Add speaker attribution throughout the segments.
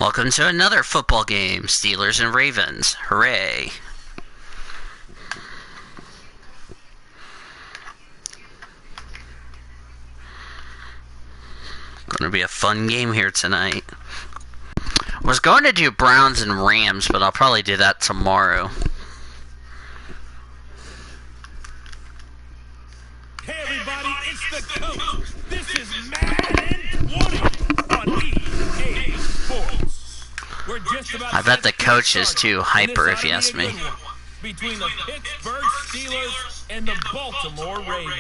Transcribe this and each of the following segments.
Speaker 1: Welcome to another football game, Steelers and Ravens. Hooray. Going to be a fun game here tonight. I was going to do Browns and Rams, but I'll probably do that tomorrow.
Speaker 2: Hey everybody, it's the coach. This is Madden 20 on EA Sports. We're just about
Speaker 1: I bet the coach is too hyper, if you ask me.
Speaker 2: Between the Pittsburgh Steelers and the Baltimore Ravens.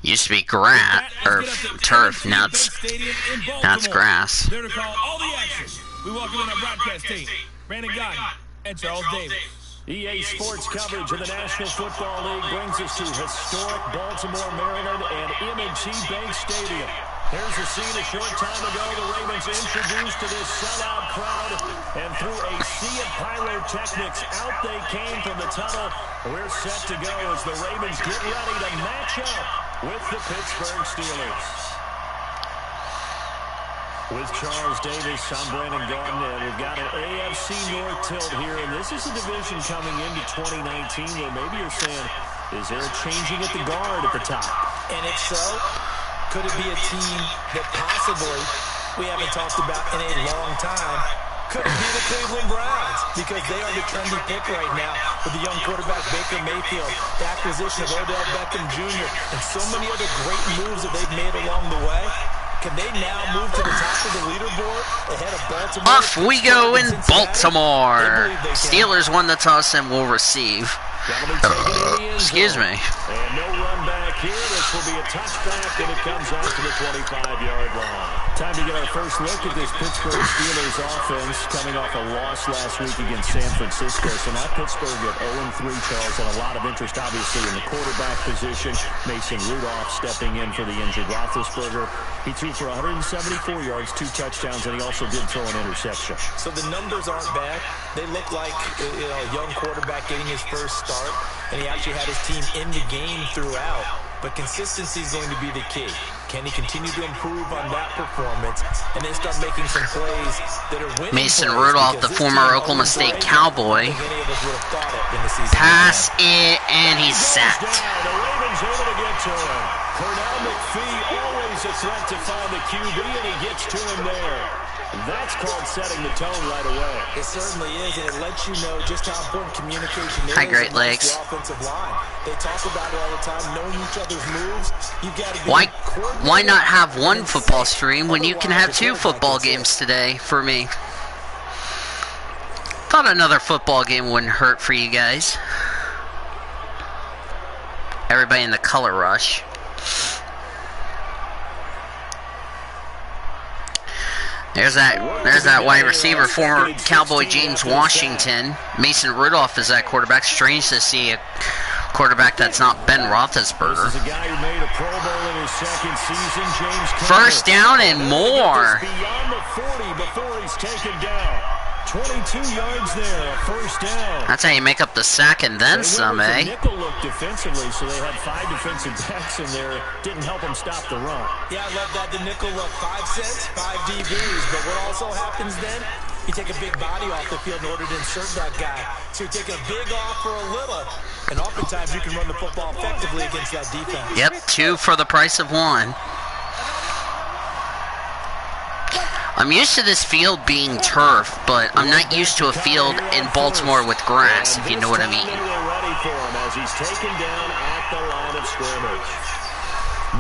Speaker 1: Used to be turf, now it's grass.
Speaker 2: There to call all the action. We welcome in our broadcast team, Brandon Godden and Charles Davis.
Speaker 3: EA Sports coverage of the National Football League brings us to historic Baltimore, Maryland, and M&T Bank Stadium. There's a scene a short time ago the Ravens introduced to this sellout crowd, and through a sea of pyrotechnics, out they came from the tunnel. We're set to go as the Ravens get ready to match up with the Pittsburgh Steelers. With Charles Davis, I'm Brandon Godden. We've got an AFC North tilt here, and this is a division coming into 2019 where maybe you're saying, is there a changing at the guard at the top?
Speaker 4: And if so, could it be a team that possibly we haven't talked about in a long time? Could it be the Cleveland Browns? Because they are the trendy pick right now with the young quarterback Baker Mayfield, the acquisition of Odell Beckham Jr., and so many other great moves that they've made along the way. Can they now move to the top of the leaderboard ahead of Baltimore?
Speaker 1: Off we go in Baltimore. Steelers won the toss and will receive. Excuse me.
Speaker 3: And no run back here. This will be a touchback, and it comes out to the 25-yard line. Time to get our first look at this Pittsburgh Steelers offense coming off a loss last week against San Francisco. So now Pittsburgh at 0-3, Charles, and a lot of interest, obviously, in the quarterback position. Mason Rudolph stepping in for the injured Roethlisberger. He threw for 174 yards, 2 touchdowns, and he also did throw an interception.
Speaker 4: So the numbers aren't bad. They look like a young quarterback getting his first start, and he actually had his team in the game throughout. But consistency is going to be the key. Can he continue to improve on that performance and then start making some plays that are winning?
Speaker 1: Mason Rudolph, the former Oklahoma State Cowboy. Pass it, and he's sacked.
Speaker 3: The Ravens able to get to him. Pernell McPhee always a threat to find the QB, and he gets to him there. That's called setting the tone right away.
Speaker 4: It certainly is, and it lets you know just how important communication is.
Speaker 1: Hi, Great Lakes.
Speaker 4: The offensive line. They talk about it all the time, knowing each other's moves. You've got to be
Speaker 1: why not have one football stream when you can have 2 football games today for me? Thought another football game wouldn't hurt for you guys. Everybody in the color rush. There's that wide receiver, former Cowboy James Washington. Mason Rudolph is that quarterback. Strange to see a quarterback that's not Ben Roethlisberger.
Speaker 3: This is a guy who made a Pro Bowl in his second season, James Conner.
Speaker 1: First down and more.
Speaker 3: Beyond the 40 before he's taken down. 22 yards there, a first down.
Speaker 1: That's how you make up the sack and then some, eh?
Speaker 3: Nickel look defensively, so they had 5 defensive backs in there. Didn't help them stop the run.
Speaker 4: Yeah, I love that. The nickel look, 5 cents, 5 DBs. But what also happens then, you take a big body off the field in order to insert that guy. So you're taking a big off for a little. And oftentimes you can run the football effectively against that defense.
Speaker 1: Yep, 2 for the price of 1. I'm used to this field being turf, but I'm not used to a field in Baltimore with grass, if you know what I mean.
Speaker 3: They're ready for him as he's taken down at the line of scrimmage.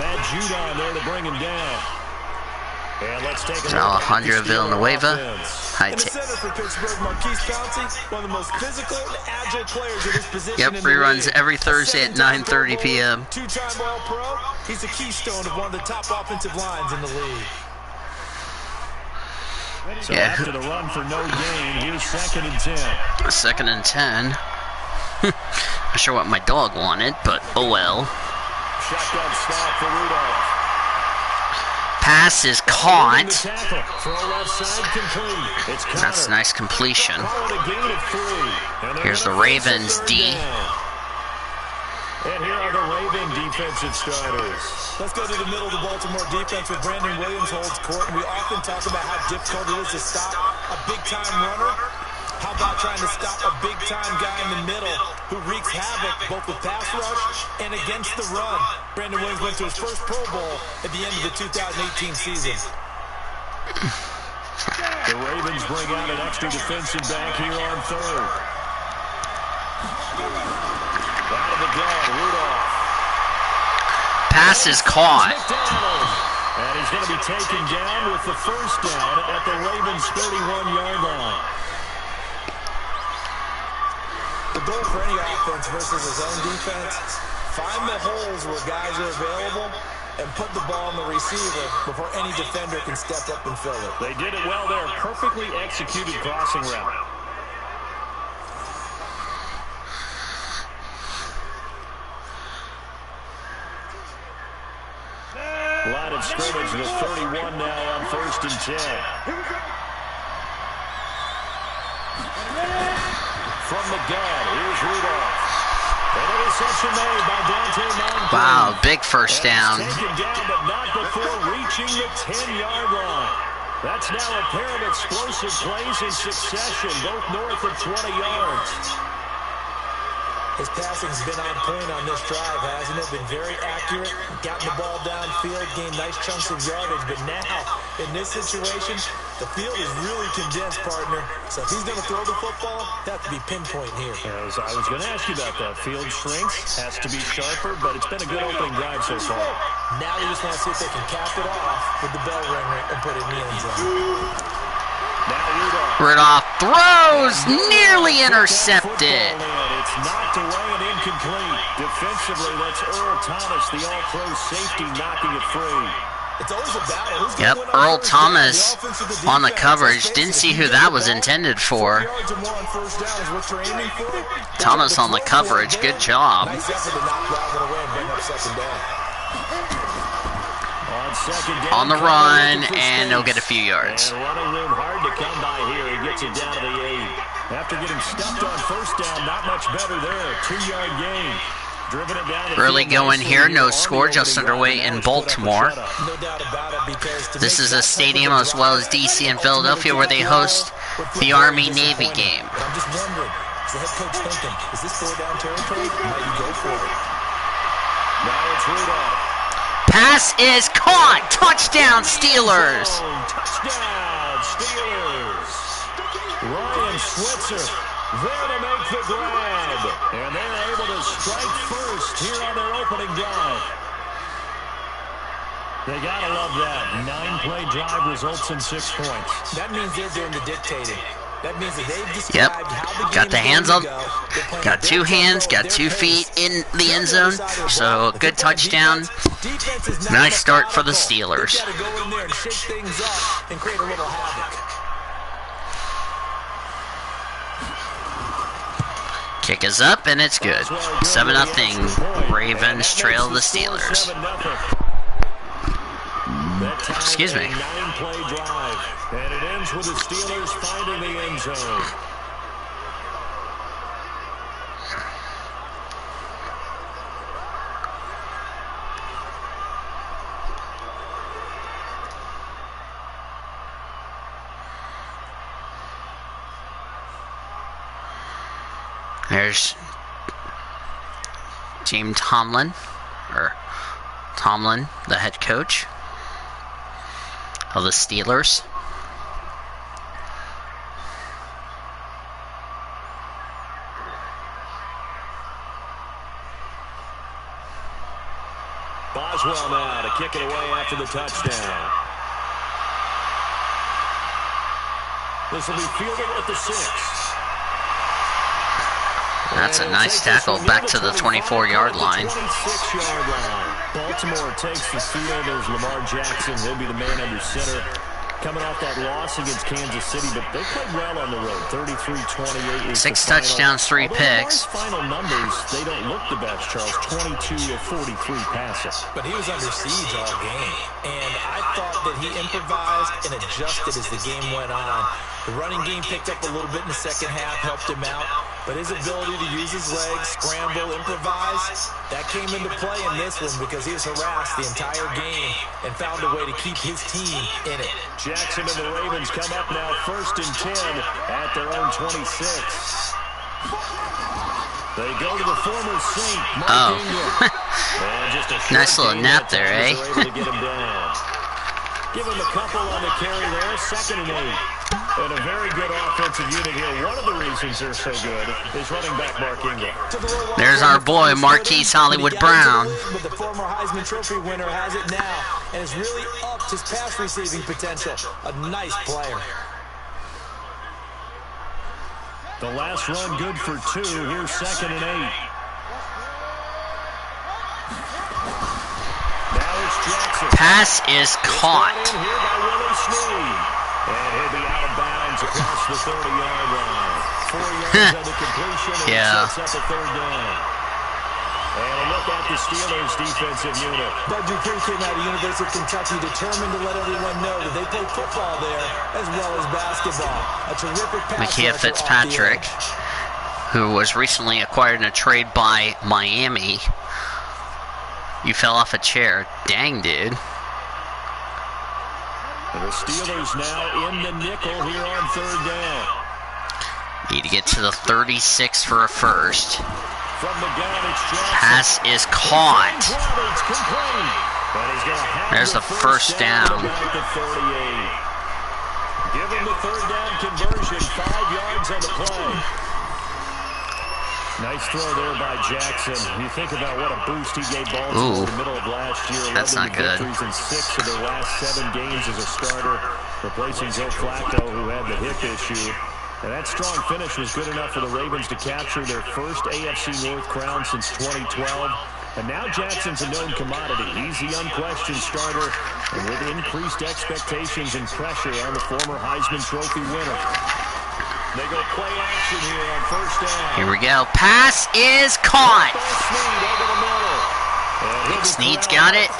Speaker 3: Matt Judon there to bring him down. And let's take a look at
Speaker 1: Alejandro Villanueva.
Speaker 4: In the center for Pittsburgh, Marquise Pouncey, one of the most physical and agile players in his position.
Speaker 1: Yep, reruns every Thursday at 9:30 p.m.
Speaker 4: 2-time All-Pro. He's the keystone of one of the top offensive lines in the league.
Speaker 3: So after the run for no gain, here's 2nd and 10.
Speaker 1: 2nd and 10. Not sure what my dog wanted, but oh well.
Speaker 3: Shotgun snap for Rudolph.
Speaker 1: Pass is caught.
Speaker 3: That's
Speaker 1: a nice completion. Here's the Ravens D.
Speaker 3: And here are the Raven defensive starters.
Speaker 4: Let's go to the middle of the Baltimore defense where Brandon Williams holds court. And we often talk about how difficult it is to stop a big-time runner. How about trying to stop a big-time guy in the middle who wreaks havoc both with pass rush and against the run? Brandon Williams went to his first Pro Bowl at the end of the 2018 season.
Speaker 3: The Ravens bring out an extra defensive back here on third. Out of the gun, Rudolph.
Speaker 1: Pass is caught.
Speaker 3: And he's going to be taken down with the first down at the Ravens' 31-yard line.
Speaker 4: The goal for any offense versus his own defense, find the holes where guys are available and put the ball on the receiver before any defender can step up and fill it.
Speaker 3: They did it well there. Perfectly executed crossing route. Line of scrimmage to the 31 now on 1st and 10. From the gun, here's Rudolph. An interception made by Dante Moncrief.
Speaker 1: Wow, big first down.
Speaker 3: Taken down, but not before reaching the 10-yard line. That's now a pair of explosive plays in succession, both north of 20 yards.
Speaker 4: His passing's been on point on this drive, hasn't it? Been very accurate, gotten the ball downfield, gained nice chunks of yardage. But now, in this situation, the field is really condensed, partner. So if he's going to throw the football, that has to be pinpoint here.
Speaker 3: As I was going to ask you about that. Field shrinks, has to be sharper, but it's been a good opening drive so far.
Speaker 4: Now we just want to see if they can cap it off with the bell ringer and put it in the end zone.
Speaker 1: Rudolph throws, nearly intercepted.
Speaker 3: It's knocked away and incomplete. Defensively, that's Earl Thomas, the all-pro safety, knocking it free.
Speaker 4: It's always a battle.
Speaker 1: Yep, Earl Thomas on the coverage. Didn't see who that was intended for. Thomas on the coverage. Good job. On the run, and he'll get a few yards.
Speaker 3: And running room hard to come by here. He gets it down to the 8. After getting stuffed on first down, not much better there. 2-yard gain. Driven it down.
Speaker 1: Early going here, no score, just underway in Baltimore. This is a stadium as well as DC and Philadelphia where they host the Army-Navy game.
Speaker 4: I'm just wondering, is the head coach thinking, is this 4-down territory? Might you go for it?
Speaker 3: Now it's Rudolph.
Speaker 1: Pass is caught. Touchdown, Steelers.
Speaker 3: Touchdown, Steelers. Ryan Switzer there to make the grab. And they're able to strike first here on their opening drive. They got to love that. 9-play drive results in 6 points.
Speaker 4: That means they're doing the dictating. That means that they've described how the
Speaker 1: Got the hands up. Got 2
Speaker 4: two
Speaker 1: hands, got 2 feet in the end zone. So a good touchdown. Nice start for the Steelers.
Speaker 4: Got to go in there and shake things up and create a little havoc.
Speaker 1: Kick is up, and it's good. 7-0. Ravens trail the Steelers. Excuse me.
Speaker 3: 9-play drive. And it ends with the Steelers finding the end zone.
Speaker 1: There's James Tomlin, the head coach of the Steelers.
Speaker 3: Boswell now to kick it away after the touchdown. This will be fielded at the 6.
Speaker 1: That's a nice tackle back to the 24-yard line.
Speaker 3: 26-yard line. Baltimore takes the field. There's Lamar Jackson. He'll be the man under center. Coming off that loss against Kansas City, but they played well on the road. 33-28 is
Speaker 1: 6 touchdowns, 3 picks.
Speaker 3: Final numbers, they don't look the best, Charles. 22 of 43 passes.
Speaker 4: But he was under siege all game. And I thought that he improvised and adjusted as the game went on. The running game picked up a little bit in the second half, helped him out. But his ability to use his legs, scramble, improvise, that came into play in this one because he was harassed the entire game and found a way to keep his team in it.
Speaker 3: Jackson and the Ravens come up now 1st and 10 at their own 26. They go to the former Saint, Mark Ingram. And just a
Speaker 1: nice little nap there, eh?
Speaker 3: Able to get him down. Give him a couple on the carry there, 2nd and 8. And a very good offensive unit here. One of the reasons they're so good is running back Mark Ingram.
Speaker 1: There's our boy, Marquise Hollywood Brown.
Speaker 4: But the former Heisman Trophy winner has it now and has really upped his pass receiving potential. A nice player.
Speaker 3: The last run good for 2. Here's 2nd and 8. Now it's Jackson.
Speaker 1: Pass is caught.
Speaker 3: Here by Willie Snead. And he'll be out of bounds across the 30-yard line. 4 yards on the completion, and
Speaker 1: yeah.
Speaker 3: Sets up a 3rd down. And a look at the Steelers' defensive unit.
Speaker 4: Bud Dupree came out of University of Kentucky determined to let everyone know that they play football there as well as basketball. A terrific pass
Speaker 1: Micaiah
Speaker 4: rusher
Speaker 1: Fitzpatrick, who was recently acquired in a trade by Miami. You fell off a chair. Dang, dude.
Speaker 3: And the Steelers now in the nickel here on 3rd down.
Speaker 1: Need to get to the 36 for a first.
Speaker 3: From the gun, it's Jackson.
Speaker 1: Pass is caught.
Speaker 3: It's complete. But he's gonna have
Speaker 1: There's a first down.
Speaker 3: About the 38. Give him the 3rd down conversion. 5 yards on the play. Nice throw there by Jackson. You think about what a boost he gave Baltimore in the middle of last year.
Speaker 1: That's not good.
Speaker 3: Victories in 6 of their last 7 games as a starter, replacing Joe Flacco, who had the hip issue. And that strong finish was good enough for the Ravens to capture their first AFC North crown since 2012. And now Jackson's a known commodity. He's the unquestioned starter, and with increased expectations and pressure on the former Heisman Trophy winner. They go play action here on 1st down.
Speaker 1: Here we go. Pass is caught. Snead's got it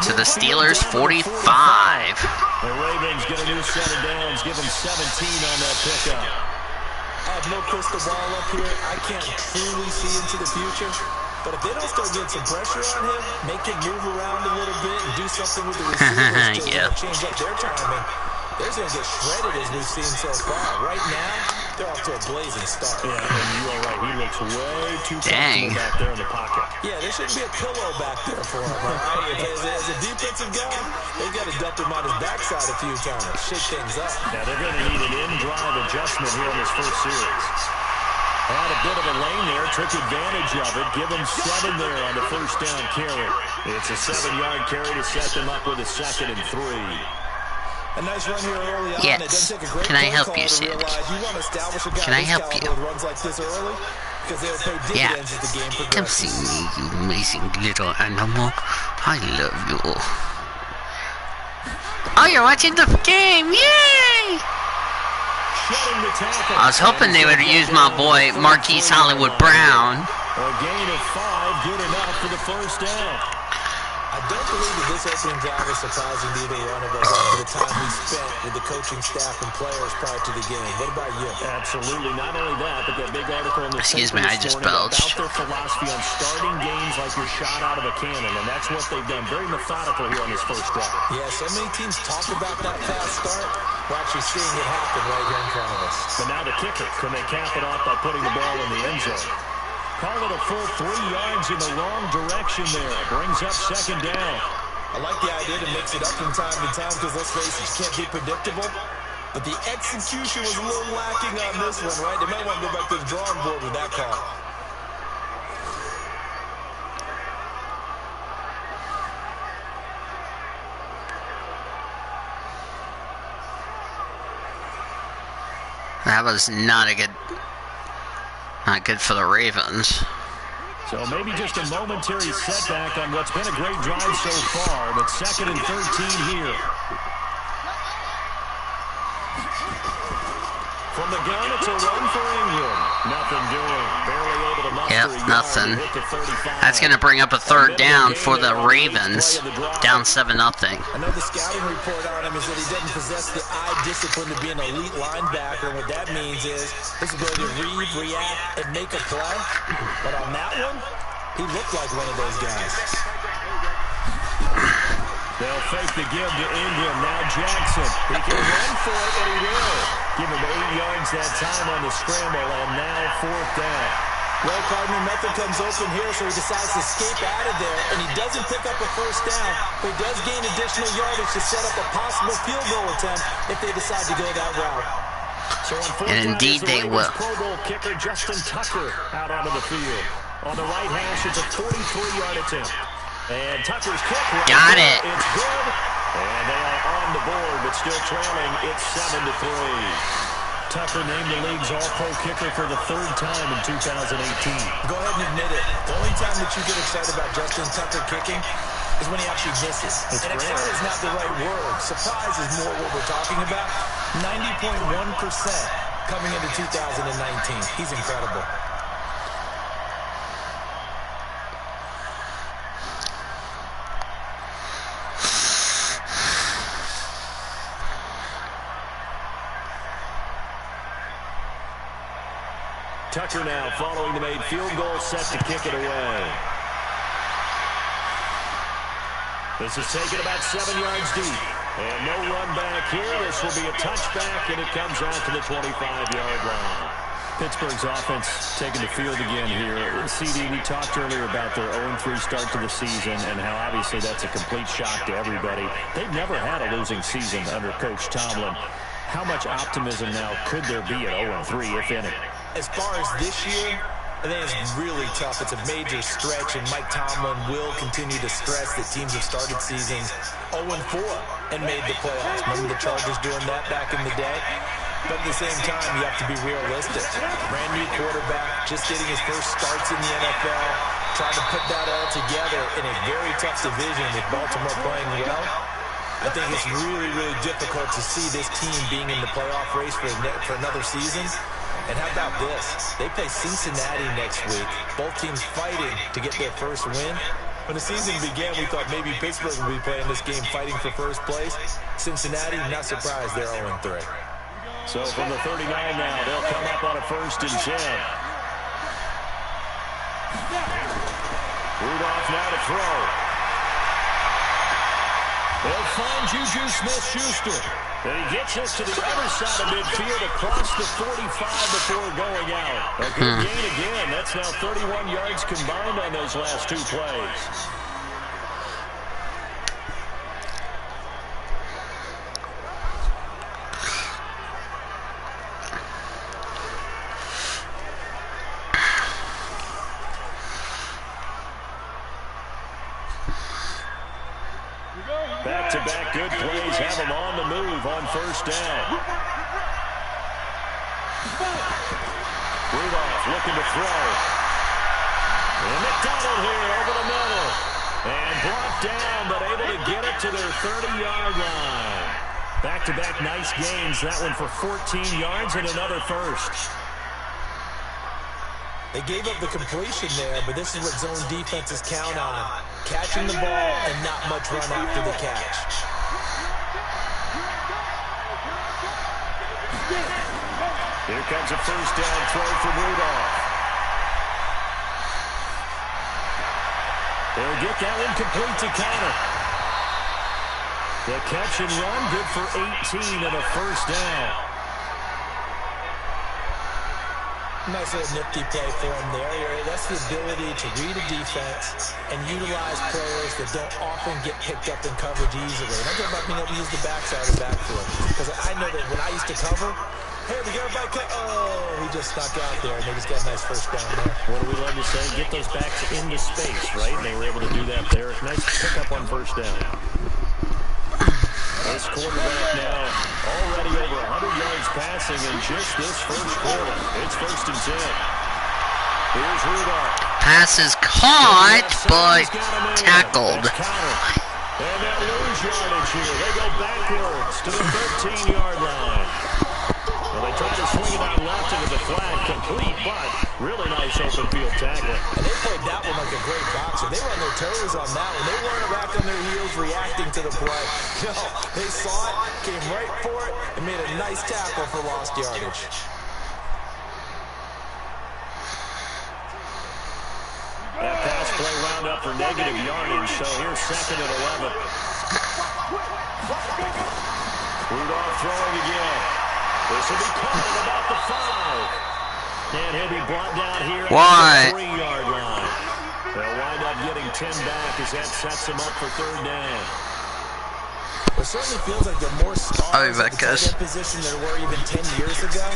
Speaker 1: to the Steelers 45.
Speaker 3: The Ravens get a new set of downs, give them 17 on that pickup.
Speaker 4: I have no crystal ball up here. I can't truly see into the future. But if they don't start getting some pressure on him, make him move around a little bit and do something with the receivers to change up their timing, they're going to get shredded as we've seen so far. Right now, they're off to a blazing start.
Speaker 3: Yeah, and you are right. He looks way too comfortable back there in the pocket.
Speaker 4: Yeah, there shouldn't be a pillow back there for him, all right? As a defensive guy, they've got to dump him on his backside a few times, shake things up.
Speaker 3: Now, they're going to need an in-drive adjustment here in this first series. Had a bit of a lane there, took advantage of it, give him 7 there on the 1st down carry. It's a 7-yard carry to set them up with a 2nd and 3.
Speaker 4: A nice run here early on.
Speaker 1: Yes. Can I help you, Sid? Can I help you? Yeah. Come see me, you amazing little animal. I love you. Oh, you're watching the game. Yay! I was hoping they would use my boy, Marquise Hollywood Brown.
Speaker 3: A gain of 5, good enough for the 1st down.
Speaker 4: I don't believe that this opening drive is surprising to either one of us after the time we spent with the coaching staff and players prior to the game. What about you?
Speaker 3: Absolutely. Not only that, but that big article in the
Speaker 1: Excuse me, I just belched.
Speaker 3: About their philosophy on starting games like you're shot out of a cannon, and that's what they've done. Very methodical here on this first drive.
Speaker 4: Yeah, so many teams talk about that fast start. We're actually seeing it happen right here in front of us.
Speaker 3: But now the kicker, can they cap it off by putting the ball in the end zone? Call it a full 3 yards in the wrong direction there. Brings up 2nd down.
Speaker 4: I like the idea to mix it up from time to time because, let's face it, you can't be predictable. But the execution was a little lacking on this one, right? They might want to go back to the drawing board with that call.
Speaker 1: That was not good for the Ravens.
Speaker 3: So maybe just a momentary setback on what's been a great drive so far, but 2nd and 13 here. From the gun, it's a run for Ingram. Nothing doing. Barely able to muster
Speaker 1: Yep, nothing. That's going to bring up a third down for the Ravens, down 7-0.
Speaker 4: I know the scouting report on him is that he doesn't possess the eye discipline to be an elite linebacker. What that means is his ability to read, react, and make a play. But on that one, he looked like one of those guys.
Speaker 3: They'll fake the give to Ingram. Now Jackson. He can run for it, and he will. Give him 8 yards that time on the scramble, and now 4th down.
Speaker 4: Well, Gardner, nothing comes open here, so he decides to escape out of there, and he doesn't pick up a first down, but he does gain additional yardage to set up a possible field goal attempt if they decide to go that route.
Speaker 3: So
Speaker 1: and indeed they will.
Speaker 3: Pro Bowl kicker Justin Tucker out onto the field. On the right hash, it's a 43-yard attempt. And Tucker's kick.
Speaker 1: Got it.
Speaker 3: It's good. And they are on the board, but still trailing. It's 7-3. Tucker named the league's all-pro kicker for the 3rd time in 2018.
Speaker 4: Go ahead and admit it. The only time that you get excited about Justin Tucker kicking is when he actually misses. And excited is not the right word. Surprise is more what we're talking about. 90.1% coming into 2019. He's incredible.
Speaker 3: Tucker now following the made field goal, set to kick it away. This is taken about 7 yards deep. And no run back here. This will be a touchback, and it comes out to the 25-yard line. Pittsburgh's offense taking the field again here. CD, we talked earlier about their 0-3 start to the season and how obviously that's a complete shock to everybody. They've never had a losing season under Coach Tomlin. How much optimism now could there be at 0-3, if any?
Speaker 4: As far as this year, I think it's really tough. It's a major stretch, and Mike Tomlin will continue to stress that teams have started seasons 0-4 and made the playoffs. Remember the Chargers doing that back in the day? But at the same time, you have to be realistic. Brand new quarterback, just getting his first starts in the NFL, trying to put that all together in a very tough division with Baltimore playing well. I think it's really, really difficult to see this team being in the playoff race for another season. And how about this? They play Cincinnati next week. Both teams fighting to get their first win. When the season began, we thought maybe Pittsburgh would be playing this game fighting for first place. Cincinnati, not surprised, they're 0-3.
Speaker 3: So from the 39 now, they'll come up on a 1st and 10. Rudolph now to throw. They'll find Juju Smith-Schuster. And he gets us to the other side of midfield across the 45 before going out. A good gain again. That's now 31 yards combined on those last 2 plays. Back-to-back good plays have them on the move on 1st down. Rudolph looking to throw. And McDonald here over the middle. And brought down, but able to get it to their 30-yard line. Back-to-back nice gains. That one for 14 yards and another first.
Speaker 4: They gave up the completion there, but this is what zone defenses count on. Catching the ball and not much run after the catch.
Speaker 3: Here comes a 1st down throw from Rudolph. They'll get that one complete to Connor. The catch and run, good for 18 and a 1st down.
Speaker 4: Nice little nifty play for him there. That's the ability to read a defense and utilize players that don't often get picked up in coverage easily. And I'm talking about being able to use the backside of the backfield. Because I know that when I used to cover, hey, we got everybody cut. Oh, he just snuck out there, and they just got a nice 1st down there.
Speaker 3: What do we love to say? Get those backs into space, right? And they were able to do that there. Nice pickup on 1st down. This quarterback now already over 100 yards passing in just this 1st quarter. It's 1st and 10. Here's Rudolph.
Speaker 1: Pass is caught, but tackled.
Speaker 3: And they'll lose yardage here. They go backwards to the 13-yard line. Well, they tried to swing it out left into the flat. complete, but really nice open field tackle.
Speaker 4: And they played that one like a great boxer. They were on their toes on that one. They weren't back on their heels reacting to the play. No, they saw it, came right for it, and made a nice tackle for lost yardage.
Speaker 3: That pass play wound up for negative yardage, so here's 2nd and 11. Rudolph throwing again. This will be caught at about the 5. And he'll be brought down here at the 3-yard line. They'll wind up getting 10 back as that sets them up for 3rd down.
Speaker 4: It certainly feels like they're more stars at the tight end position than there were even 10 years ago.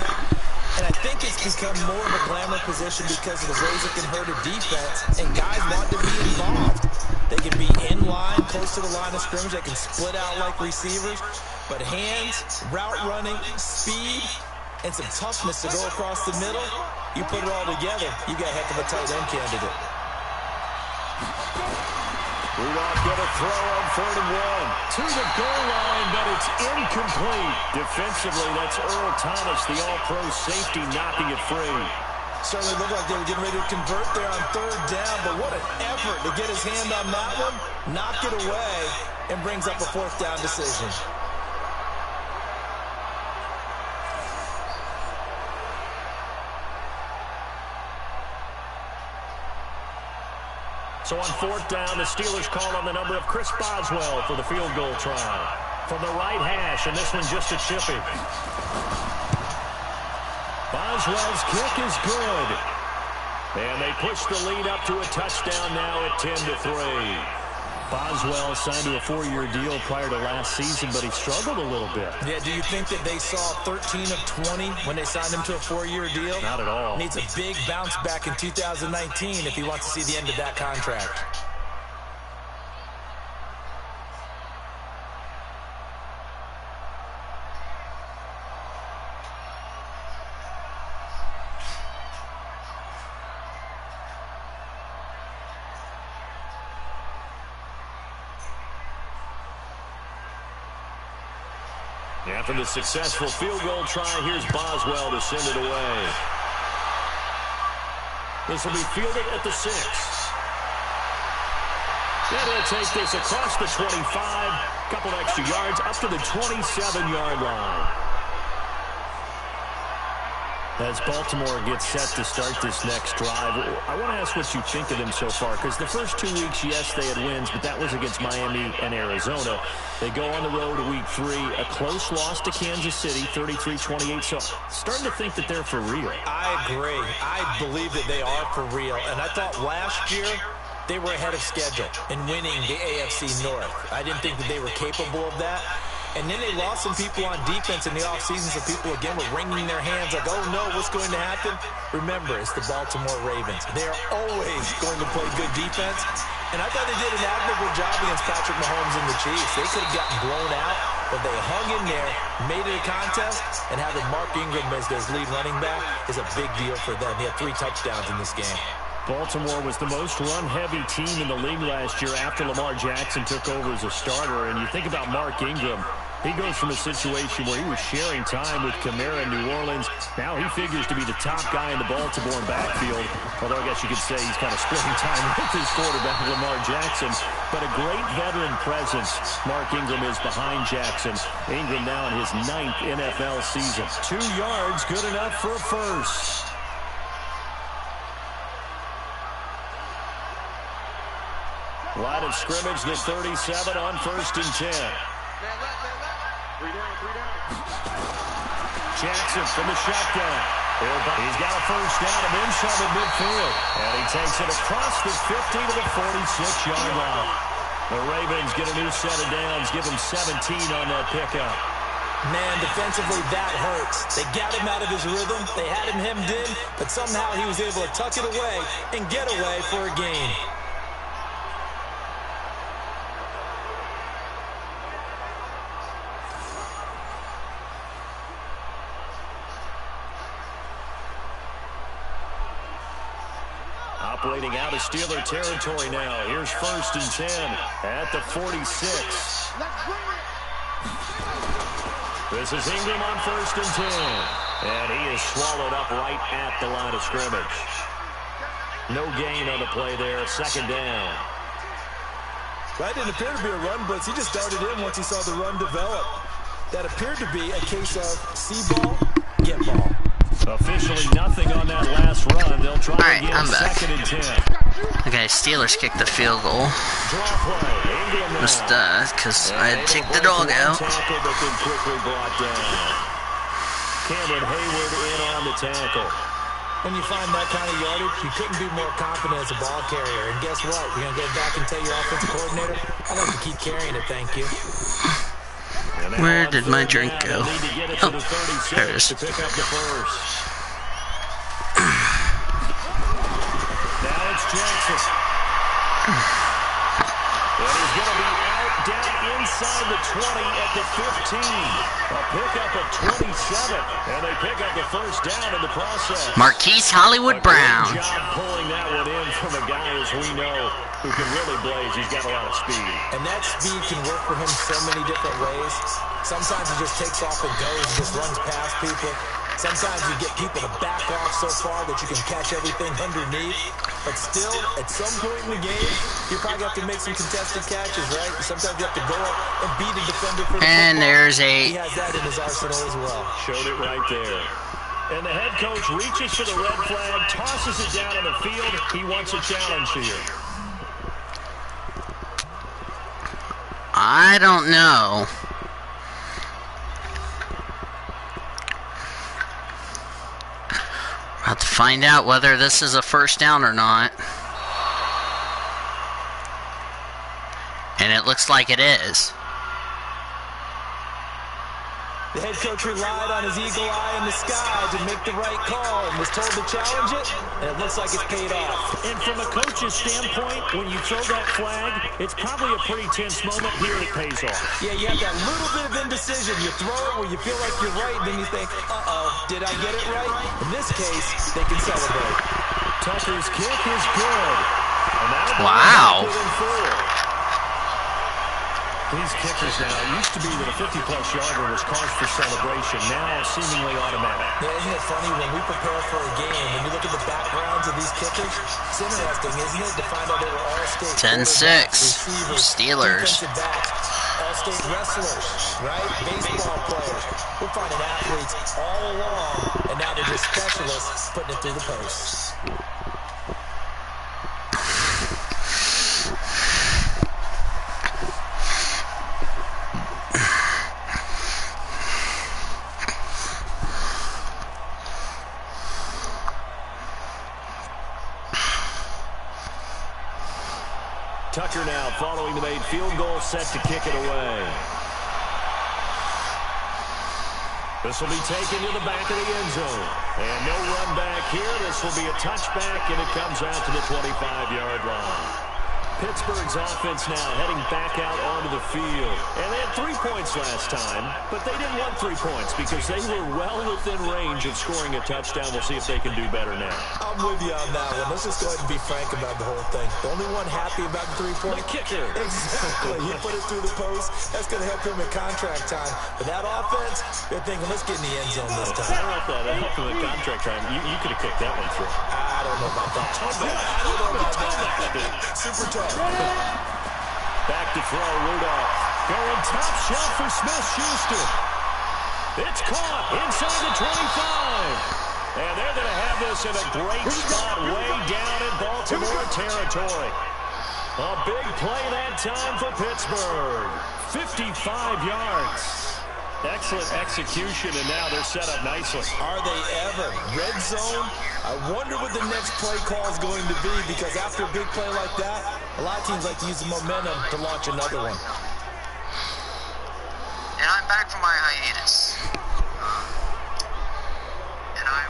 Speaker 4: And I think it's become more of a glamour position because of the ways it can hurt a defense, and guys want to be involved. They can be in line, close to the line of scrimmage. They can split out like receivers. But hands, route running, speed, and some toughness to go across the middle, you put it all together, you got a heck of a tight end candidate.
Speaker 3: Rudolph going to throw on 3rd and 1 to the goal line, but it's incomplete. Defensively, that's Earl Thomas, the all-pro safety, knocking it free.
Speaker 4: Certainly looked like they were getting ready to convert there on 3rd down, but what an effort to get his hand on that one, knock it away, and brings up a 4th down decision.
Speaker 3: So on 4th down, the Steelers call on the number of Chris Boswell for the field goal try. From the right hash, and this one just a chippy. Boswell's kick is good. And they push the lead up to a touchdown now at 10-3. Boswell signed to a 4-year deal prior to last season, but he struggled a little bit.
Speaker 4: Yeah, do you think that they saw 13 of 20 when they signed him to a 4-year deal?
Speaker 3: Not at all.
Speaker 4: Needs a big bounce back in 2019 if he wants to see the end of that contract.
Speaker 3: After the successful field goal try, here's Boswell to send it away. This will be fielded at the 6. And he'll take this across the 25, couple extra yards, up to the 27-yard line. As Baltimore gets set to start this next drive, I want to ask what you think of them so far, because the first 2 weeks, yes, they had wins, but that was against Miami and Arizona. They go on the road week 3, a close loss to Kansas City, 33-28, so starting to think that they're for real.
Speaker 4: I agree. I believe that they are for real, and I thought last year they were ahead of schedule in winning the AFC North. I didn't think that they were capable of that. And then they lost some people on defense in the offseason, so people, again, were wringing their hands like, oh, no, what's going to happen? Remember, it's the Baltimore Ravens. They are always going to play good defense. And I thought they did an admirable job against Patrick Mahomes and the Chiefs. They could have gotten blown out, but they hung in there, made it a contest, and having Mark Ingram as their lead running back is a big deal for them. He had 3 touchdowns in this game.
Speaker 3: Baltimore was the most run-heavy team in the league last year after Lamar Jackson took over as a starter. And you think about Mark Ingram, he goes from a situation where he was sharing time with Kamara in New Orleans. Now he figures to be the top guy in the Baltimore backfield. Although I guess you could say he's kind of splitting time with his quarterback, Lamar Jackson. But a great veteran presence. Mark Ingram is behind Jackson. Ingram now in his 9th NFL season. 2 yards, good enough for a first. Line of scrimmage, the 37 on 1st and 10. Jackson from the shotgun. He's got a first down and then some at midfield. And he takes it across the 50 to the 46-yard line. The Ravens get a new set of downs, give him 17 on that pickup.
Speaker 4: Man, defensively, that hurts. They got him out of his rhythm. They had him hemmed in, but somehow he was able to tuck it away and get away for a gain.
Speaker 3: Operating out of Steeler territory now. Here's 1st and 10 at the 46. This is Ingram on 1st and 10. And he is swallowed up right at the line of scrimmage. No gain on the play there. 2nd down.
Speaker 4: That didn't appear to be a run blitz. He just darted in once he saw the run develop. That appeared to be a case of see ball, get ball.
Speaker 3: Officially nothing on that last run. They'll try again.
Speaker 1: I'm back.
Speaker 3: 2nd and 10.
Speaker 1: Okay, Steelers kicked the field goal.
Speaker 3: Draw play. Ingram now.
Speaker 1: Just because I had to take the dog out.
Speaker 3: Tackle, but then quickly brought down. Cameron Hayward in on the tackle.
Speaker 4: When you find that kind of yardage, you couldn't be more confident as a ball carrier. And guess what? You're going to go back and tell your offensive coordinator, I'd like to keep carrying it, thank you.
Speaker 1: Where did my drink go? Oh, there it is.
Speaker 3: To pick up the first. Now it's Jackson. And he's going to be out down inside the 20 at the 15. A pickup of 27. And they pick up the first down in the process.
Speaker 1: Marquise Hollywood Brown.
Speaker 3: Good job pulling that one in from a guy, as we know, who can really blaze. He's got a lot of speed.
Speaker 4: And that speed can work for him so many different ways. Sometimes he just takes off and goes, just runs past people. Sometimes you get people to back off so far that you can catch everything underneath. But still, at some point in the game, you probably have to make some contested catches, right? Sometimes you have to go up and beat a defender for the
Speaker 1: And
Speaker 4: football.
Speaker 1: there's
Speaker 4: He
Speaker 1: a...
Speaker 4: has that in his arsenal as well.
Speaker 3: Showed it right there. And the head coach reaches for the red flag, tosses it down on the field. He wants a challenge here.
Speaker 1: I don't know. About to find out whether this is a first down or not. And it looks like it is.
Speaker 4: The head coach relied on his eagle eye in the sky to make the right call and was told to challenge it, and it looks like it's paid off.
Speaker 3: And from a coach's standpoint, when you throw that flag, it's probably a pretty tense moment. Here it pays off.
Speaker 4: Yeah, you have that little bit of indecision. You throw it where you feel like you're right, and then you think, uh-oh, did I get it right? In this case, they can celebrate.
Speaker 3: Tucker's kick is good. And that'll be
Speaker 1: Wow.
Speaker 3: within 4. These kickers now, it used to be that a 50-plus yarder was cause for celebration, now seemingly automatic.
Speaker 4: Yeah, isn't it funny when we prepare for a game, when you look at the backgrounds of these kickers, it's interesting, isn't it, to find out they were all-state
Speaker 1: 10-6,
Speaker 4: receivers,
Speaker 1: Steelers.
Speaker 4: defensive backs, all-state wrestlers, right? Baseball players. We're finding athletes all along, and now they're just specialists putting it through the posts.
Speaker 3: Tucker now following the made field goal, set to kick it away. This will be taken to the back of the end zone. And no run back here. This will be a touchback, and it comes out to the 25-yard line. Pittsburgh's offense now heading back out onto the field. And they had 3 points last time, but they didn't want 3 points because they were well within range of scoring a touchdown. We'll see if they can do better now.
Speaker 4: I'm with you on that one. Let's just go ahead and be frank about the whole thing. The only one happy about the 3-point
Speaker 3: kicker.
Speaker 4: Exactly. He put it through the post. That's going to help him at contract time. But that offense, they're thinking, let's get in the end zone this time.
Speaker 3: I don't know if that helped him at contract time. You could have kicked that one through.
Speaker 4: I don't know about that. I don't know about that. Super tough.
Speaker 3: Back to throw, Rudolph. Going top shelf for Smith-Schuster. It's caught inside the 25. And they're going to have this in a great spot way down in Baltimore territory. A big play that time for Pittsburgh. 55 yards. Excellent execution, and now they're set up nicely.
Speaker 4: Are they ever? Red zone? I wonder what the next play call is going to be, because after a big play like that, a lot of teams like to use the momentum to launch another one.
Speaker 5: And I'm back from my hiatus. And I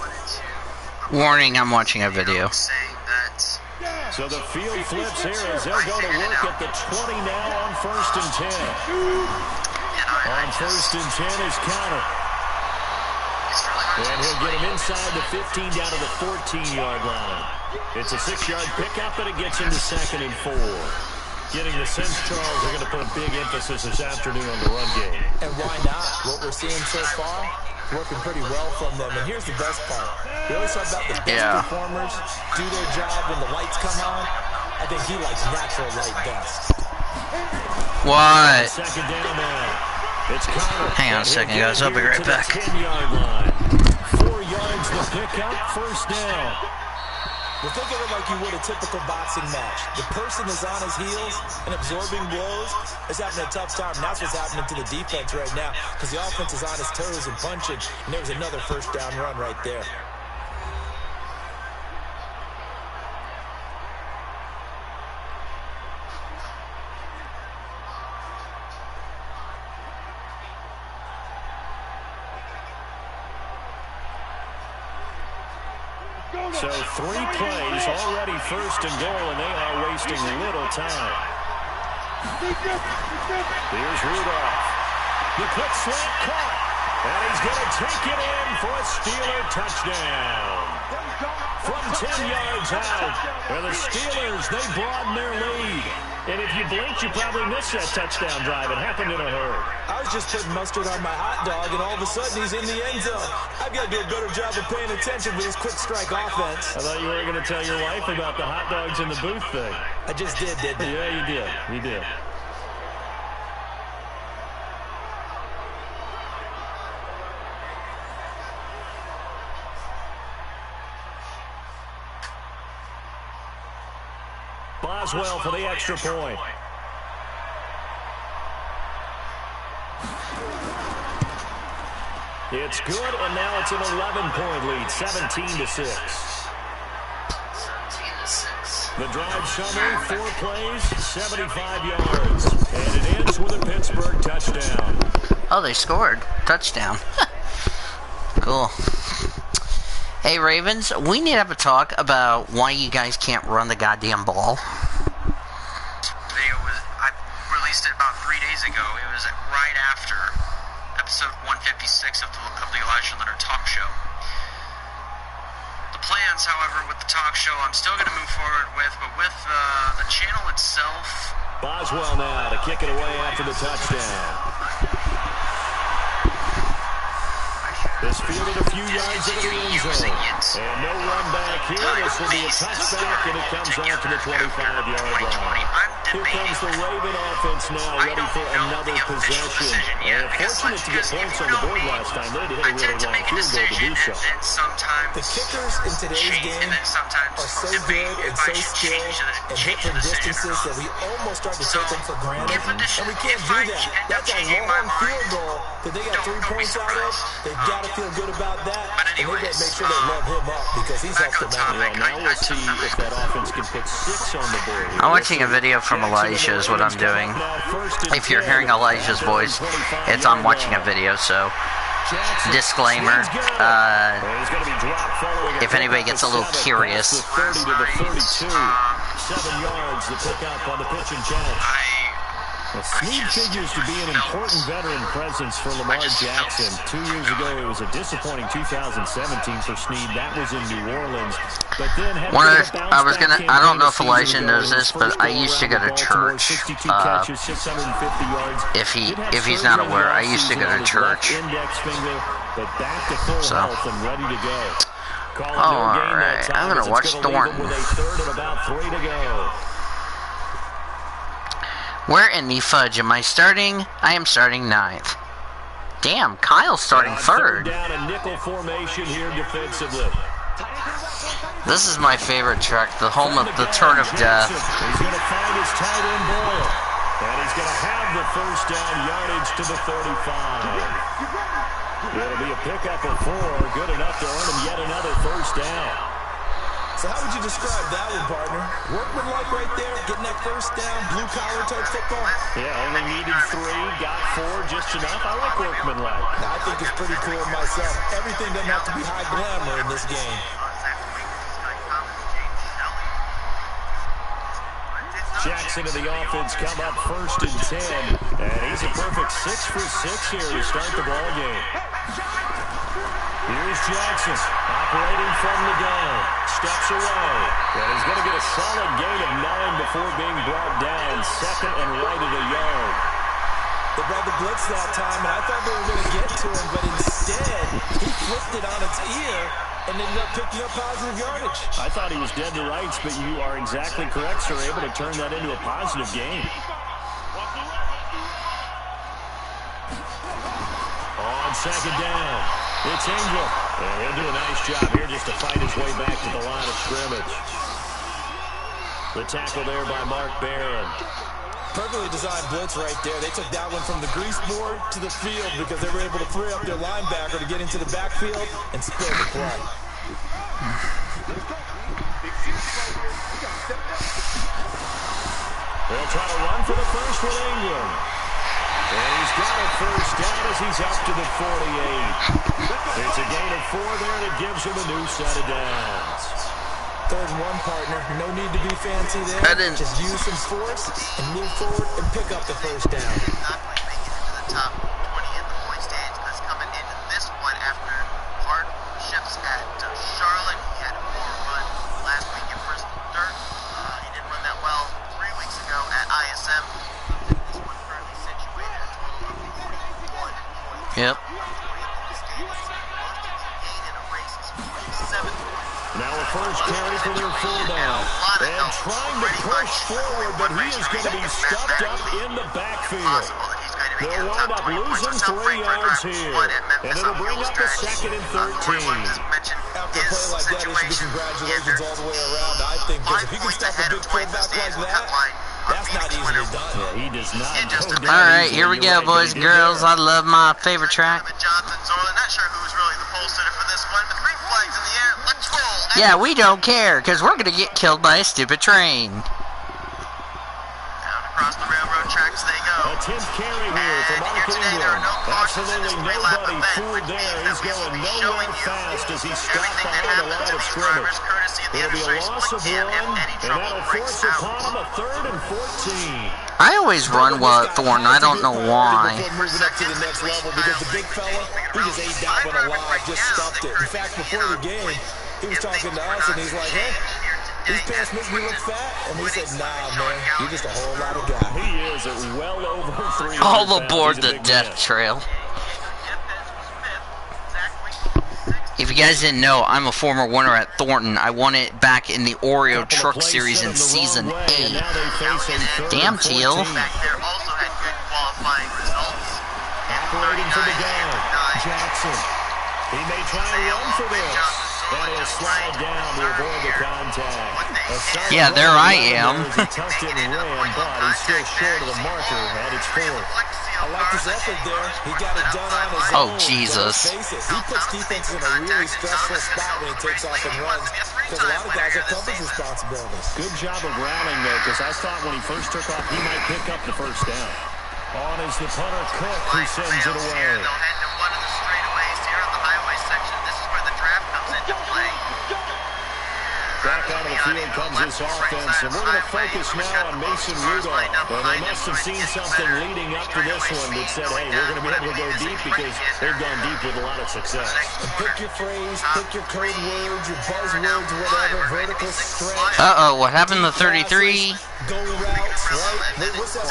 Speaker 5: wanted to...
Speaker 1: Warning, I'm watching a video.
Speaker 5: ...saying that...
Speaker 3: So the field flips here as they'll go to work at the 20 now on 1st and 10. On 1st and 10 is Counter. And he'll get him inside the 15 down to the 14-yard line. It's a 6-yard pickup, and it gets into 2nd and 4. Getting the sense, Charles, they're going to put a big emphasis this afternoon on the run game.
Speaker 4: And why not? What we're seeing so far, working pretty well from them. And here's the best part. We always talk about the best performers do their job when the lights come on. I think he likes natural light best.
Speaker 1: What?
Speaker 3: Second down now. It's Connor.
Speaker 1: Hang on a second, guys. I'll be right back.
Speaker 3: 10-yard line. 4 yards to pick up, first down.
Speaker 4: Well, think of it like you would a typical boxing match. The person is on his heels and absorbing blows is having a tough time. That's what's happening to the defense right now because the offense is on his toes and punching, and there was another first down run right there.
Speaker 3: So 3 plays, already first and goal, and they are wasting little time. Here's Rudolph. The quick slant caught, and he's going to take it in for a Steeler touchdown. From 10 yards out, and the Steelers, they broaden their lead. And if you blinked, you probably missed that touchdown drive. It happened in a hurry.
Speaker 4: I was just putting mustard on my hot dog, and all of a sudden he's in the end zone. I've got to do a better job of paying attention with this quick strike offense.
Speaker 3: I thought you were going to tell your wife about the hot dogs in the booth thing.
Speaker 4: I just did, didn't I?
Speaker 3: Yeah, you did. You did. Boswell for the extra point. It's good, and now it's an 11-point lead, 17-6.
Speaker 5: 17-6.
Speaker 3: The drive summary, 4 plays, 75 yards. And it ends with a Pittsburgh touchdown.
Speaker 1: Oh, they scored. Touchdown. Cool. Hey, Ravens, we need to have a talk about why you guys can't run the goddamn ball.
Speaker 5: I released it about 3 days ago. It was right after episode 156 of the Elijah Leonard talk show. The plans, however, with the talk show, I'm still going to move forward with, but with the channel itself.
Speaker 3: Boswell now to kick it away after the touchdown. This fielded a few yards into the end zone. And no run back here. This will be a touchback, and it comes out to the 25-yard line. Here comes the Raven offense now, ready for another possession. And fortunate to get points on the board last time. They did a really long field goal to do so.
Speaker 4: The kickers in today's game are so good and so skilled and hit from distances that we almost start to take them for granted. And we can't do that. That's a long field goal that they got 3 points out of. They've got to feel good about that. And they got to make sure they love him up because he's helped them out.
Speaker 3: Well, now we'll see if that offense can put 6 on the board.
Speaker 1: I'm watching a video from Elijah is what I'm doing. If you're hearing Elijah's voice, it's I'm watching a video, so disclaimer, if anybody gets a little curious.
Speaker 3: 30 to the 32, 7 yards to pick up on the pitch and catch. Snead figures to be an important veteran presence for Lamar Jackson. 2 years ago, it was a disappointing 2017 for Snead. That was in New Orleans. But then
Speaker 1: I don't know if Elijah knows this, but I used to go to church. If he's not aware, I used to go to church. So. Alright, I'm going to watch Thornton. Where in the fudge am I starting? I am starting 9th. Damn, Kyle's starting 3rd.
Speaker 3: Down a nickel formation here defensively.
Speaker 1: This is my favorite track, the home of the Turn of Death.
Speaker 3: He's going to find his tight end Boyle. And he's going to have the first down yardage to the 35. It'll be a pickup of 4, good enough to earn him yet another first down.
Speaker 4: So how would you describe that one, partner? Workmanlike right there, getting that first down, blue-collar type football?
Speaker 3: Yeah, only needed 3, got 4, just enough. I like workmanlike.
Speaker 4: I think it's pretty cool myself. Everything doesn't have to be high glamour in this game.
Speaker 3: Jackson and the offense come up first and 10. And he's a perfect 6 for 6 here to start the ball game. Here's Jackson, operating from the gun. Steps away. And he's going to get a solid gain of 9 before being brought down. Second and right at a yard.
Speaker 4: They brought the blitz that time, and I thought they were going to get to him, but instead, he flipped it on its ear and ended up picking up positive yardage.
Speaker 3: I thought he was dead to rights, but you are exactly correct, sir. Able to turn that into a positive gain. On second down, it's Ingram. And he'll do a nice job here just to fight his way back to the line of scrimmage. The tackle there by Mark Barron.
Speaker 4: Perfectly designed blitz right there. They took that one from the grease board to the field because they were able to free up their linebacker to get into the backfield and spill the play.
Speaker 3: They'll try to run for the first with Ingram. And he's got a first down as he's up to the 48. It's a gain of 4 there that gives him a new set of downs.
Speaker 4: 3rd and 1, partner. No need to be fancy there. Just use some force and move forward and pick up the first down.
Speaker 5: Not quite making it to the top 20 in the point stands, because coming into this one after hardships at Charlotte, he had a poor run last week at Bristol Dirt. He didn't run that well 3 weeks ago at ISM. This one currently situated at a total of 41 points.
Speaker 1: Yep.
Speaker 3: Now a first carry for their fullback. And trying to push forward, but he is going to be stuffed up in the backfield. They'll wind up losing 3 yards here. And it'll bring up a 2nd and 13.
Speaker 4: After a play like that, it should be congratulations all the way around, I think. Because if you can stop a big fullback like that, that's not easily done.
Speaker 3: Yeah, he does not.
Speaker 1: All right, here we go, boys and girls. I love my favorite track.
Speaker 5: Not sure who's really the pole sitter for this one, but 3 flags in the air. Let's roll.
Speaker 1: Yeah, we don't care, because we're going to get killed by a stupid train.
Speaker 5: Down across the railroad tracks they go.
Speaker 3: A 10th carry here for Mark Ingram. Absolutely nobody fooled there. He's going nowhere fast as he's stopped behind the line of scrimmage. It'll be a loss of 1, and that'll force upon him a 3rd and 14.
Speaker 1: I always run well at Thornton. I don't know why.
Speaker 4: Moving up to the next level because the big fella, he just ate that one alive, just stuffed it. In fact, before the game, he was talking to us, and he's like, hey, these pants make me look fat. And we said, nah, man, you're just a whole lot of guy.
Speaker 3: He is at well over 300
Speaker 1: All
Speaker 3: pounds.
Speaker 1: aboard
Speaker 3: He's a
Speaker 1: the
Speaker 3: big
Speaker 1: death
Speaker 3: man.
Speaker 1: trail. If you guys didn't know, I'm a former winner at Thornton. I won it back in the Oreo Truck Series in Season 8. Damn, Teal.
Speaker 5: Back there also had good qualifying results.
Speaker 3: Operating for the gun. Jackson. He may try and run for this. That is slide down to avoid the contact.
Speaker 1: Yeah, there I am.
Speaker 3: He tucked it and ran, but he's still short of the marker at its 4.
Speaker 4: I like his effort there. He got it done on his
Speaker 1: Oh,
Speaker 4: own.
Speaker 1: Jesus.
Speaker 4: Let's face it, he puts defense in a really stressful spot when he takes off and runs because a lot of guys have coverage responsibilities.
Speaker 3: Good job of rallying there, because I thought when he first took off, he might pick up the first down. On is the punter, Cook, who sends it away.
Speaker 5: They'll head to one of the straightaways here on the highway section. This is where the draft comes into play.
Speaker 3: Back out of the field comes this offense, and we're going to focus now on Mason Rudolph. And they must have seen something leading up to this one that said, hey, we're going to be able to go deep because they've gone deep with a lot of success.
Speaker 4: And pick your phrase, pick your code words, your buzzwords, whatever, vertical stretch.
Speaker 1: Uh-oh, what happened to 33?
Speaker 4: Go routes, right? What's that?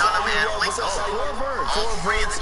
Speaker 4: What's that? 4 verts.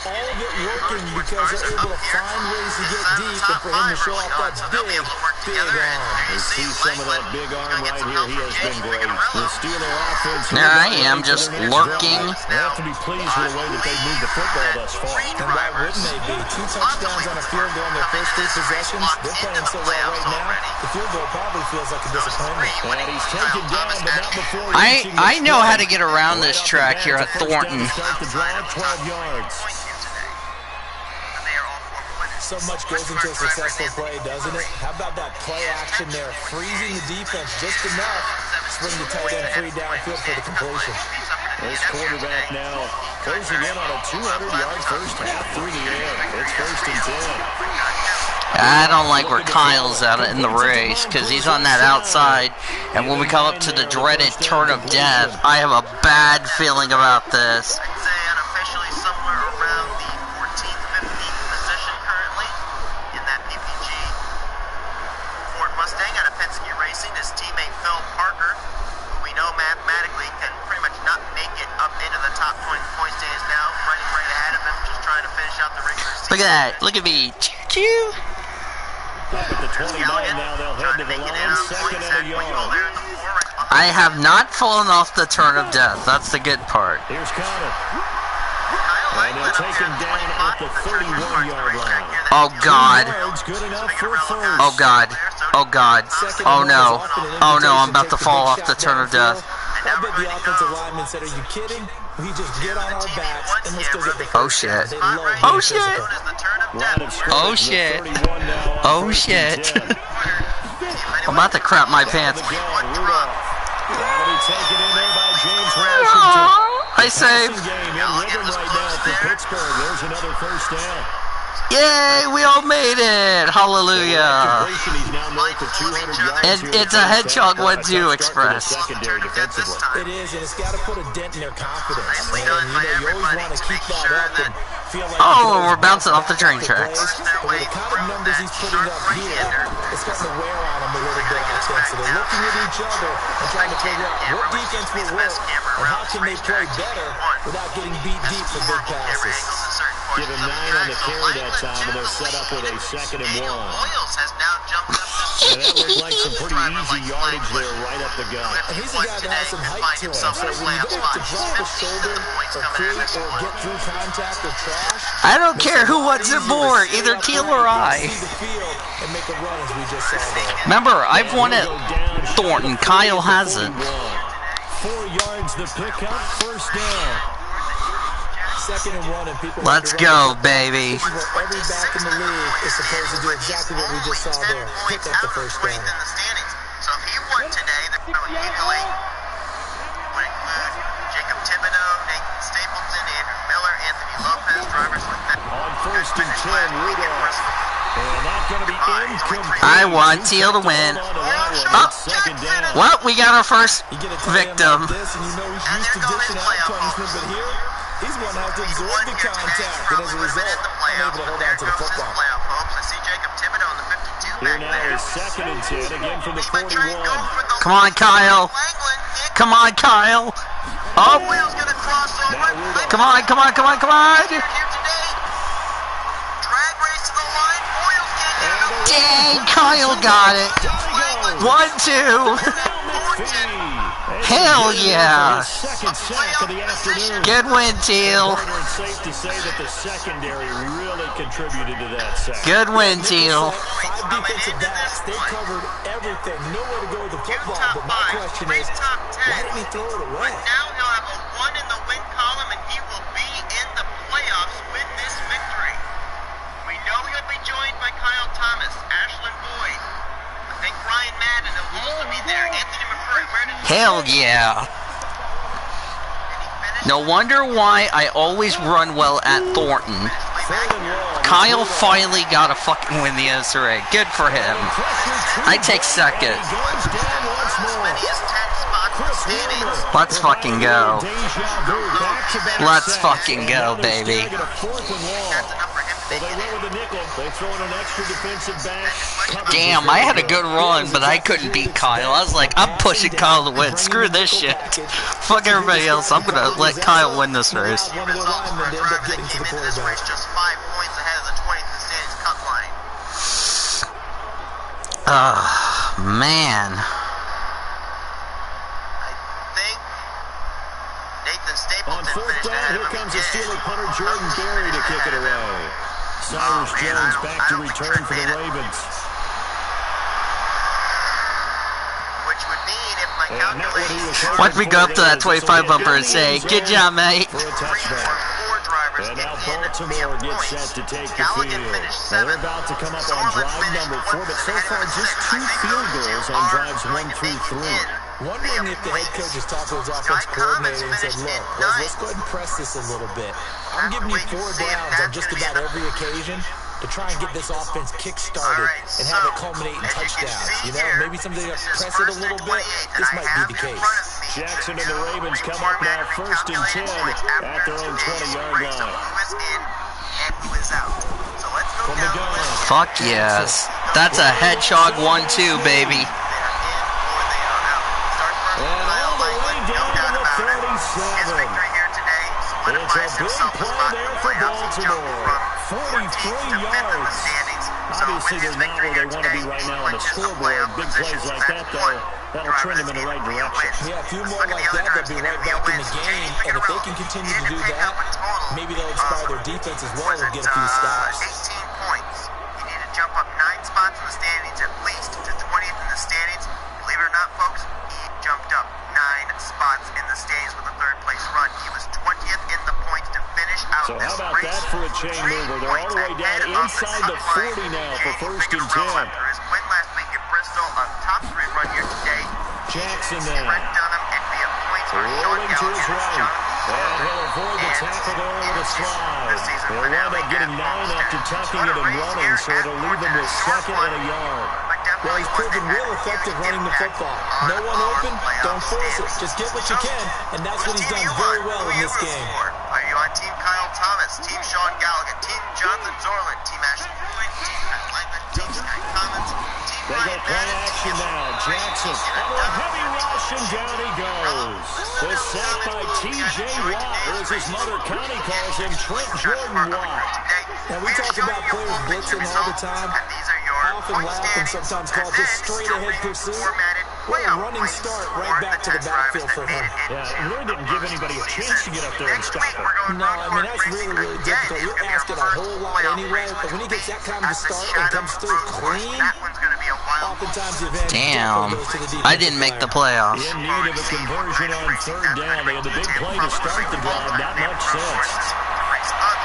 Speaker 4: All of it working because they're able to find ways to get deep and for him to show off that big arm.
Speaker 3: You see some of that big arm right here. He has been great. The Steeler offense.
Speaker 1: There I am, just lurking.
Speaker 3: They have to be pleased with the way that they've moved the football thus far.
Speaker 4: And why wouldn't they be? 2 touchdowns on a field goal in their first 3 possessions. They're playing so well right now. The field goal probably feels like a disappointment.
Speaker 3: And he's taken down, but not before
Speaker 1: I know how to get around this track here at Thornton.
Speaker 3: Start the drive, 12 yards.
Speaker 4: So much goes into a successful play, doesn't it? How about that play action there? Freezing the defense just enough. Swing the tight end free downfield for the completion.
Speaker 3: This quarterback now closing in on a 200-yard first half through the air. It's 1st and 10.
Speaker 1: I don't like where Kyle's out in the race because he's on that outside. And when we come up to the dreaded turn of death, I have a bad feeling about this.
Speaker 5: I'd say unofficially somewhere around the 14th, 15th position currently in that PPR
Speaker 1: Look at that. Look at me. Choo-choo.
Speaker 3: Up at the 29 now, they'll head to the line, second and a yard.
Speaker 1: I have not fallen off the turn of death. That's the good part.
Speaker 3: Here's Connor. And they'll take him down at the 31-yard line.
Speaker 1: Oh, God.
Speaker 3: Good enough for first.
Speaker 1: Oh, God. Oh, God. Oh, no. Oh, no. I'm about to fall off the turn of death.
Speaker 4: I bet the offensive lineman said, are you kidding? We just get on our backs and let's go get the
Speaker 1: Oh, shit. Oh, shit. Oh, shit. Oh, shit. I'm about to crap my pants. I saved. Yay, we all made it. Hallelujah. And it's a Hedgehog 1-2 Express.
Speaker 4: It is, and it's got to put a dent in their confidence. And, you always want to keep that up and feel like...
Speaker 1: Oh, we're bouncing off the train tracks.
Speaker 4: But with the kind of numbers he's putting up here, it's starting to wear on him a little bit, I think. So they're looking at each other and trying to figure out what defense will work and how can they play better without getting beat deep for big passes.
Speaker 3: Give him 9 on the carry that time, and they're set up with a 2nd and 1. And that looked like some pretty easy yardage there right up the gut.
Speaker 4: And he's a guy that has some height to him, so when you don't have to drop a shoulder or create or get through contact or trash,
Speaker 1: I don't care who wants it more, either Teal or I. Remember, I've won at Thornton. Kyle hasn't.
Speaker 3: 4 yards the pickup, first down.
Speaker 4: Second and 1, and people.
Speaker 1: Let's go, baby.
Speaker 4: This is what every back in the league is supposed to do, exactly what we just saw there. Pick up the first down.
Speaker 5: So if he won today, the easily would include Jacob Thibodeau, Nathan Stapleton, Andrew Miller, Anthony Lopez, drivers like that.
Speaker 3: On first and 10, Rudolph. And that's going to be incomplete.
Speaker 1: I want Teal to win. Oh, well, we got our first victim.
Speaker 4: He's going to have to absorb the contact, and as a result, unable to hold on to the football.
Speaker 5: I see Jacob Thibodeau on the 52
Speaker 3: Here now is 2nd and 10, again from the 41.
Speaker 1: Come on, Kyle. Come on, Kyle. Oh. Come on, come on, come on, come on. Dang, Kyle got it. 1-2. Hell yeah. Good win, Teal.
Speaker 3: It's safe to say that the secondary really contributed to that sack.
Speaker 1: Good win, Teal.
Speaker 4: 5 defensive backs, they covered everything. Nowhere to go with the football, but my question is, why didn't he throw it away?
Speaker 5: Now he'll have a 1 in the win column, and he will be in the playoffs with this victory. We know he'll be joined by Kyle Thomas, Ashlyn Boyd. I think Ryan Madden will also be there. Anthony McCurry, where did he
Speaker 1: Hell yeah. No wonder why I always run well at Thornton. Kyle finally got a fucking win the SRA. Good for him. I take second. Let's fucking go. Let's fucking go, baby. Damn, I had a good run, but I couldn't beat Kyle. I was like, I'm pushing Kyle to win. Screw this shit. Fuck everybody else. I'm gonna let Kyle win this race.
Speaker 5: just 5 points ahead of the 20th in the standings cut line.
Speaker 1: Man.
Speaker 5: I think Nathan Stapleton
Speaker 3: on 4th down, here comes the Steelers punter Jordan Berry to kick it away. Cyrus Jones back to return for the Ravens.
Speaker 5: Which would mean, if my calculations...
Speaker 1: Once we go up to that 25 bumper and say, good job, mate.
Speaker 3: For a touchdown. And now Baltimore gets set to take the field. Now they're about to come up on drive number 4, but so far just 2 field goals on drives 1 through 3.
Speaker 4: Wondering if the head coach has talked to his offense coordinator and said, look, let's go ahead and press this a little bit. I'm giving you 4 downs on just about every occasion to try and get this offense kick-started and have it culminate in touchdowns. You know, maybe somebody to press it a little bit. This might be the case.
Speaker 3: Jackson and the Ravens come up now 1st and 10 at their own 20-yard line.
Speaker 1: Fuck yes. That's a Hedgehog 1-2, baby.
Speaker 3: And all the way down to the 37. It's a big play there for Baltimore. 43 yards. Obviously, they're not where they want to be right now on the scoreboard. Big plays like that, though, that'll trend them in the right direction.
Speaker 4: Yeah, a few more like that, they'll be right back in the game. And if they can continue to do that, maybe they'll inspire their defense as well and get a few stops.
Speaker 5: 18 points. You need to jump up 9 spots in the standings, at least to 20th in the standings. Believe it or not, folks, he jumped up 9 spots in the standings with a third-place run. He was 20th in the points to finish out
Speaker 3: So
Speaker 5: this
Speaker 3: how about
Speaker 5: race.
Speaker 3: that for a chain mover? They're all the way down inside the 40 now for first and 10.
Speaker 5: After his win last week at Bristol, a top 3 run here today.
Speaker 3: Jackson
Speaker 5: Brett
Speaker 3: now.
Speaker 5: Dunham and via points for Sean
Speaker 3: Rolling to his
Speaker 5: Gallagher.
Speaker 3: right. And he'll avoid the tackle there with a slide. He'll wind up getting 9 after tucking it and running, so it'll leave him with 2nd and a yard.
Speaker 4: Well, he's proven real effective running the football. No one open, don't force it. Just get what you can, and that's what he's done very well in this game.
Speaker 5: Are you on Team Kyle Thomas, Team Sean Gallagher, Team Jonathan Zorlin, Team Ashley Floyd, Team Pat Lyman, Team Sky Commons, Team
Speaker 3: They
Speaker 5: Ryan
Speaker 3: go play
Speaker 5: Madden,
Speaker 3: action
Speaker 5: Team
Speaker 3: now. Jackson under a heavy rush, and down he goes. Was sacked by T.J. Watt, or as his mother Connie calls him, Trent Jordan Watt.
Speaker 4: Now, we talk about players blitzing all the time. I often laugh and sometimes call it just straight-ahead pursuit. What a running start right back to the backfield for him.
Speaker 3: Yeah, it really didn't give anybody a chance to get up there and stop him.
Speaker 4: No, I mean, that's really, really difficult. You're asking a whole lot anyway, but when he gets that kind of a start and comes through clean, oftentimes the advantage
Speaker 1: Damn.
Speaker 4: goes to the defensive
Speaker 1: I didn't make the playoffs.
Speaker 3: In need of a conversion on 3rd down. They had the big play to start the drive. Not much sense.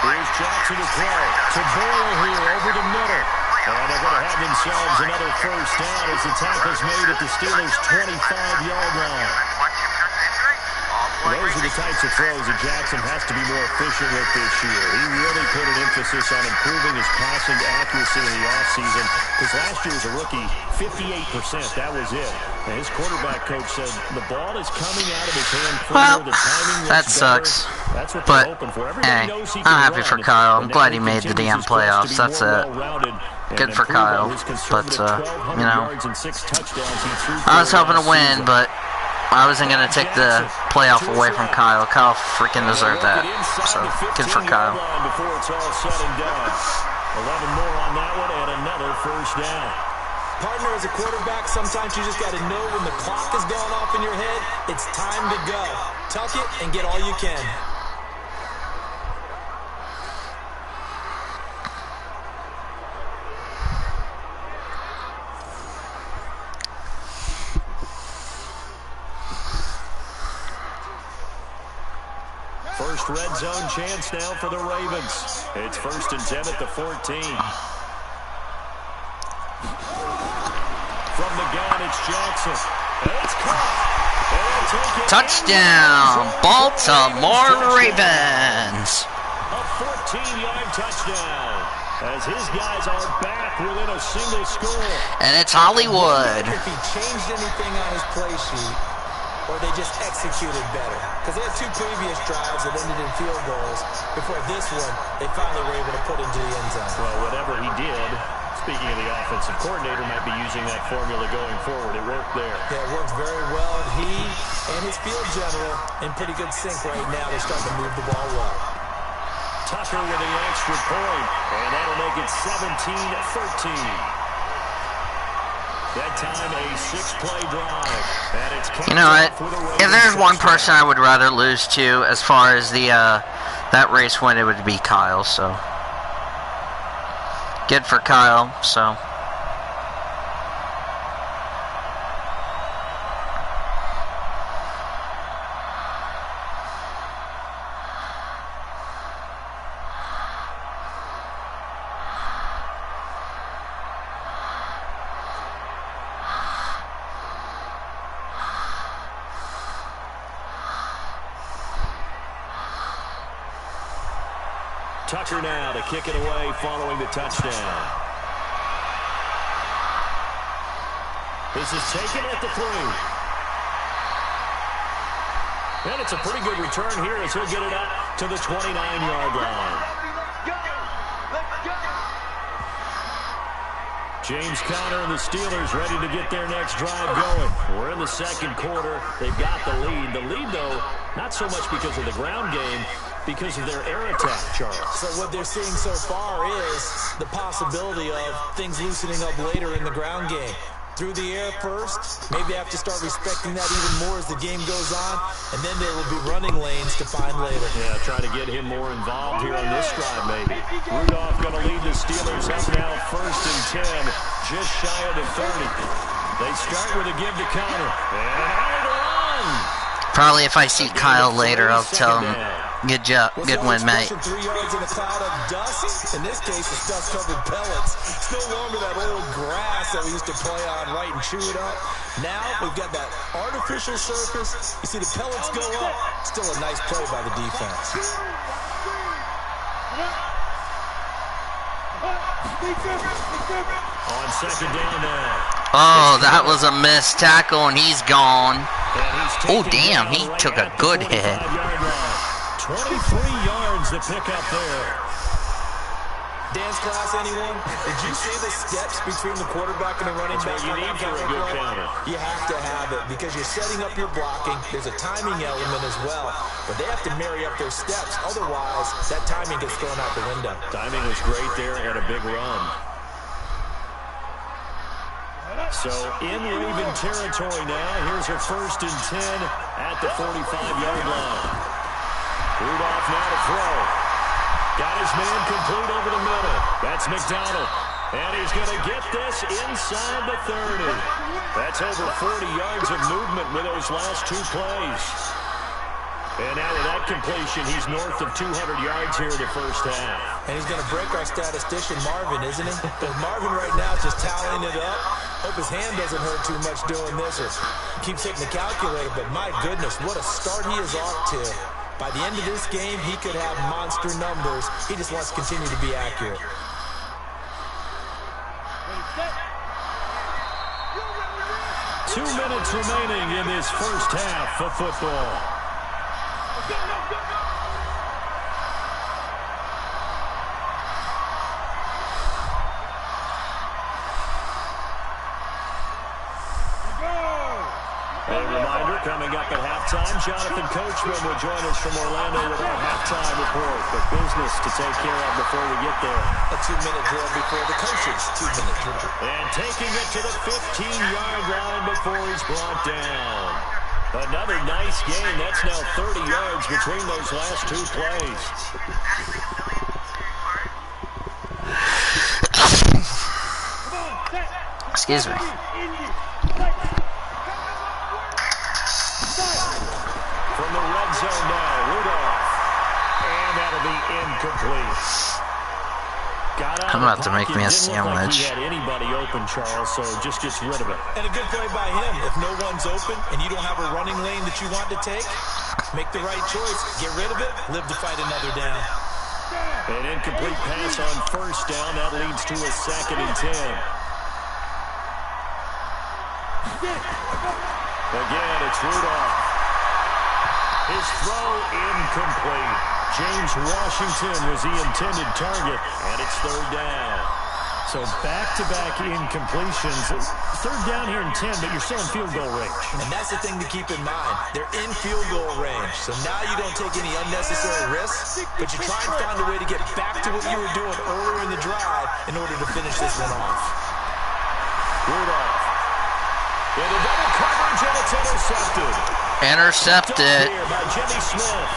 Speaker 3: Here's Jackson to throw. To Boyle here over the middle. And they're going to have themselves another first down as the tackle's made at the Steelers' 25-yard line. Those are the types of throws that Jackson has to be more efficient with this year. He really put an emphasis on improving his passing accuracy in the offseason. Because last year as a rookie, 58%, that was it. And his quarterback coach said the ball is coming out of his hand quicker, the timing looks
Speaker 1: That
Speaker 3: better.
Speaker 1: sucks.
Speaker 3: That's what
Speaker 1: But,
Speaker 3: they're hoping for. Everybody
Speaker 1: hey,
Speaker 3: knows he
Speaker 1: I'm
Speaker 3: can
Speaker 1: happy for
Speaker 3: run,
Speaker 1: Kyle. I'm
Speaker 3: and
Speaker 1: glad
Speaker 3: now
Speaker 1: he made the
Speaker 3: continues
Speaker 1: damn
Speaker 3: his quest to
Speaker 1: playoffs.
Speaker 3: be
Speaker 1: That's
Speaker 3: more
Speaker 1: it.
Speaker 3: well-rounded and
Speaker 1: Good for
Speaker 3: improve on
Speaker 1: Kyle.
Speaker 3: his
Speaker 1: But,
Speaker 3: conservative 1,200
Speaker 1: you know,
Speaker 3: yards and 6 touchdowns he threw
Speaker 1: I was
Speaker 3: for
Speaker 1: hoping to
Speaker 3: last
Speaker 1: win,
Speaker 3: season.
Speaker 1: but I wasn't going to take the playoff away from Kyle. Kyle freaking deserved that. So, good for Kyle.
Speaker 3: Before it's all said and done. 11 more on that one and another first down.
Speaker 4: Partner, as a quarterback, sometimes you just got to know when the clock is going off in your head, it's time to go. Tuck it and get all you can.
Speaker 3: First red zone chance now for the Ravens. It's 1st and 10 at the 14. From the gun, it's Jackson. And it's caught.
Speaker 1: Touchdown, Baltimore Ravens.
Speaker 3: A 14-yard touchdown. As his guys are back within a single score.
Speaker 1: And it's Hollywood.
Speaker 4: If he changed anything on his play sheet, or they just executed better. Because they had 2 previous drives that ended in field goals. Before this one, they finally were able to put into the end zone.
Speaker 3: Well, whatever he did, speaking of the offensive coordinator, might be using that formula going forward. It worked there.
Speaker 4: Yeah, it works very well. He and his field general in pretty good sync right now. They're starting to move the ball well.
Speaker 3: Tucker with the extra point, and that'll make it 17-13. That time a 6-play drive. And it's
Speaker 1: You know what? If there's one person I would rather lose to as far as the that race win, it would be Kyle. So good for Kyle. So.
Speaker 3: Tucker now to kick it away following the touchdown. This is taken at the 3. And it's a pretty good return here as he'll get it up to the 29-yard line. James Conner and the Steelers ready to get their next drive going. We're in the second quarter. They've got the lead. The lead, though, not so much because of the ground game, because of their air attack, Charles.
Speaker 4: So what they're seeing so far is the possibility of things loosening up later in the ground game. Through the air first, maybe have to start respecting that even more as the game goes on, and then there will be running lanes to find later.
Speaker 3: Yeah, try to get him more involved here on this drive, maybe. Rudolph going to lead the Steelers up now 1st and 10, just shy of the 30. They start with a give to Conner, and an alley to run.
Speaker 1: Probably if I see Kyle later, I'll tell him, good job, good win, mate.
Speaker 4: 3 yards in a cloud of dust. In this case, it's dust-covered pellets. It's no longer that old grass that we used to play on, right, and chew it up. Now we've got that artificial surface. You see the pellets go up. Still a nice play by the defense.
Speaker 3: On 2nd down now.
Speaker 1: Oh, that was a missed tackle, and he's gone. Oh, damn, he took a good hit.
Speaker 3: 23 yards to pick up there.
Speaker 4: Dance class, anyone? Did you see the steps between the quarterback and the running back?
Speaker 3: That's what you need for a good counter.
Speaker 4: You have to have it because you're setting up your blocking. There's a timing element as well, but they have to marry up their steps. Otherwise, that timing gets thrown out the window.
Speaker 3: Timing was great there and a big run. So in Raven territory now. Here's her 1st and 10 at the 45-yard line. Rudolph now to throw. Got his man complete over the middle. That's McDonald. And he's going to get this inside the 30. That's over 40 yards of movement with those last 2 plays. And now with that completion, he's north of 200 yards here in the first half.
Speaker 4: And he's going to break our statistician, Marvin, isn't he? Because Marvin right now is just tallying it up. Hope his hand doesn't hurt too much doing this or keeps hitting the calculator. But my goodness, what a start he is off to. By the end of this game, he could have monster numbers. He just wants to continue to be accurate.
Speaker 3: Two minutes remaining in this first half of football. Coming up at halftime, Jonathan Coachman will join us from Orlando with our halftime report. But business to take care of before we get there.
Speaker 4: A 2-minute drill before the coach's 2-minute drill.
Speaker 3: And taking it to the 15-yard line before he's brought down. Another nice gain. That's now 30 yards between those last 2 plays.
Speaker 1: Excuse me.
Speaker 3: From the red zone now, Rudolph. And that'll be incomplete.
Speaker 1: I'm about to make me a sandwich.
Speaker 3: Like he had anybody open, Charles, so just gets rid of it.
Speaker 4: And a good play by him. If no one's open and you don't have a running lane that you want to take, make the right choice. Get rid of it. Live to fight another down.
Speaker 3: An incomplete pass on 1st down. That leads to a 2nd and 10. Again, it's Rudolph. His throw incomplete. James Washington was the intended target, and it's 3rd down. So back-to-back incompletions. 3rd down here in 10, but you're still in field goal range.
Speaker 4: And that's the thing to keep in mind. They're in field goal range. So now you don't take any unnecessary risks, but you try and find a way to get back to what you were doing earlier in the drive in order to finish this one off.
Speaker 3: Rudolph. Into double coverage, and it's intercepted.
Speaker 1: Intercepted.
Speaker 3: By Jimmy Smith.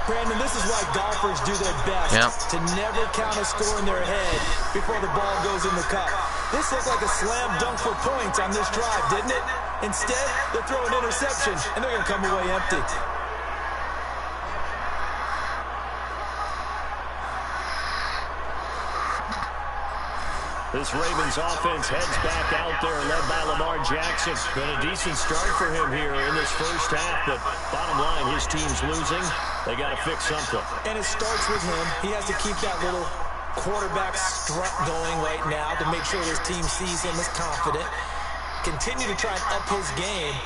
Speaker 4: Brandon, this is why golfers do their best to never count a score in their head before the ball goes in the cup. This looked like a slam dunk for points on this drive, didn't it? Instead, they'll throw an interception, and they're going to come away empty.
Speaker 3: This Ravens offense heads back out there, led by Lamar Jackson. Been a decent start for him here in this first half, but bottom line, his team's losing. They got to fix something.
Speaker 4: And it starts with him. He has to keep that little quarterback strut going right now to make sure his team sees him as confident. Continue to try and up his game,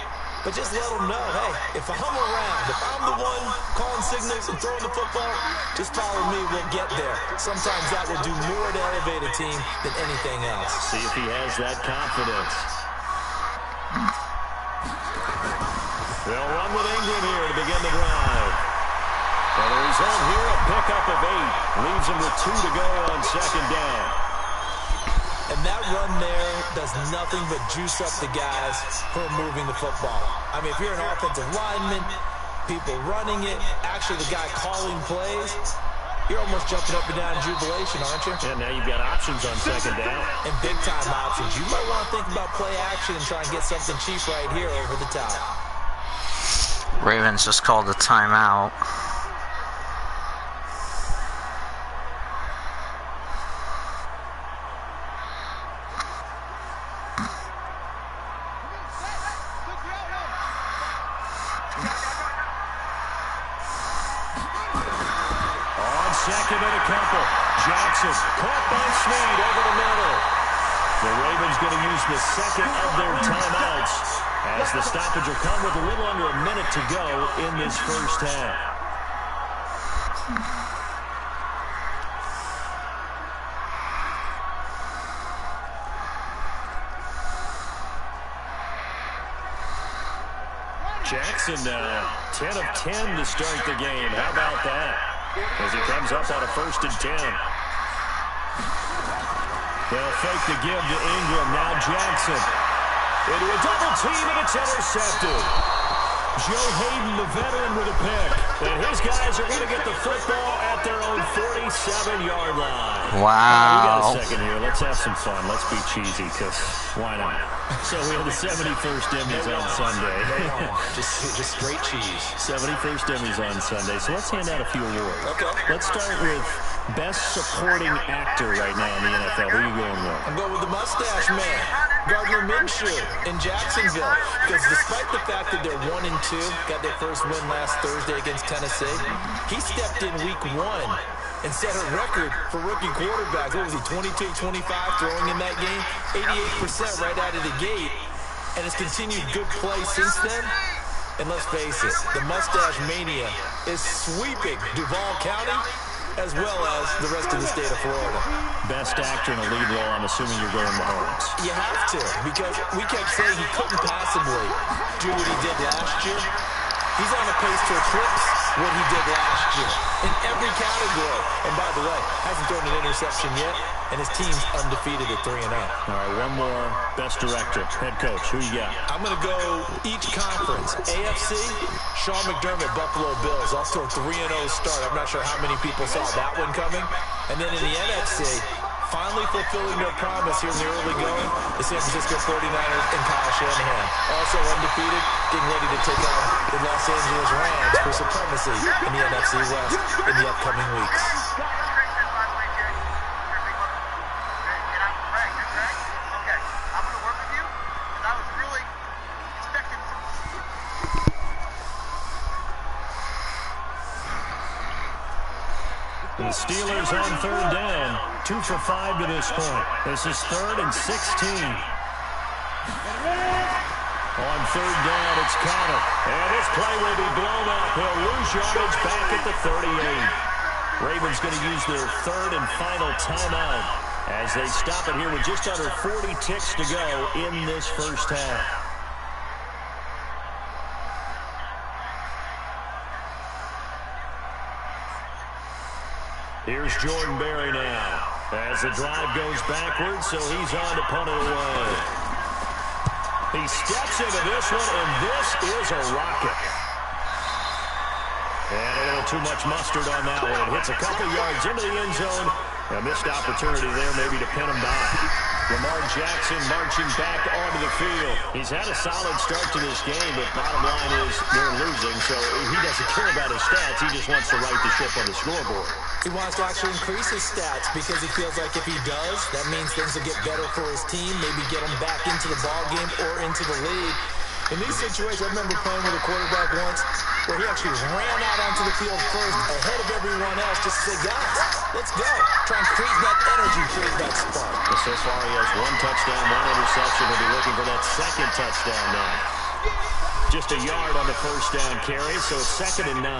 Speaker 4: but just let them know, hey, if I'm around, if I'm the one calling signals and throwing the football, just follow me, we'll get there. Sometimes that will do more to elevate a team than anything else.
Speaker 3: See if he has that confidence. They'll run with Ingram here to begin the drive. And the result here, a pickup of 8. Leaves him with 2 to go on second down.
Speaker 4: And that run there does nothing but juice up the guys who are moving the football. I mean, if you're an offensive lineman, people running it, actually the guy calling plays, you're almost jumping up and down in jubilation, aren't you?
Speaker 3: And now you've got options on second down.
Speaker 4: And big-time options. You might want to think about play action and try and get something cheap right here over the top.
Speaker 1: Ravens just called a timeout.
Speaker 3: Second and a couple. Jackson caught by Snead over the middle. The Ravens going to use the second of their timeouts as the stoppage will come with a little under a minute to go in this first half. Jackson now 10 of 10 to start the game. How about that? As he comes up on a 1st and 10. They'll fake the give to Ingram. Now Jackson. Into a double team, and it's intercepted. Joe Hayden, the veteran, with a pick. And his guys are going to get the football at their own 47-yard line.
Speaker 1: Wow.
Speaker 3: We got a second here. Let's have some fun. Let's be cheesy, because why not? So we have the 71st Emmys on Sunday.
Speaker 4: just straight cheese.
Speaker 3: 71st Emmys on Sunday. So let's hand out a few awards.
Speaker 4: Okay.
Speaker 3: Let's start with Best Supporting Actor right now in the NFL. Who are you going with?
Speaker 4: I'm going with the mustache man, Gardner Minshew in Jacksonville. Because despite the fact that they're 1-2, got their first win last Thursday against Tennessee, he stepped in week 1 and set a record for rookie quarterbacks. What was he, 22-25 throwing in that game? 88% right out of the gate. And has continued good play since then. And let's face it, the mustache mania is sweeping Duval County as well as the rest of the state of Florida.
Speaker 3: Best actor in a lead role, I'm assuming you're going Mahomes.
Speaker 4: You have to, because we kept saying he couldn't possibly do what he did last year. He's on a pace to eclipse what he did last year in every category. And by the way, hasn't thrown an interception yet, and his team's undefeated at 3-0.
Speaker 3: All right, one more. Best director, head coach. Who you got?
Speaker 4: I'm going to go each conference. AFC, Sean McDermott, Buffalo Bills. Off to a 3-0 start. I'm not sure how many people saw that one coming. And then in the NFC, finally fulfilling their promise here in the early going, the San Francisco 49ers and Kyle Shanahan. Also undefeated, getting ready to take on the Los Angeles Rams for supremacy in the NFC West in the upcoming weeks.
Speaker 3: The Steelers on 3rd down. 2 for 5 to this point. This is 3rd and 16. On 3rd down, it's Connor. And this play will be blown up. He'll lose yardage back at the 38. Ravens going to use their 3rd and final timeout as they stop it here with just under 40 ticks to go in this first half. Here's Jordan Berry now as the drive goes backwards, so he's on to punt it away. He steps into this one, and this is a rocket. And a little too much mustard on that one. It hits a couple yards into the end zone. A missed opportunity there maybe to pin him by. Lamar Jackson marching back onto the field. He's had a solid start to this game, but bottom line is they're losing, so he doesn't care about his stats. He just wants to right the ship on the scoreboard.
Speaker 4: He wants to actually increase his stats because he feels like if he does, that means things will get better for his team, maybe get him back into the ball game or into the lead. In these situations, I remember playing with a quarterback once where he actually ran out onto the field first ahead of everyone else just to say, guys, let's go. Try and create that energy, create that spark.
Speaker 3: So far, he has 1 touchdown, 1 interception. He'll be looking for that 2nd touchdown now. Just a yard on the first down carry, so it's 2nd and 9.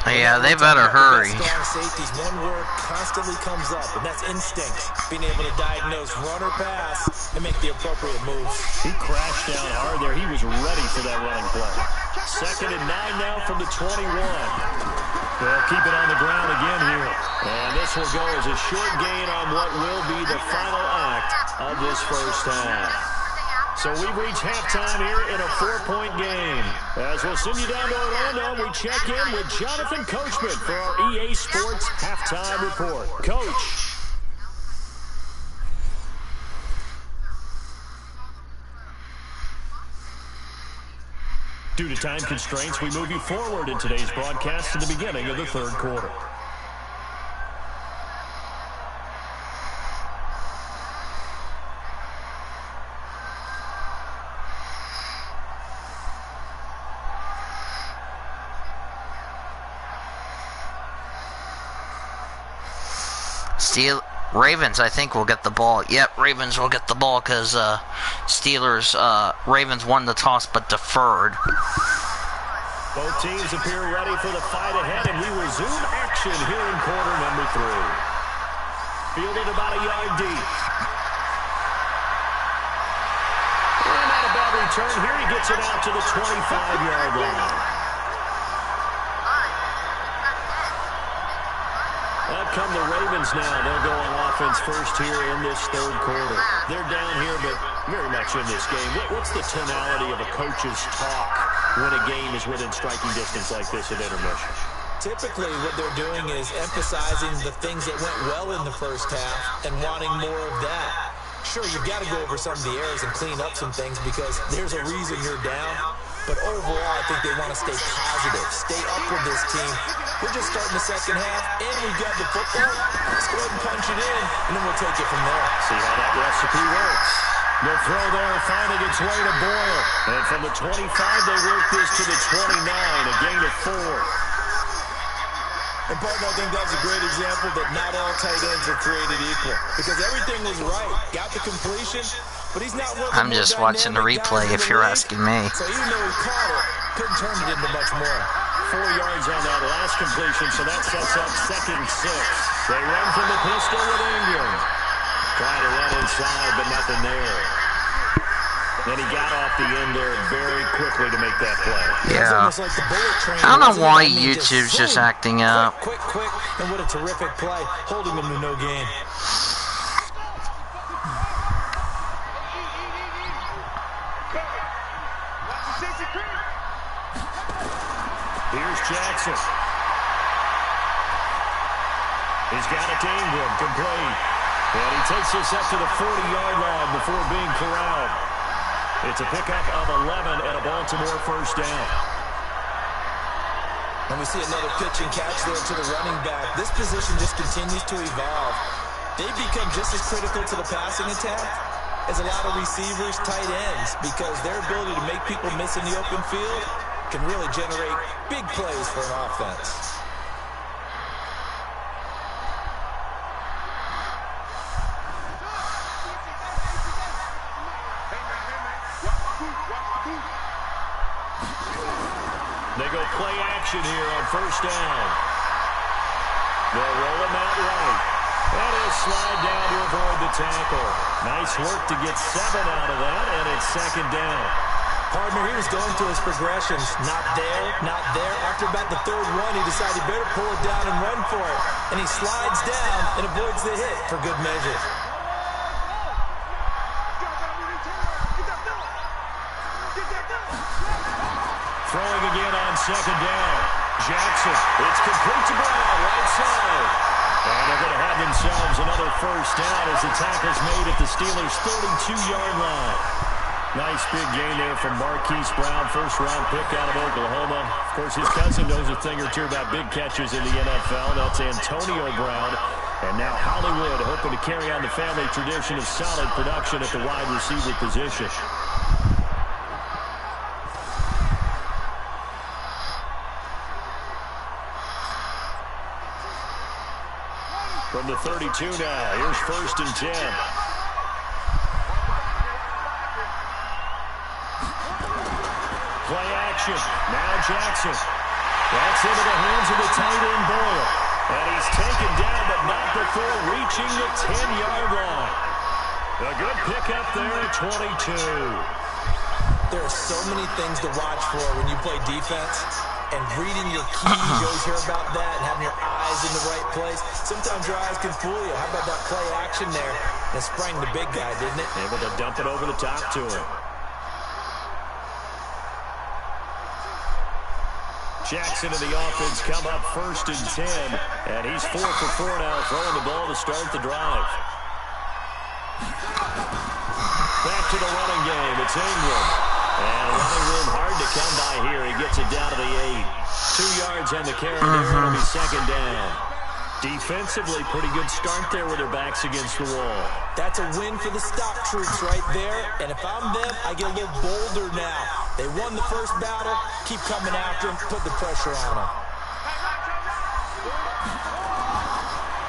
Speaker 1: Yeah, they better hurry.
Speaker 4: Strong safeties, one word constantly comes up, and that's instinct. Being able to diagnose run or pass and make the appropriate moves.
Speaker 3: He crashed down hard there. He was ready for that running play. 2nd and 9 now from the 21. They'll keep it on the ground again here. And this will go as a short gain on what will be the final act of this first half. So we've reached halftime here in a 4-point game. As we'll send you down to Orlando, we check in with Jonathan Coachman for our EA Sports Halftime Report. Coach. Due to time constraints, we move you forward in today's broadcast to the beginning of the third quarter.
Speaker 1: Ravens, I think, will get the ball. Yep, Ravens will get the ball because Ravens won the toss but deferred.
Speaker 3: Both teams appear ready for the fight ahead, and we resume action here in quarter number 3. Fielded about a yard deep. And not a bad return here. He gets it out to the 25-yard line. Up come the Ravens now. They'll go on offense first here in this third quarter. They're down here, but very much in this game. What's the tonality of a coach's talk when a game is within striking distance like this at intermission?
Speaker 4: Typically, what they're doing is emphasizing the things that went well in the first half and wanting more of that. Sure, you've got to go over some of the errors and clean up some things because there's a reason you're down. But overall, I think they want to stay positive, stay up with this team. We're just starting the second half, and we've got the football. Let's go ahead and punch it in, and then we'll take it from there.
Speaker 3: See how that recipe works. The throw there finding its way to Boyle. And from the 25, they work this to the 29, a gain of 4.
Speaker 4: And, partner, I think that's a great example that not all tight ends are created equal. Because everything was right. Got the completion, but he's not one of the
Speaker 1: I'm just watching the replay if you're asking me.
Speaker 4: So even though he caught it, couldn't turn it into much more.
Speaker 3: 4 yards on that last completion, so that sets up 2nd and 6. They run from the pistol with Ingram. Trying to run inside, but nothing there. Then he got off the end there very quickly to make that play.
Speaker 1: Yeah.
Speaker 4: Like the bullet train.
Speaker 1: I don't know why YouTube's just acting up.
Speaker 4: Quick, and what a terrific play, holding him to no gain.
Speaker 3: Here's Jackson. He's got it to Ingram, complete. And he takes this up to the 40-yard line before being corralled. It's a pickup of 11 and a Baltimore first down.
Speaker 4: And we see another pitch and catch there to the running back. This position just continues to evolve. They become just as critical to the passing attack as a lot of receivers, tight ends, because their ability to make people miss in the open field can really generate big plays for an offense.
Speaker 3: They go play action here on first down. They'll roll him out right. And he'll slide down to avoid the tackle. Nice work to get 7 out of that, and it's 2nd down.
Speaker 4: Partner, he was going through his progressions. Not there, not there. After about the 3rd one, he decided he better pull it down and run for it. And he slides down and avoids the hit for good measure.
Speaker 3: Throwing again on 2nd down. Jackson, it's complete to Brown, right side. And they're going to have themselves another first down as the tackle's made at the Steelers' 32-yard line. Nice big gain there from Marquise Brown, first-round pick out of Oklahoma. Of course, his cousin knows a thing or two about big catches in the NFL. That's Antonio Brown. And now Hollywood hoping to carry on the family tradition of solid production at the wide receiver position. From the 32 now, here's 1st and 10. Play action. Now Jackson. That's into the hands of the tight end Boyle. And he's taken down, but not before reaching the 10-yard line. A good pickup there at 22.
Speaker 4: There are so many things to watch for when you play defense. And reading your keys, you always hear about that, and having your eyes in the right place. Sometimes your eyes can fool you. How about that play action there? That sprang the big guy, didn't it?
Speaker 3: Able to dump it over the top to him. Jackson and the offense come up 1st and 10. And he's 4 for 4 now, throwing the ball to start the drive. Back to the running game. It's Ingram. And running room hard to come by here. He gets it down to the 8. 2 yards on the carry there. It'll be 2nd down. Defensively, pretty good start there with their backs against the wall.
Speaker 4: That's a win for the stock troops right there. And if I'm them, I get a little bolder now. They won the first battle. Keep coming after them. Put the pressure on them.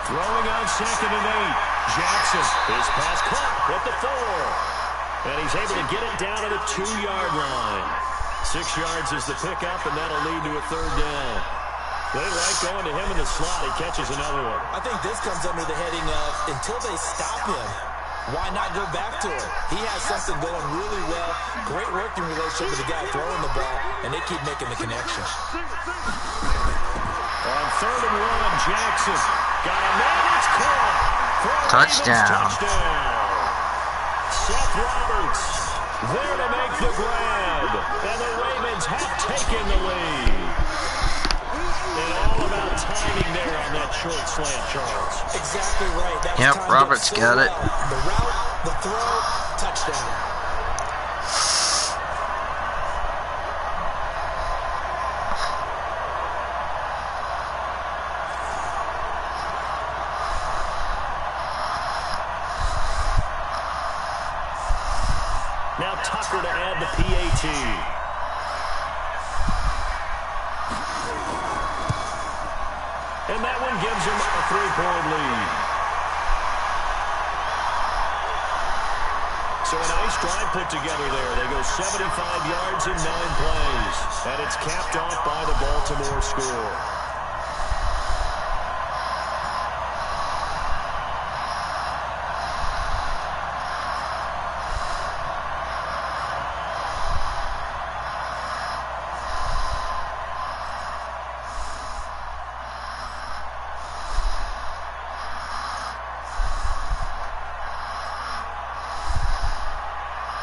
Speaker 3: Throwing on 2nd and 8. Jackson. His pass caught with the 4. And he's able to get it down to the 2-yard line. 6 yards is the pickup, and that'll lead to a 3rd down. They like going to him in the slot. He catches another one.
Speaker 4: I think this comes under the heading of, until they stop him, why not go back to him? He has something going really well. Great working relationship with the guy throwing the ball, and they keep making the connection.
Speaker 3: On 3rd and 1, Jackson. Got a man. It's caught.
Speaker 1: Touchdown.
Speaker 3: Seth Roberts there to make the grab. And the Ravens have taken the lead. And all about timing there on that short slant, Charles.
Speaker 4: Exactly right. That's
Speaker 1: yep, Roberts got it.
Speaker 4: The route, the throw, touchdown.
Speaker 3: Now Tucker to add the PAT. And that one gives him a 3-point lead. So a nice drive put together there. They go 75 yards in 9 plays. And it's capped off by the Baltimore score.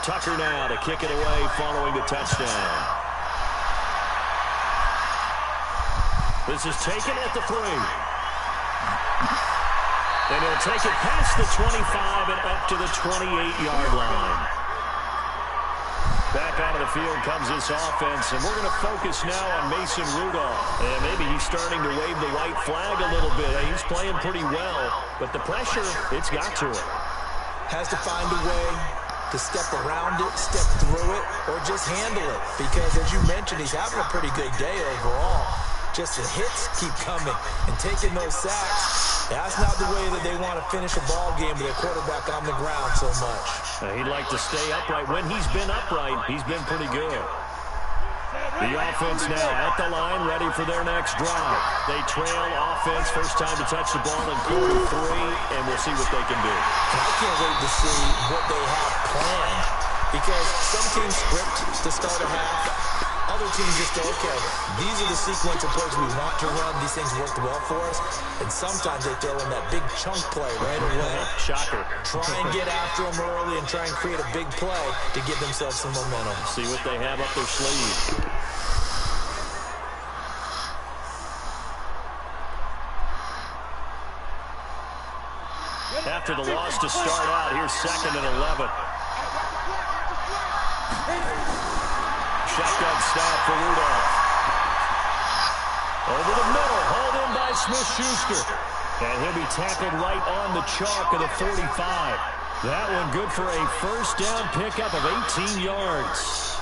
Speaker 3: Tucker now to kick it away following the touchdown. This is taken at the 3. And he'll take it past the 25 and up to the 28-yard line. Back onto the field comes this offense, and we're going to focus now on Mason Rudolph. And maybe he's starting to wave the white flag a little bit. He's playing pretty well, but the pressure, it's got to him.
Speaker 4: Has to find a way to step around it, step through it, or just handle it. Because, as you mentioned, he's having a pretty good day overall. Just the hits keep coming and taking those sacks. That's not the way that they want to finish a ball game with their quarterback on the ground so much.
Speaker 3: He'd like to stay upright. When he's been upright, he's been pretty good. The offense now at the line, ready for their next drive. They trail offense, first time to touch the ball in quarter 3, and we'll see what they can do.
Speaker 4: And I can't wait to see what they have planned, because some teams script to start a half, other teams just go, okay, these are the sequence of plays we want to run. These things worked well for us, and sometimes they throw in that big chunk play right away.
Speaker 3: Shocker.
Speaker 4: Try and get after them early and try and create a big play to give themselves some momentum.
Speaker 3: See what they have up their sleeve. After the loss to start out, here's 2nd and 11. Shotgun snap for Rudolph. Over the middle, hauled in by Smith-Schuster. And he'll be tackled right on the chalk of the 45. That one good for a first down pickup of 18 yards.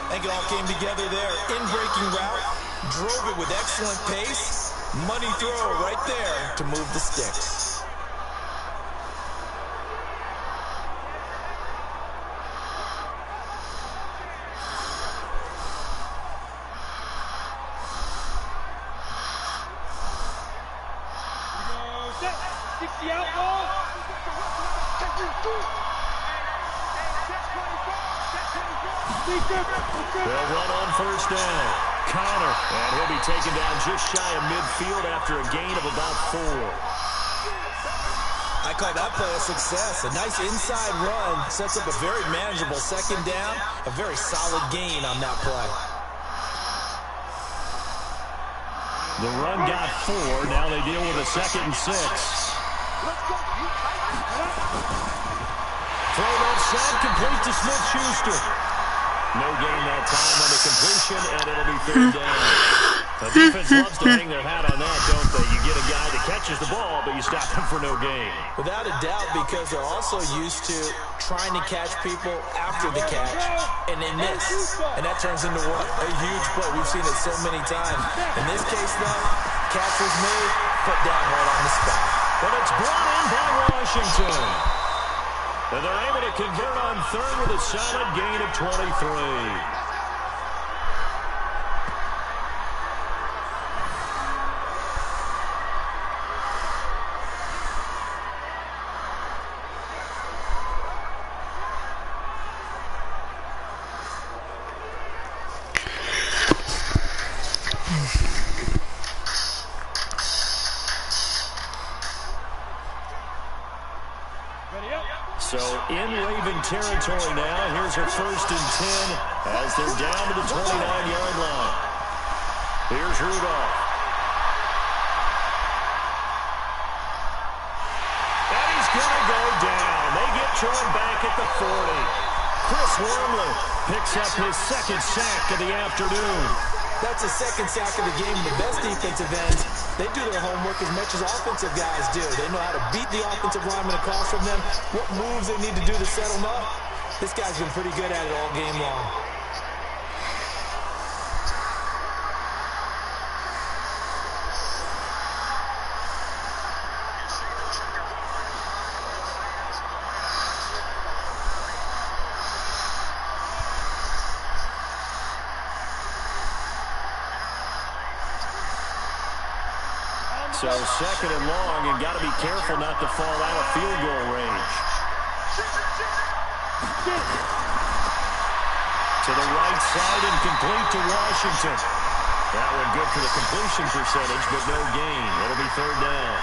Speaker 4: I think it all came together there. In-breaking route, drove it with excellent pace. Money throw right there to move the sticks.
Speaker 3: They'll run on first down. Connor, and he'll be taken down just shy of midfield after a gain of about 4.
Speaker 4: I call that play a success. A nice inside run sets up a very manageable second down. A very solid gain on that play.
Speaker 3: The run got 4. Now they deal with a 2nd and 6. Throw that set, complete to Smith-Schuster. No gain that time on the completion, and it'll be 3rd down. The defense loves to hang their hat on that, don't they? You get a guy that catches the ball, but you stop him for no gain.
Speaker 4: Without a doubt, because they're also used to trying to catch people after the catch, and they miss. And that turns into what? A huge play. We've seen it so many times. In this case, though, catch was made, put down right on the spot.
Speaker 3: But it's brought in by Washington. And they're able to convert on 3rd with a solid gain of 23. So in Raven territory now, here's her 1st and 10 as they're down to the 29-yard line. Here's Rudolph. And he's going to go down. They get Troy back at the 40. Chris Wormley picks up his 2nd sack of the afternoon.
Speaker 4: That's a 2nd sack of the game. The best defensive ends, they do their homework as much as offensive guys do. They know how to beat the offensive lineman across from them, what moves they need to do to set them up. This guy's been pretty good at it all game long.
Speaker 3: So 2nd and long, and got to be careful not to fall out of field goal range. To the right side and complete to Washington. That one good for the completion percentage, but no gain. It'll be 3rd down.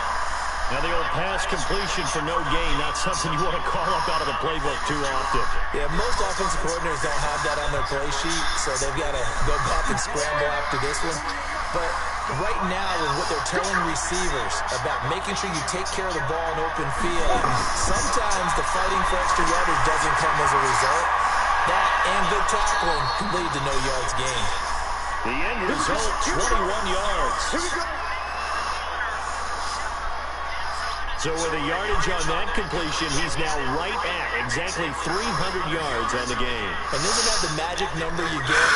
Speaker 3: Now the old pass completion for no gain, not something you want to call up out of the playbook too often.
Speaker 4: Yeah, most offensive coordinators don't have that on their play sheet, so they've got to go back and scramble after this one. But right now, with what they're telling receivers about making sure you take care of the ball in open field, sometimes the fighting for extra yardage doesn't come as a result. That and good tackling can lead to no yards gained.
Speaker 3: The end result, 21 yards. So with a yardage on that completion, he's now right at exactly 300 yards on the game.
Speaker 4: And isn't that the magic number you get?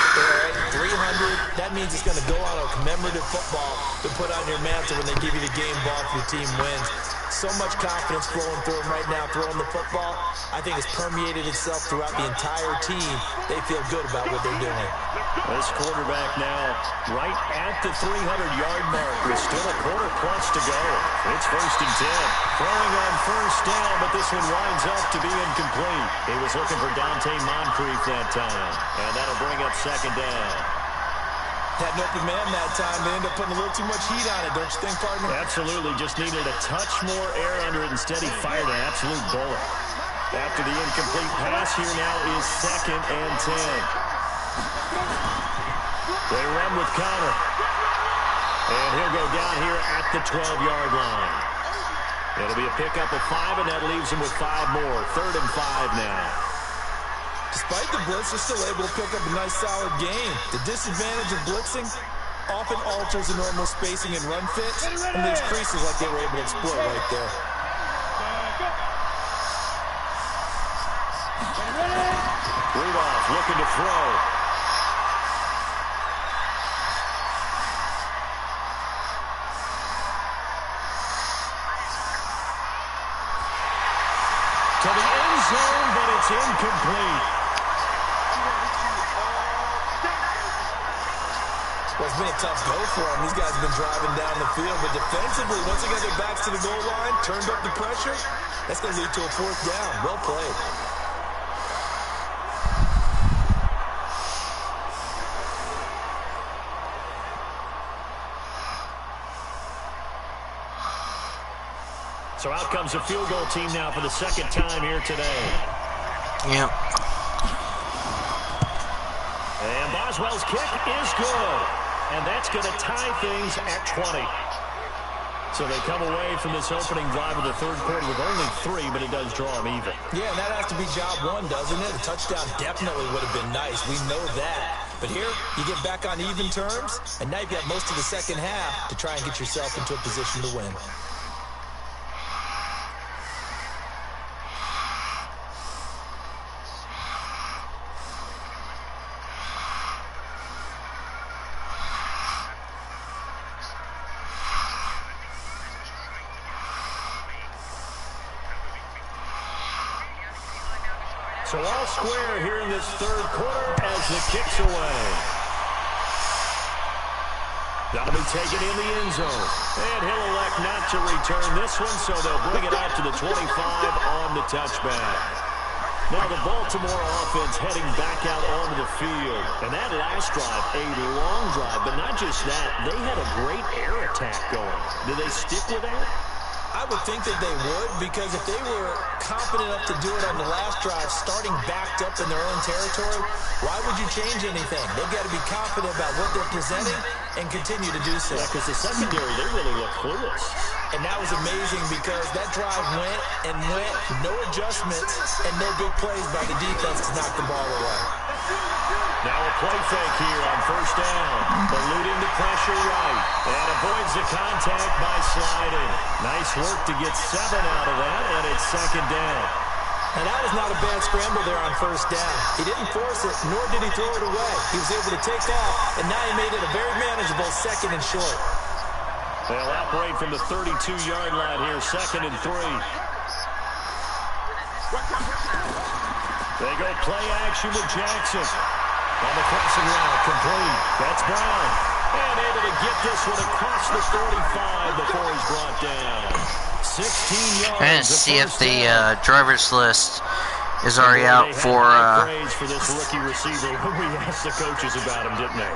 Speaker 4: 300, that means it's going to go on a commemorative football to put on your mantle when they give you the game ball if your team wins. So much confidence flowing through him right now throwing the football. I think it's permeated itself throughout the entire team. They feel good about what they're doing.
Speaker 3: This quarterback now right at the 300-yard mark with still a quarter plus to go. It's 1st and 10. Throwing on 1st down, but this one winds up to be incomplete. He was looking for Dante Moncrief that time, and that'll bring up 2nd down.
Speaker 4: Had an open man that time. They ended up putting a little too much heat on it, don't you think, partner?
Speaker 3: Absolutely. Just needed a touch more air under it. Instead, he fired an absolute bullet. After the incomplete pass, here now is 2nd and 10. They run with Connor. And he'll go down here at the 12-yard line. It'll be a pickup of 5, and that leaves him with 5 more. 3rd and 5 now.
Speaker 4: Despite the blitz, they're still able to pick up a nice, solid gain. The disadvantage of blitzing often alters the normal spacing and run fits, and leaves creases like they were able to exploit right there.
Speaker 3: Rudolph looking to throw. To the end zone, but it's incomplete.
Speaker 4: Well, it's been a tough go for them. These guys have been driving down the field, but defensively, once they got their backs to the goal line, turned up the pressure, that's going to lead to a 4th down. Well played.
Speaker 3: So out comes a field goal team now for the second time here today.
Speaker 1: Yep.
Speaker 3: And Boswell's kick is good. And that's going to tie things at 20. So they come away from this opening drive of the third quarter with only 3, but it does draw them even.
Speaker 4: Yeah, and that has to be job one, doesn't it? A touchdown definitely would have been nice. We know that. But here, you get back on even terms, and now you've got most of the second half to try and get yourself into a position to win.
Speaker 3: So all square here in this third quarter as the kick's away. That'll be taken in the end zone. And he'll elect not to return this one, so they'll bring it out to the 25 on the touchback. Now the Baltimore offense heading back out onto the field. And that last drive, a long drive, but not just that. They had a great air attack going. Did they stick with that?
Speaker 4: I would think that they would, because if they were confident enough to do it on the last drive, starting backed up in their own territory, why would you change anything? They've got to be confident about what they're presenting and continue to do so.
Speaker 3: Yeah, because the secondary, they really look clueless.
Speaker 4: And that was amazing because that drive went and went, no adjustments, and no big plays by the defense to knock the ball away.
Speaker 3: Now a play fake here on first down. Eluding the pressure right. And avoids the contact by sliding. Nice work to get 7 out of that, and it's second down.
Speaker 4: And that was not a bad scramble there on first down. He didn't force it, nor did he throw it away. He was able to take off, and now he made it a very manageable 2nd and short.
Speaker 3: They'll operate from the 32-yard line here, 2nd and 3. They go play action with Jackson. On the crossing route, complete. That's Brown. And able to get this one across the 45 before he's brought down. 16 yards.
Speaker 1: I'm going to see if the driver's list is already out for
Speaker 3: this rookie receiver when we asked the coaches about him, didn't they?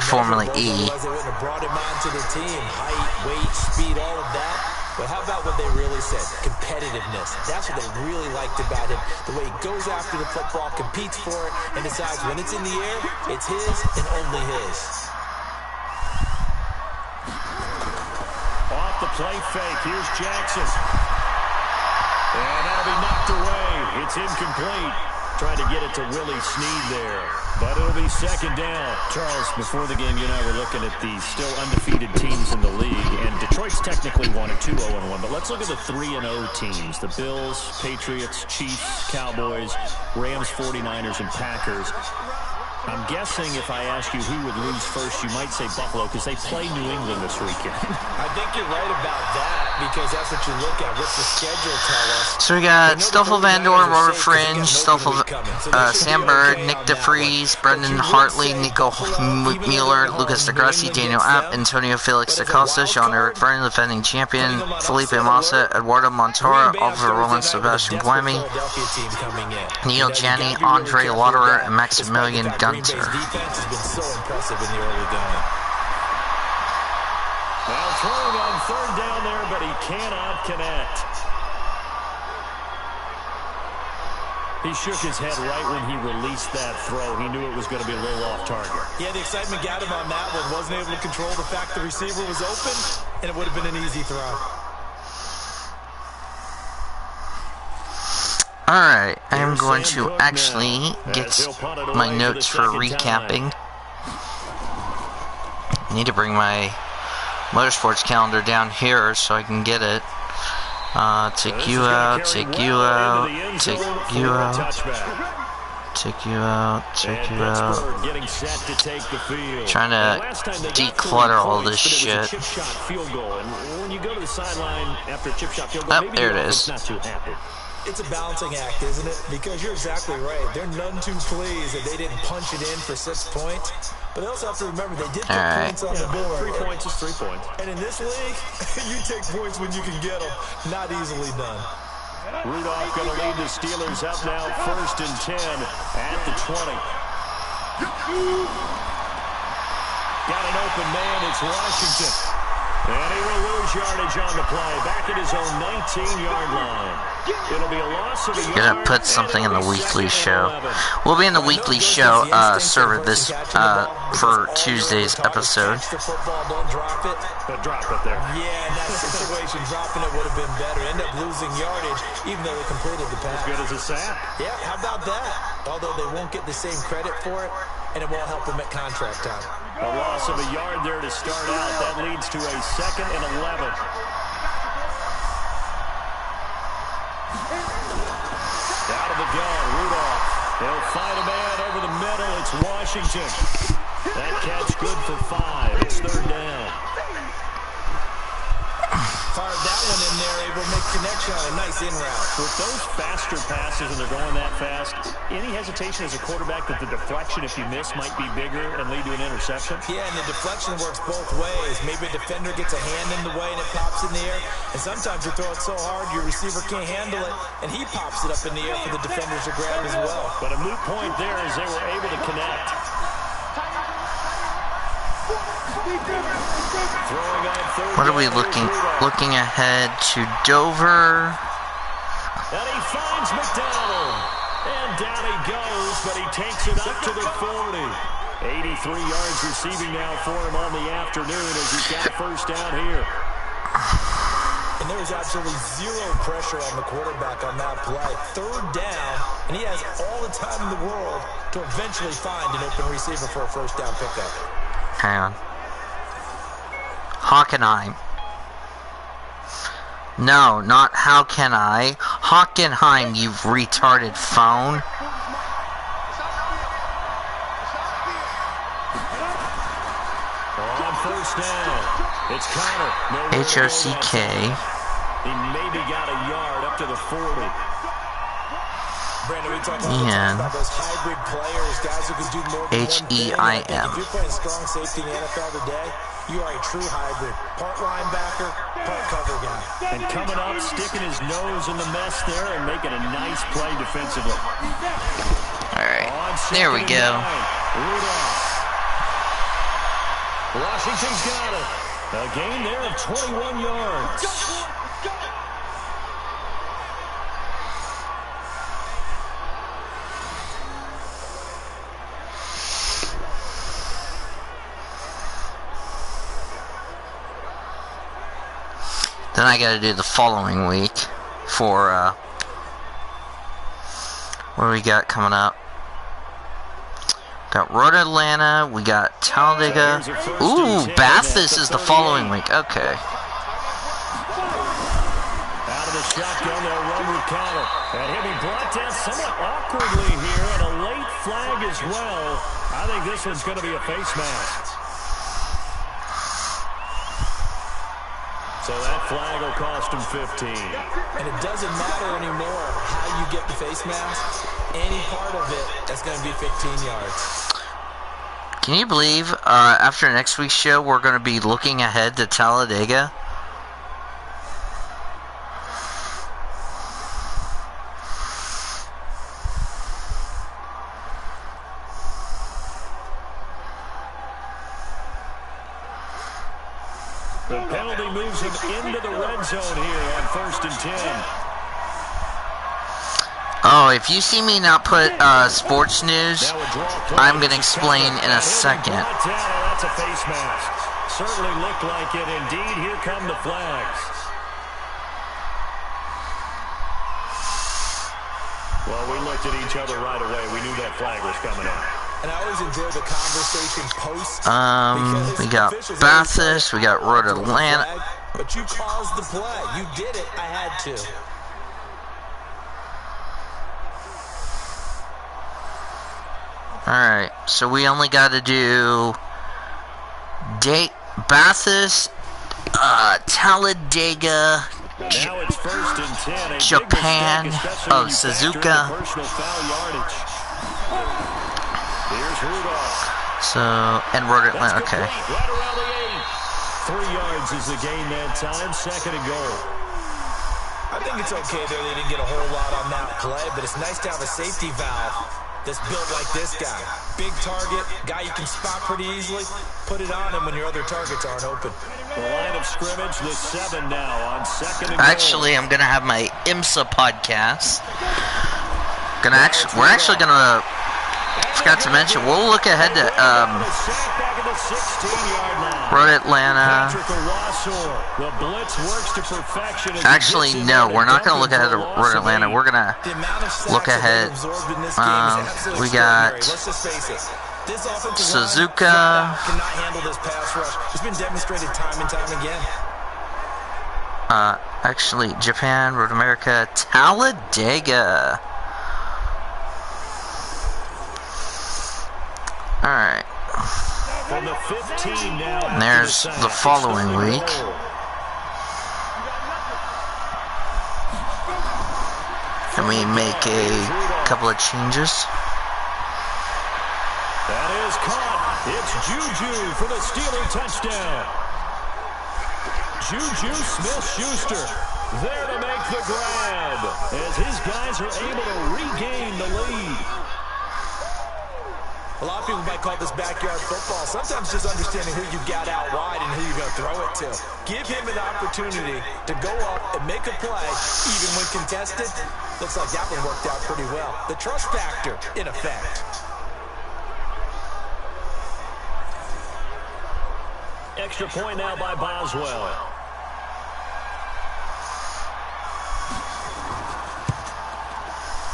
Speaker 1: Formerly E.
Speaker 4: Otherwise they wouldn't have brought him onto the team. Height, weight, speed, all of that. But how about what they really said? Competitiveness. That's what they really liked about him. The way he goes after the football, competes for it, and decides when it's in the air, it's his and only his.
Speaker 3: Off the play fake. Here's Jackson. And that'll be knocked away. It's incomplete. Trying to get it to Willie Snead there. But it'll be second down.
Speaker 6: Charles, before the game, you and I were looking at the still undefeated teams in the league. And Detroit's technically won at 2-0-1. But let's look at the 3-0 teams. The Bills, Patriots, Chiefs, Cowboys, Rams, 49ers, and Packers. I'm guessing if I ask you who would lose first, you might say Buffalo because they play New England this weekend.
Speaker 4: I think you're right about that because that's what you look at. What's the schedule tell us?
Speaker 1: So we got Stoffel Van Dorn, Robert Fringe, Stoffel, Sam Bird, Nick DeFries, Brendan Hartley, Nico Mueller, Lucas DeGrassi, Daniel App, Antonio Felix DaCosta, Jean-Eric Vernon, defending champion, Felipe Massa, Eduardo Montoya, Oliver Roland, Sebastian Buemi, Neil Janney, Andre Lauderer, and Maximilian Gunter.
Speaker 4: Green Bay's defense has been so impressive in the early going.
Speaker 3: Well, throwing on third down there, but he cannot connect. He shook his head right when he released that throw. He knew it was going to be a little off target.
Speaker 4: Yeah, the excitement got him on that one. Wasn't able to control the fact the receiver was open, and it would have been an easy throw.
Speaker 1: Alright, I'm going to actually get my notes for recapping. I need to bring my motorsports calendar down here so I can get it. Take you out, take you out, take you out, take you out, take you out. Trying to declutter all this shit. Oh, there it is.
Speaker 4: It's a balancing act, isn't it? Because you're exactly right. They're none too pleased that they didn't punch it in for 6 points. But they also have to remember they did put points on the board.
Speaker 3: 3 points is 3 points.
Speaker 4: And in this league, you take points when you can get them. Not easily done.
Speaker 3: Rudolph going to lead the Steelers up now, 1st and 10 at the 20. Got an open man. It's Washington. And he will lose yardage on the play. Back at his own 19-yard line. It'll be a loss of a yard.
Speaker 1: Gonna put something in the weekly show. We'll be in the weekly show server this for Tuesday's episode.
Speaker 4: Don't drop it.
Speaker 3: But drop it there.
Speaker 4: Yeah, in that situation, dropping it would have been better. End up losing yardage, even though they completed the pass.
Speaker 3: As good as a sack.
Speaker 4: Yeah, how about that? Although they won't get the same credit for it, and it won't help them at contract time.
Speaker 3: A loss of a yard there to start out. That leads to a 2nd and 11. Out of the gun, Rudolph. They'll find a man over the middle. It's Washington. That catch good for 5. It's 3rd down.
Speaker 4: Fired that one in there, able to make connection on a nice in route.
Speaker 3: With those faster passes and they're going that fast, any hesitation as a quarterback that the deflection, if you miss, might be bigger and lead to an interception?
Speaker 4: Yeah, and the deflection works both ways. Maybe a defender gets a hand in the way and it pops in the air. And sometimes you throw it so hard your receiver can't handle it, and he pops it up in the air for the defenders to grab as well.
Speaker 3: But a moot point there as they were able to connect.
Speaker 1: What are we looking ahead to Dover?
Speaker 3: And he finds McDonald. And down he goes, but he takes it up to the 40. 83 yards receiving now for him on the afternoon as he's got a 1st down here.
Speaker 4: And there was absolutely zero pressure on the quarterback on that play. 3rd down, and he has all the time in the world to eventually find an open receiver for a 1st down pickup.
Speaker 1: Hang on. Hockenheim. No, not how can I. Hockenheim, you retarded phone.
Speaker 3: On 1st down, it's Connor.
Speaker 1: H-O-C-K.
Speaker 3: He maybe got a yard up to the 40.
Speaker 4: Brandon, we talked about those hybrid players, guys who can do more than
Speaker 1: H-E-I-M.
Speaker 4: If you're playing strong safety in the NFL today, you are a true hybrid. Part linebacker, part cover guy.
Speaker 3: And coming up, sticking his nose in the mess there and making a nice play defensively.
Speaker 1: All right, there we go.
Speaker 3: Rudolph. Washington's got it. A gain there of 21 yards.
Speaker 1: Then I gotta do the following week for, what do we got coming up? Got Road Atlanta, we got Talladega. Ooh, Bathurst is the following week. Okay.
Speaker 3: Out of the shotgun, they'll run with Connor. And he'll be brought down somewhat awkwardly here, and a late flag as well. I think this one's going to be a face mask. So that flag will cost him 15.
Speaker 4: And it doesn't matter anymore how you get the face mask. Any part of it, that's going to be 15 yards.
Speaker 1: Can you believe, after next week's show, we're going to be looking ahead to Talladega?
Speaker 3: The penalty moves him into the red zone here on 1st and 10.
Speaker 1: Oh, if you see me not put sports news, I'm going to explain in a second.
Speaker 3: That's a face mask. Certainly looked like it. Indeed, here come the flags. Well, we looked at each other right away. We knew that flag was coming out.
Speaker 4: And I always enjoy the conversation post.
Speaker 1: We got Bathurst, we got Road Atlanta.
Speaker 4: But you caused the play. You did it. I had to.
Speaker 1: Alright, so we only got to do Bathurst, Talladega,
Speaker 3: Now it's 1st and 10.
Speaker 1: Japan, Suzuka.
Speaker 3: Here's Rudolph.
Speaker 1: So, and Road Atlanta, okay.
Speaker 3: Right around the 8. 3 yards is the gain that time. 2nd and goal.
Speaker 4: I think it's okay there. They didn't get a whole lot on that play, but it's nice to have a safety valve that's built like this guy. Big target, guy you can spot pretty easily. Put it on him when your other targets aren't open.
Speaker 3: The line of scrimmage, the 7 now on 2nd and goal.
Speaker 1: Actually, I'm gonna have my IMSA podcast. We're actually gonna. Forgot to mention, we'll look ahead to Road Atlanta. Actually, no, we're not going to look ahead to Road Atlanta. We're going to look ahead. We got Suzuka.
Speaker 4: Cannot handle this pass rush. It's been demonstrated time and time again.
Speaker 1: Actually, Japan, Road America, Talladega. Alright. And there's the following week. And we make a couple of changes.
Speaker 3: That is caught. It's Juju for the Steeler touchdown. Juju Smith-Schuster there to make the grab as his guys are able to regain the lead.
Speaker 4: A lot of people might call this backyard football. Sometimes just understanding who you got out wide and who you're going to throw it to. Give him an opportunity to go up and make a play, even when contested. Looks like that one worked out pretty well. The trust factor, in effect.
Speaker 3: Extra point now by Boswell.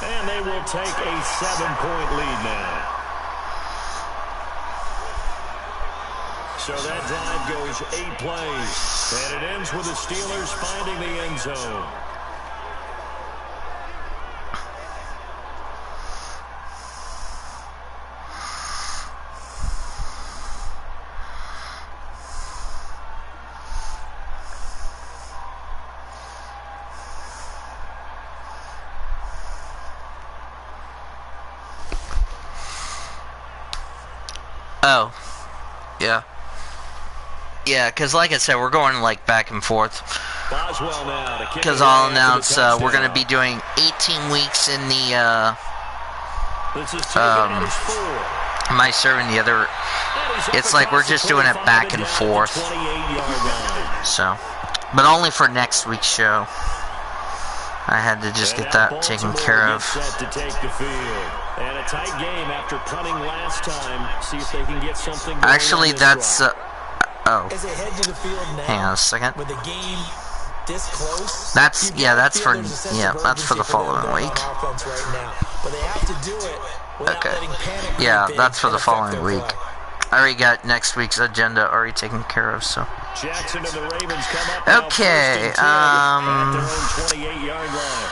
Speaker 3: And they will take a 7-point lead now. So that drive goes 8 plays, and it ends with the Steelers finding the end zone.
Speaker 1: Oh, yeah. Yeah, because like I said, we're going like back and forth. Because I'll announce we're going to be doing 18 weeks in the my serving the other. It's like we're just doing it back and forth. So, but only for next week's show. I had to just get that taken care of.
Speaker 3: And a tight game after punting last time. See if they can get something.
Speaker 1: Actually, that's. Oh,
Speaker 4: As they head to the field now,
Speaker 1: hang on a second.
Speaker 4: with the game this close,
Speaker 1: That's that's for that's for the following week.
Speaker 4: But they have to do it without letting panic
Speaker 1: Yeah,
Speaker 4: creep in
Speaker 1: that's for the
Speaker 4: and affect
Speaker 1: following
Speaker 4: their
Speaker 1: week.
Speaker 4: play.
Speaker 1: I already got next week's agenda already taken care of, so.
Speaker 3: Jackson and the Ravens come up now,
Speaker 1: Okay,
Speaker 3: first and 10 at their own 28-yard line.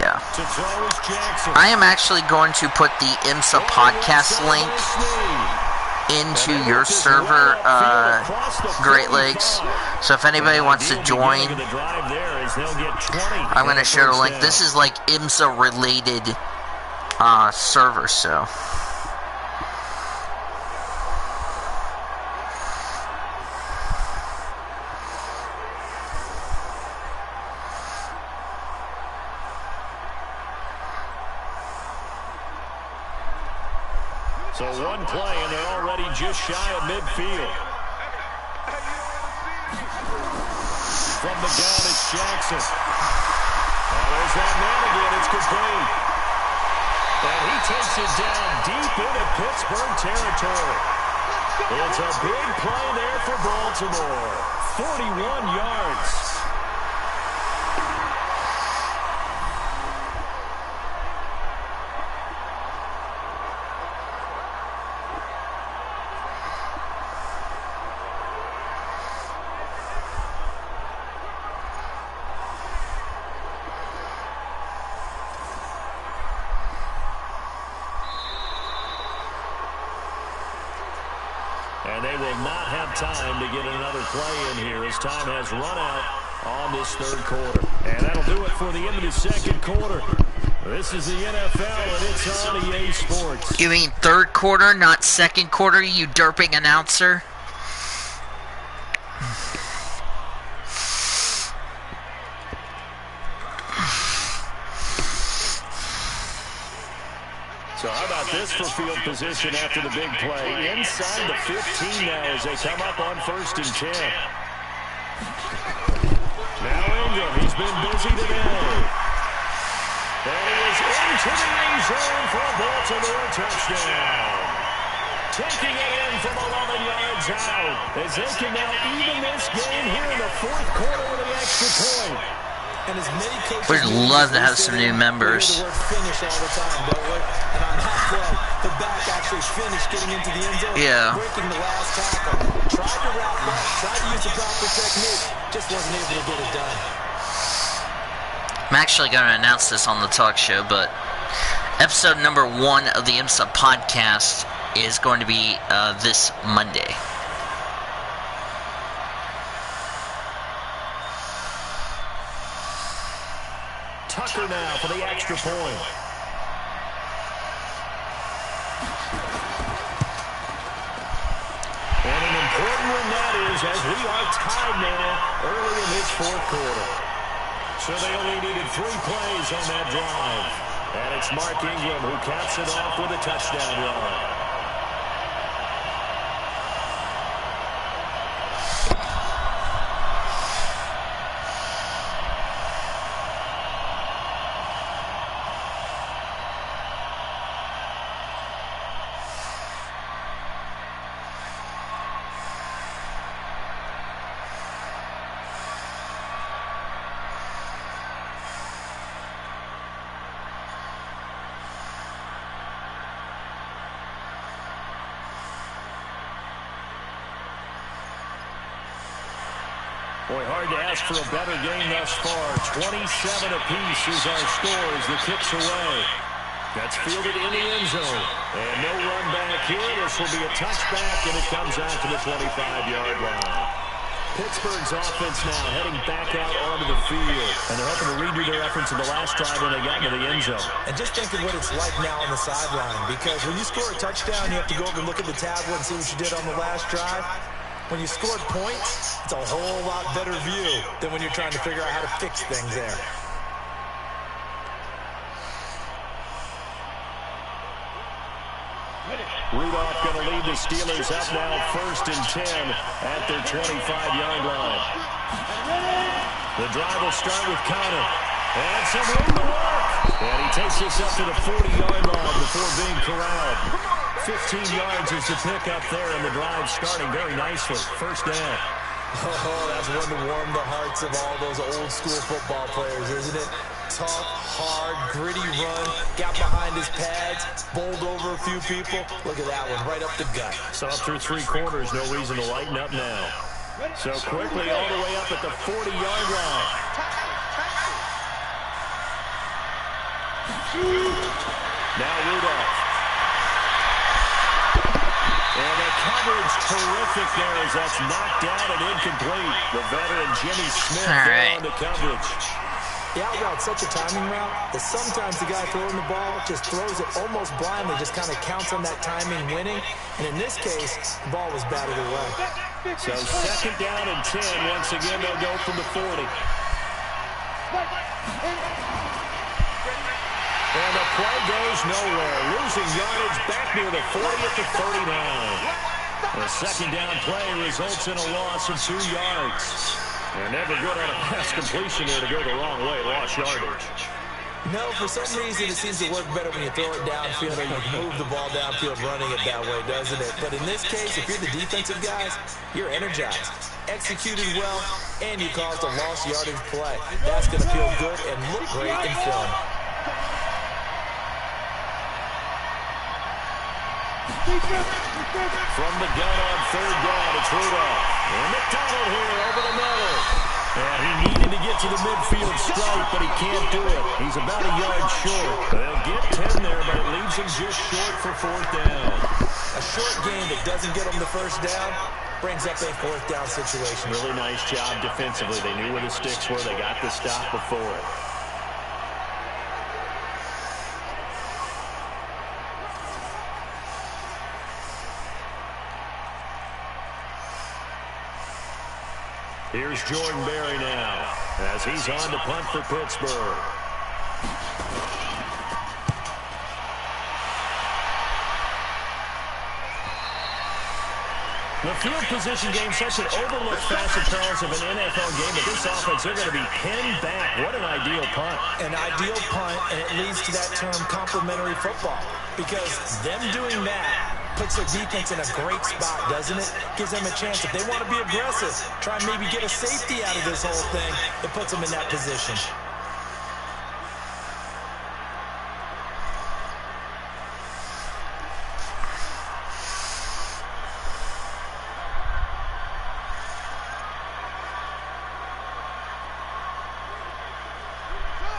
Speaker 1: Yeah.
Speaker 3: To throw is Jackson.
Speaker 1: I am actually going to put the IMSA podcast link into your server, Great Lakes. So if anybody wants to join, I'm going to share the link. This is like IMSA related server, so.
Speaker 3: So one play, and they're already just shy of midfield. From the gun, it's Jackson. Oh, there's that man again. It's complete. And he takes it down deep into Pittsburgh territory. It's a big play there for Baltimore. 41 yards. And they will not have time to get another play in here as time has run out on this third quarter. And that'll do it for the end of the second quarter. This is the NFL, and it's on EA Sports.
Speaker 1: You mean third quarter, not second quarter, you derping announcer?
Speaker 3: So how about this for field position after the big play? Inside the 15 now as they come up on 1st and 10. Now Ingram, he's been busy today. And he is into the end zone for a Baltimore touchdown. Taking it in from 11 yards out as they can now even this game here in the 4th quarter with an extra point.
Speaker 4: And as many coaches
Speaker 1: We'd love to have some new members.
Speaker 4: Finish all the time, don't we? And on that play, the back actually finished getting into the end zone, breaking the last tackle. Tried to route back, tried to use the proper technique, just wasn't able to get it done.
Speaker 1: I'm actually going to announce this on the talk show, but episode number 1 of the IMSA podcast is going to be this Monday.
Speaker 3: Tucker now for the extra point. And an important one that is, as we are tied now early in this 4th quarter. So they only needed 3 plays on that drive. And it's Mark Ingram who caps it off with a touchdown run. Boy, hard to ask for a better game thus far. 27 apiece is our score as the kick's away. That's fielded in the end zone. And no run back here. This will be a touchback, and it comes out to the 25-yard line. Pittsburgh's offense now heading back out onto the field. And they're hoping to redo their efforts in the last drive when they got into the end zone.
Speaker 4: And just think of what it's like now on the sideline. Because when you score a touchdown, you have to go over and look at the tablet and see what you did on the last drive. When you scored points, it's a whole lot better view than when you're trying to figure out how to fix things there.
Speaker 3: Rudolph going to lead the Steelers up now 1st and 10 at their 25-yard line. The drive will start with Connor. And some room to work. And he takes this up to the 40-yard line before being corralled. 15 yards is the pick up there, and the drive starting very nicely. 1st down.
Speaker 4: Oh, that's one to warm the hearts of all those old-school football players, isn't it? Tough, hard, gritty run, got behind his pads, bowled over a few people. Look at that one, right up the gut.
Speaker 3: Saw through 3 quarters, no reason to lighten up now. So quickly all the way up at the 40-yard line. Now Rudolph. And the coverage terrific there as that's knocked down and incomplete. The veteran Jimmy Smith on the coverage.
Speaker 4: The out route's such a timing route that sometimes the guy throwing the ball just throws it almost blindly, just kind of counts on that timing winning. And in this case, the ball was batted away.
Speaker 3: So 2nd down and 10. Once again, they'll go from the 40. And the play goes nowhere. Losing yardage back near the 40 at the 39. The 2nd down play results in a loss of 2 yards. They're never good on a pass completion there to go the wrong way. Lost yardage.
Speaker 4: No, for some reason it seems to work better when you throw it downfield or you move the ball downfield running it that way, doesn't it? But in this case, if you're the defensive guys, you're energized. Executed well, and you caused a lost yardage play. That's going to feel good and look great in film.
Speaker 3: From the gun on 3rd down, it's Rudolph. And McDonald here over the middle. And he needed to get to the midfield stripe, but he can't do it. He's about a yard short. They'll get 10 there, but it leaves him just short for 4th down.
Speaker 4: A short game that doesn't get him the 1st down brings up a 4th down situation.
Speaker 3: Really nice job defensively. They knew where the sticks were. They got the stop before it. Here's Jordan Berry now as he's on to punt for Pittsburgh.
Speaker 6: The field position game, such an overlooked facet, Charles, of an NFL game. But this offense, they're going to be pinned back. What an ideal punt.
Speaker 4: An ideal punt, and it leads to that term complementary football. Because them doing that puts their defense in a great spot, doesn't it? Gives them a chance. If they want to be aggressive, try and maybe get a safety out of this whole thing, it puts them in that position.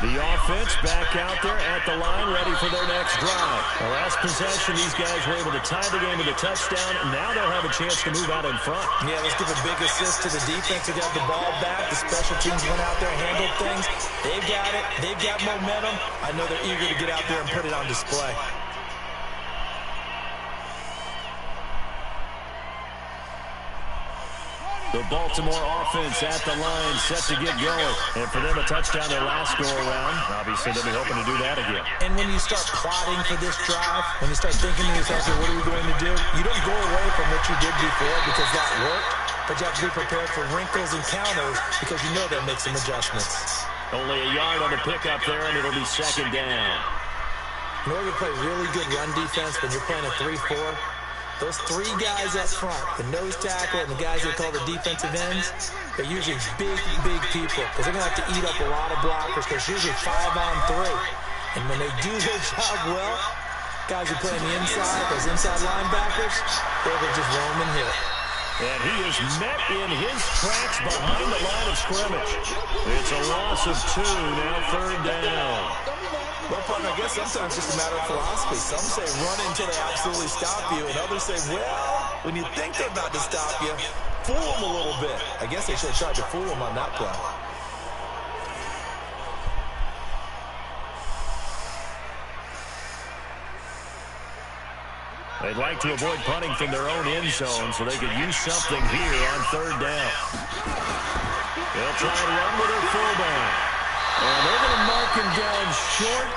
Speaker 6: The offense back out there at the line, ready for their next drive. The last possession, these guys were able to tie the game with a touchdown, and now they'll have a chance to move out in front.
Speaker 4: Yeah, let's give a big assist to the defense. They got the ball back. The special teams went out there and handled things. They've got it. They've got momentum. I know they're eager to get out there and put it on display.
Speaker 6: The Baltimore offense at the line, set to get going. And for them, a touchdown their last go-around. Obviously, they'll be hoping to do that again.
Speaker 4: And when you start plotting for this drive, when you start thinking to yourself, okay, what are we going to do? You don't go away from what you did before because that worked, but you have to be prepared for wrinkles and counters because you know they'll make some adjustments.
Speaker 6: Only a yard on the pickup there, and it'll be second down.
Speaker 4: In order to play really good run defense when you're playing a 3-4, those three guys up front, the nose tackle and the guys they call the defensive ends, they're usually big, big people because they're going to have to eat up a lot of blockers because usually 5-on-3. And when they do their job well, guys who play on the inside, those inside linebackers, they're able to just roam and hit.
Speaker 6: And he is met in his tracks behind the line of scrimmage. It's a loss of 2, now third down.
Speaker 4: Well, partner, I guess sometimes it's just a matter of philosophy. Some say run until they absolutely stop you, and others say, well, when you think they're about to stop you, fool them a little bit. I guess they should have tried to fool them on that play.
Speaker 6: They'd like to avoid punting from their own end zone so they could use something here on third down. They'll try and run with their fullback. And they're going to mark him down short,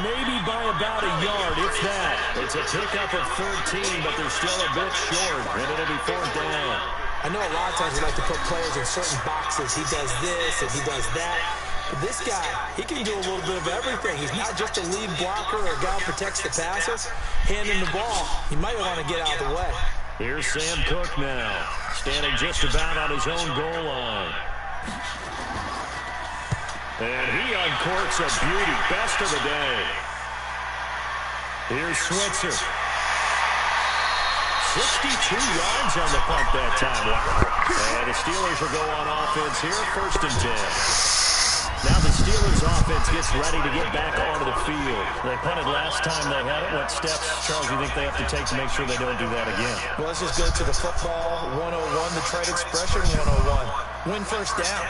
Speaker 6: maybe by about a yard, if that. It's a pickup of 13, but they're still a bit short, and it'll be fourth down.
Speaker 4: I know a lot of times we like to put players in certain boxes. He does this and he does that. But this guy, he can do a little bit of everything. He's not just a lead blocker or a guy who protects the passer. Handing the ball, he might want to get out of the way.
Speaker 6: Here's Sam Cook now, standing just about on his own goal line. And he uncorks a beauty, best of the day. Here's Switzer. 62 yards on the punt that time. Wow. And the Steelers will go on offense here, first and 10. Now the Steelers offense gets ready to get back onto the field. They punted last time they had it. What steps, Charles, do you think they have to take to make sure they don't do that again?
Speaker 4: Well, let's just go to the football 101, the trade expression 101. Win first down.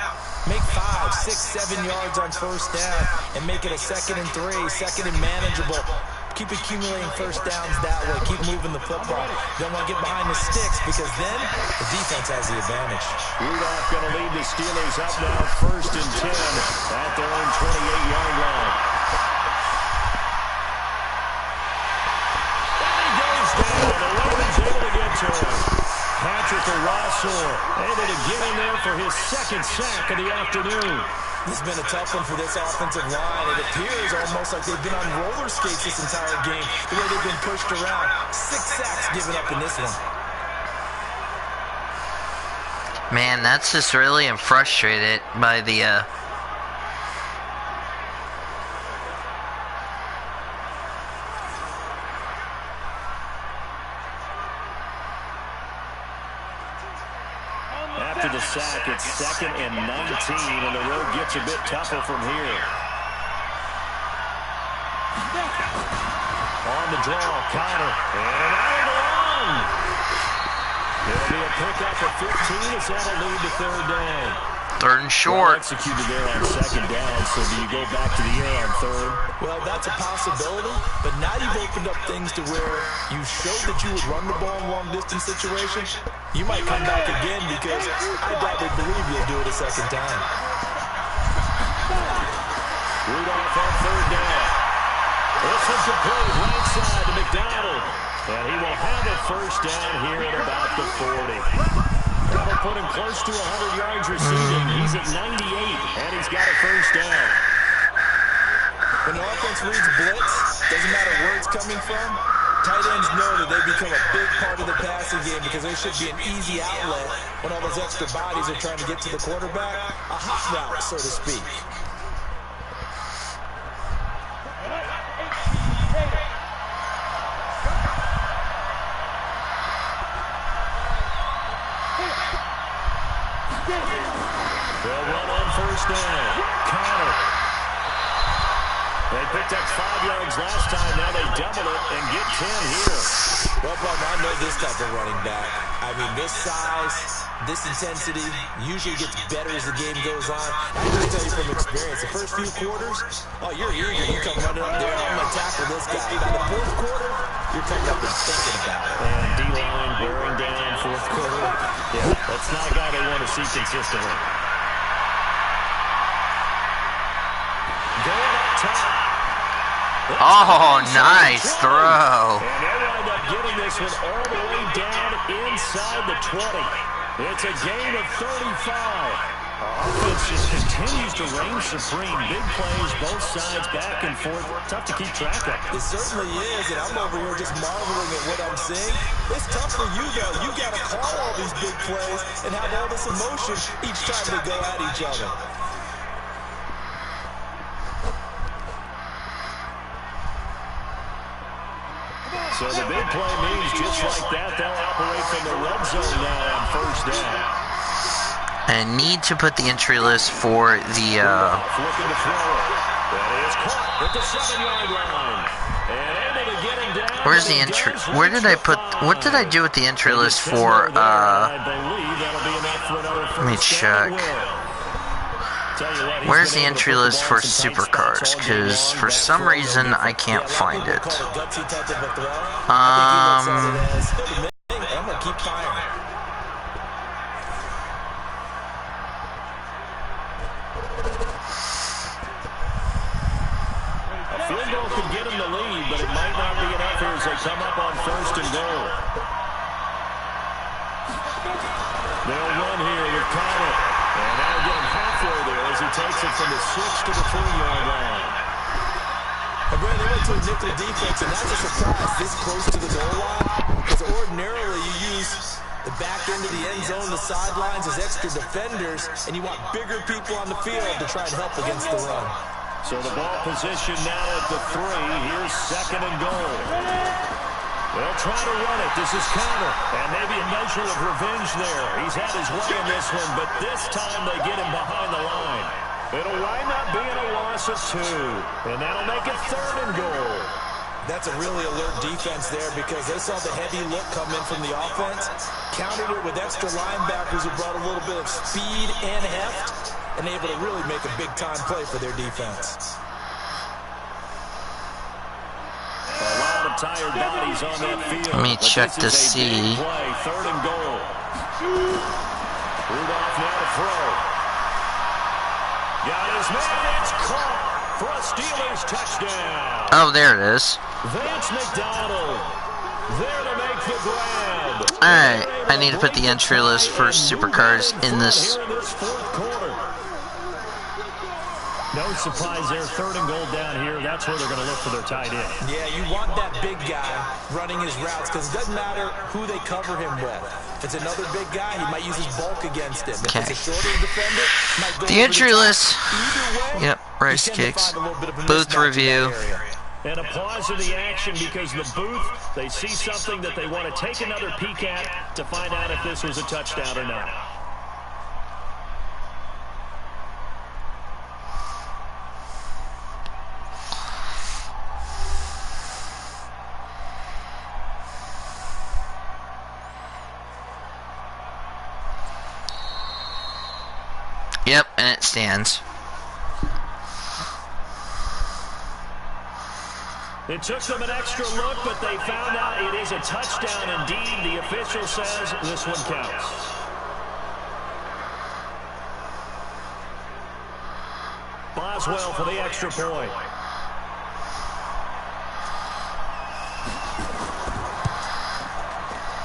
Speaker 4: Make 5, 6, 7 yards on first down and make it a 2nd and 3, 2nd and manageable. Keep accumulating first downs that way. Keep moving the football. Don't want to get behind the sticks because then the defense has the advantage.
Speaker 6: Rudolph going to lead the Steelers up now, first and 10 at their own 28-yard line. And he goes down. The Ravens able to get to him. Patrick Owusu able to get in there for his second sack of the afternoon.
Speaker 4: This has been a tough one for this offensive line. It appears almost like they've been on roller skates this entire game, the way they've been pushed around. 6 sacks given up in this one.
Speaker 1: Man, that's just really frustrated by the
Speaker 6: After the sack, it's 2nd and 19, and the road gets a bit tougher from here. On the draw, Connor, and out of the run. It'll be a pickup of 15 as that'll lead to third down.
Speaker 1: third and short.
Speaker 6: Well executed there on second down, so do you go back to the air on third?
Speaker 4: Well, that's a possibility, but now you've opened up things to where you showed that you would run the ball in long-distance situations. You might come back again because I doubt they believe you'll do it a second time.
Speaker 6: Rudolph on third down. This one's complete right side to McDonald.
Speaker 3: And he will have a first down here at about the 40. That'll put him close to 100 yards receiving. He's at 98, and he's got a first down.
Speaker 4: When the offense reads blitz, doesn't matter where it's coming from, tight ends know that they become a big part of the passing game because there should be an easy outlet when all those extra bodies are trying to get to the quarterback. A hot route, so to speak.
Speaker 3: They'll run on first down. Connor. They picked up 5 yards last time. Now they double it and get 10 here.
Speaker 4: Well, Bob, I know this type of running back. I mean, this size, this intensity usually gets better as the game goes on. I can just tell you from experience, the first few quarters, oh, you're eager. You come running up there, I'm going to tackle this guy. By the fourth quarter, you're coming up and thinking about it.
Speaker 3: And D-line wearing down fourth quarter. Yeah, that's not a guy they want to see consistently. Going up top.
Speaker 1: Oh, nice throw.
Speaker 3: And they wind up getting this one all the way down inside the 20. It's a gain of 35. Offense just continues to reign supreme. Big plays, both sides, back and forth. Tough to keep track of.
Speaker 4: It certainly is, and I'm over here just marveling at what I'm seeing. It's tough for you, though. You got to call all these big plays and have all this emotion each time they go at each other.
Speaker 3: So the big play means just like that, they'll operate from the red zone now on first down.
Speaker 1: And need to put the entry list for the,
Speaker 3: Looking to throw it. That is caught at the 7-yard line. And able to get him down.
Speaker 1: where's the entry, where did I put, what did I do with the entry list for,
Speaker 3: I believe that'll be enough for another
Speaker 1: let me check. Where's the entry list for supercars? Because for some reason I can't find it.
Speaker 4: I'm going to keep firing.
Speaker 3: A field goal could get him the lead, but it might not be enough here as they come up on first and goal. They'll run here with Connor. And that'll get him halfway there as he takes it from the 6 to the 3-yard line.
Speaker 4: And Brad, they went to a nickel defense, and that's a surprise this close to the goal line. Because ordinarily you use the back end of the end zone, the sidelines as extra defenders, and you want bigger people on the field to try and help against the run.
Speaker 3: So the ball position now at the 3. Here's second and goal. They'll try to run it. This is Connor. And maybe a measure of revenge there. He's had his way in this one, but this time they get him behind the line. It'll wind up being a loss of 2. And that'll make it third and goal.
Speaker 4: That's a really alert defense there because they saw the heavy look come in from the offense, countered it with extra linebackers who brought a little bit of speed and heft, and able to really make a big-time play for their defense.
Speaker 3: A lot of tired bodies on that field.
Speaker 1: Let me check to see.
Speaker 3: Third and goal. Rudolph now to throw. Got his man. It's caught for a Steelers touchdown.
Speaker 1: Oh, there it is.
Speaker 3: Vance McDonald there to make the grab.
Speaker 1: Alright, I need to put the entry list for supercars in this.
Speaker 3: Here in this fourth quarter. No surprise there, third and goal down here. That's where they're going to look for their tight end.
Speaker 4: Yeah, you want that big guy running his routes because it doesn't matter who they cover him with. If it's another big guy, he might use his bulk against him.
Speaker 1: Okay.
Speaker 4: If it's a shorter defender, might go
Speaker 1: The entry list.
Speaker 4: Either way,
Speaker 1: Yep, race
Speaker 4: you tend to
Speaker 1: kicks.
Speaker 4: find a little bit of a
Speaker 1: Booth
Speaker 4: mismatch in
Speaker 1: review.
Speaker 4: that area.
Speaker 3: And a pause in the action because the booth, they see something that they want to take another peek at to find out if this was a touchdown or not.
Speaker 1: Yep, and it stands.
Speaker 3: It took them an extra look, but they found out it is a touchdown indeed. The official says this one counts. Boswell for the extra point.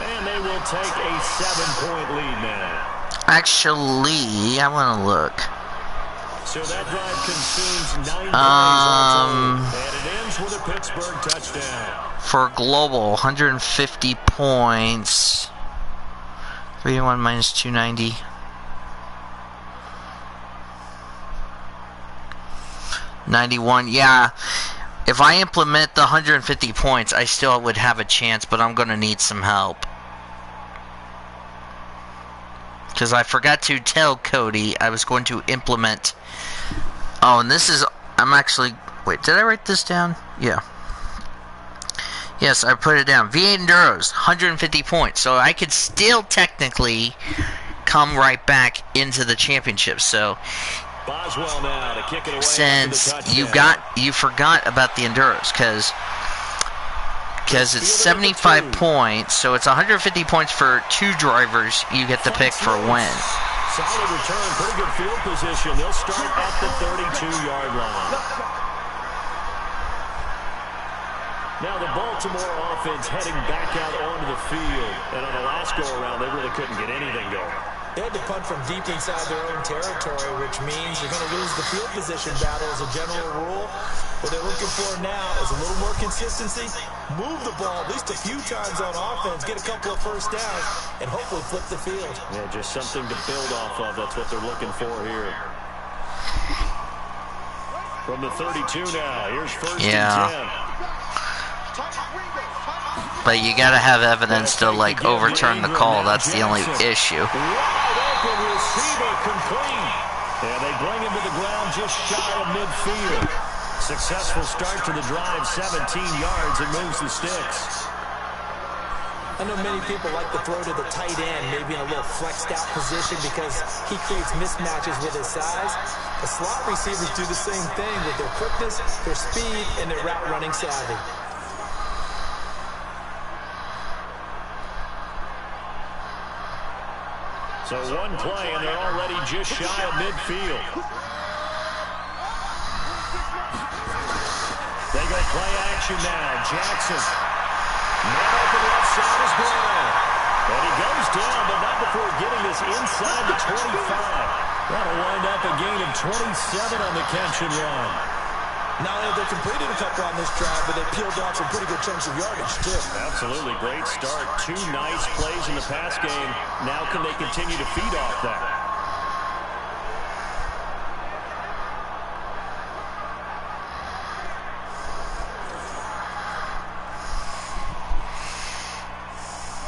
Speaker 3: And they will take a 7-point lead now.
Speaker 1: Actually, I want to look.
Speaker 3: So that drive consumes 9 plays all told, and it ends with a Pittsburgh touchdown.
Speaker 1: For global, 150 points. 301 minus 290. 91. Yeah. If I implement the 150 points, I still would have a chance, but I'm going to need some help. Because I forgot to tell Cody I was going to implement. Oh, and this is... I'm actually... Wait, did I write this down? Yeah. Yes, I put it down. V8 Enduros, 150 points. So I could still technically come right back into the championship. So...
Speaker 3: Boswell now to kick it away.
Speaker 1: Since you forgot about the Enduros, because it's 75 points, so it's 150 points for 2 drivers you get to pick for a win.
Speaker 3: Solid return, pretty good field position. They'll start at the 32-yard line. Now the Baltimore offense heading back out onto the field, and on the last go-around, they really couldn't get anything going.
Speaker 4: They had to punt from deep inside their own territory, which means you're going to lose the field position battle as a general rule. What they're looking for now is a little more consistency, move the ball at least a few times on offense, get a couple of first downs, and hopefully flip the field.
Speaker 3: Yeah, just something to build off of. That's what they're looking for here. From the 32 now, here's first and 10.
Speaker 1: But you gotta have evidence to, like, overturn the call. That's the only issue.
Speaker 3: Wide open receiver complete. And they bring him to the ground just shy of midfield. Successful start to the drive, 17 yards, and moves the sticks.
Speaker 4: I know many people like to throw to the tight end, maybe in a little flexed out position because he creates mismatches with his size. The slot receivers do the same thing with their quickness, their speed, and their route running savvy.
Speaker 3: So one play, and they're already just shy of midfield. They go play action now. Jackson. Now open left side is Brown. And he goes down, but not before getting this inside the 25. That'll wind up a gain of 27 on the catch and run.
Speaker 4: Not only have they completed a couple on this drive, but they peeled off some pretty good chunks of yardage, too.
Speaker 3: Absolutely. Great start. 2 nice plays in the pass game. Now can they continue to feed off that?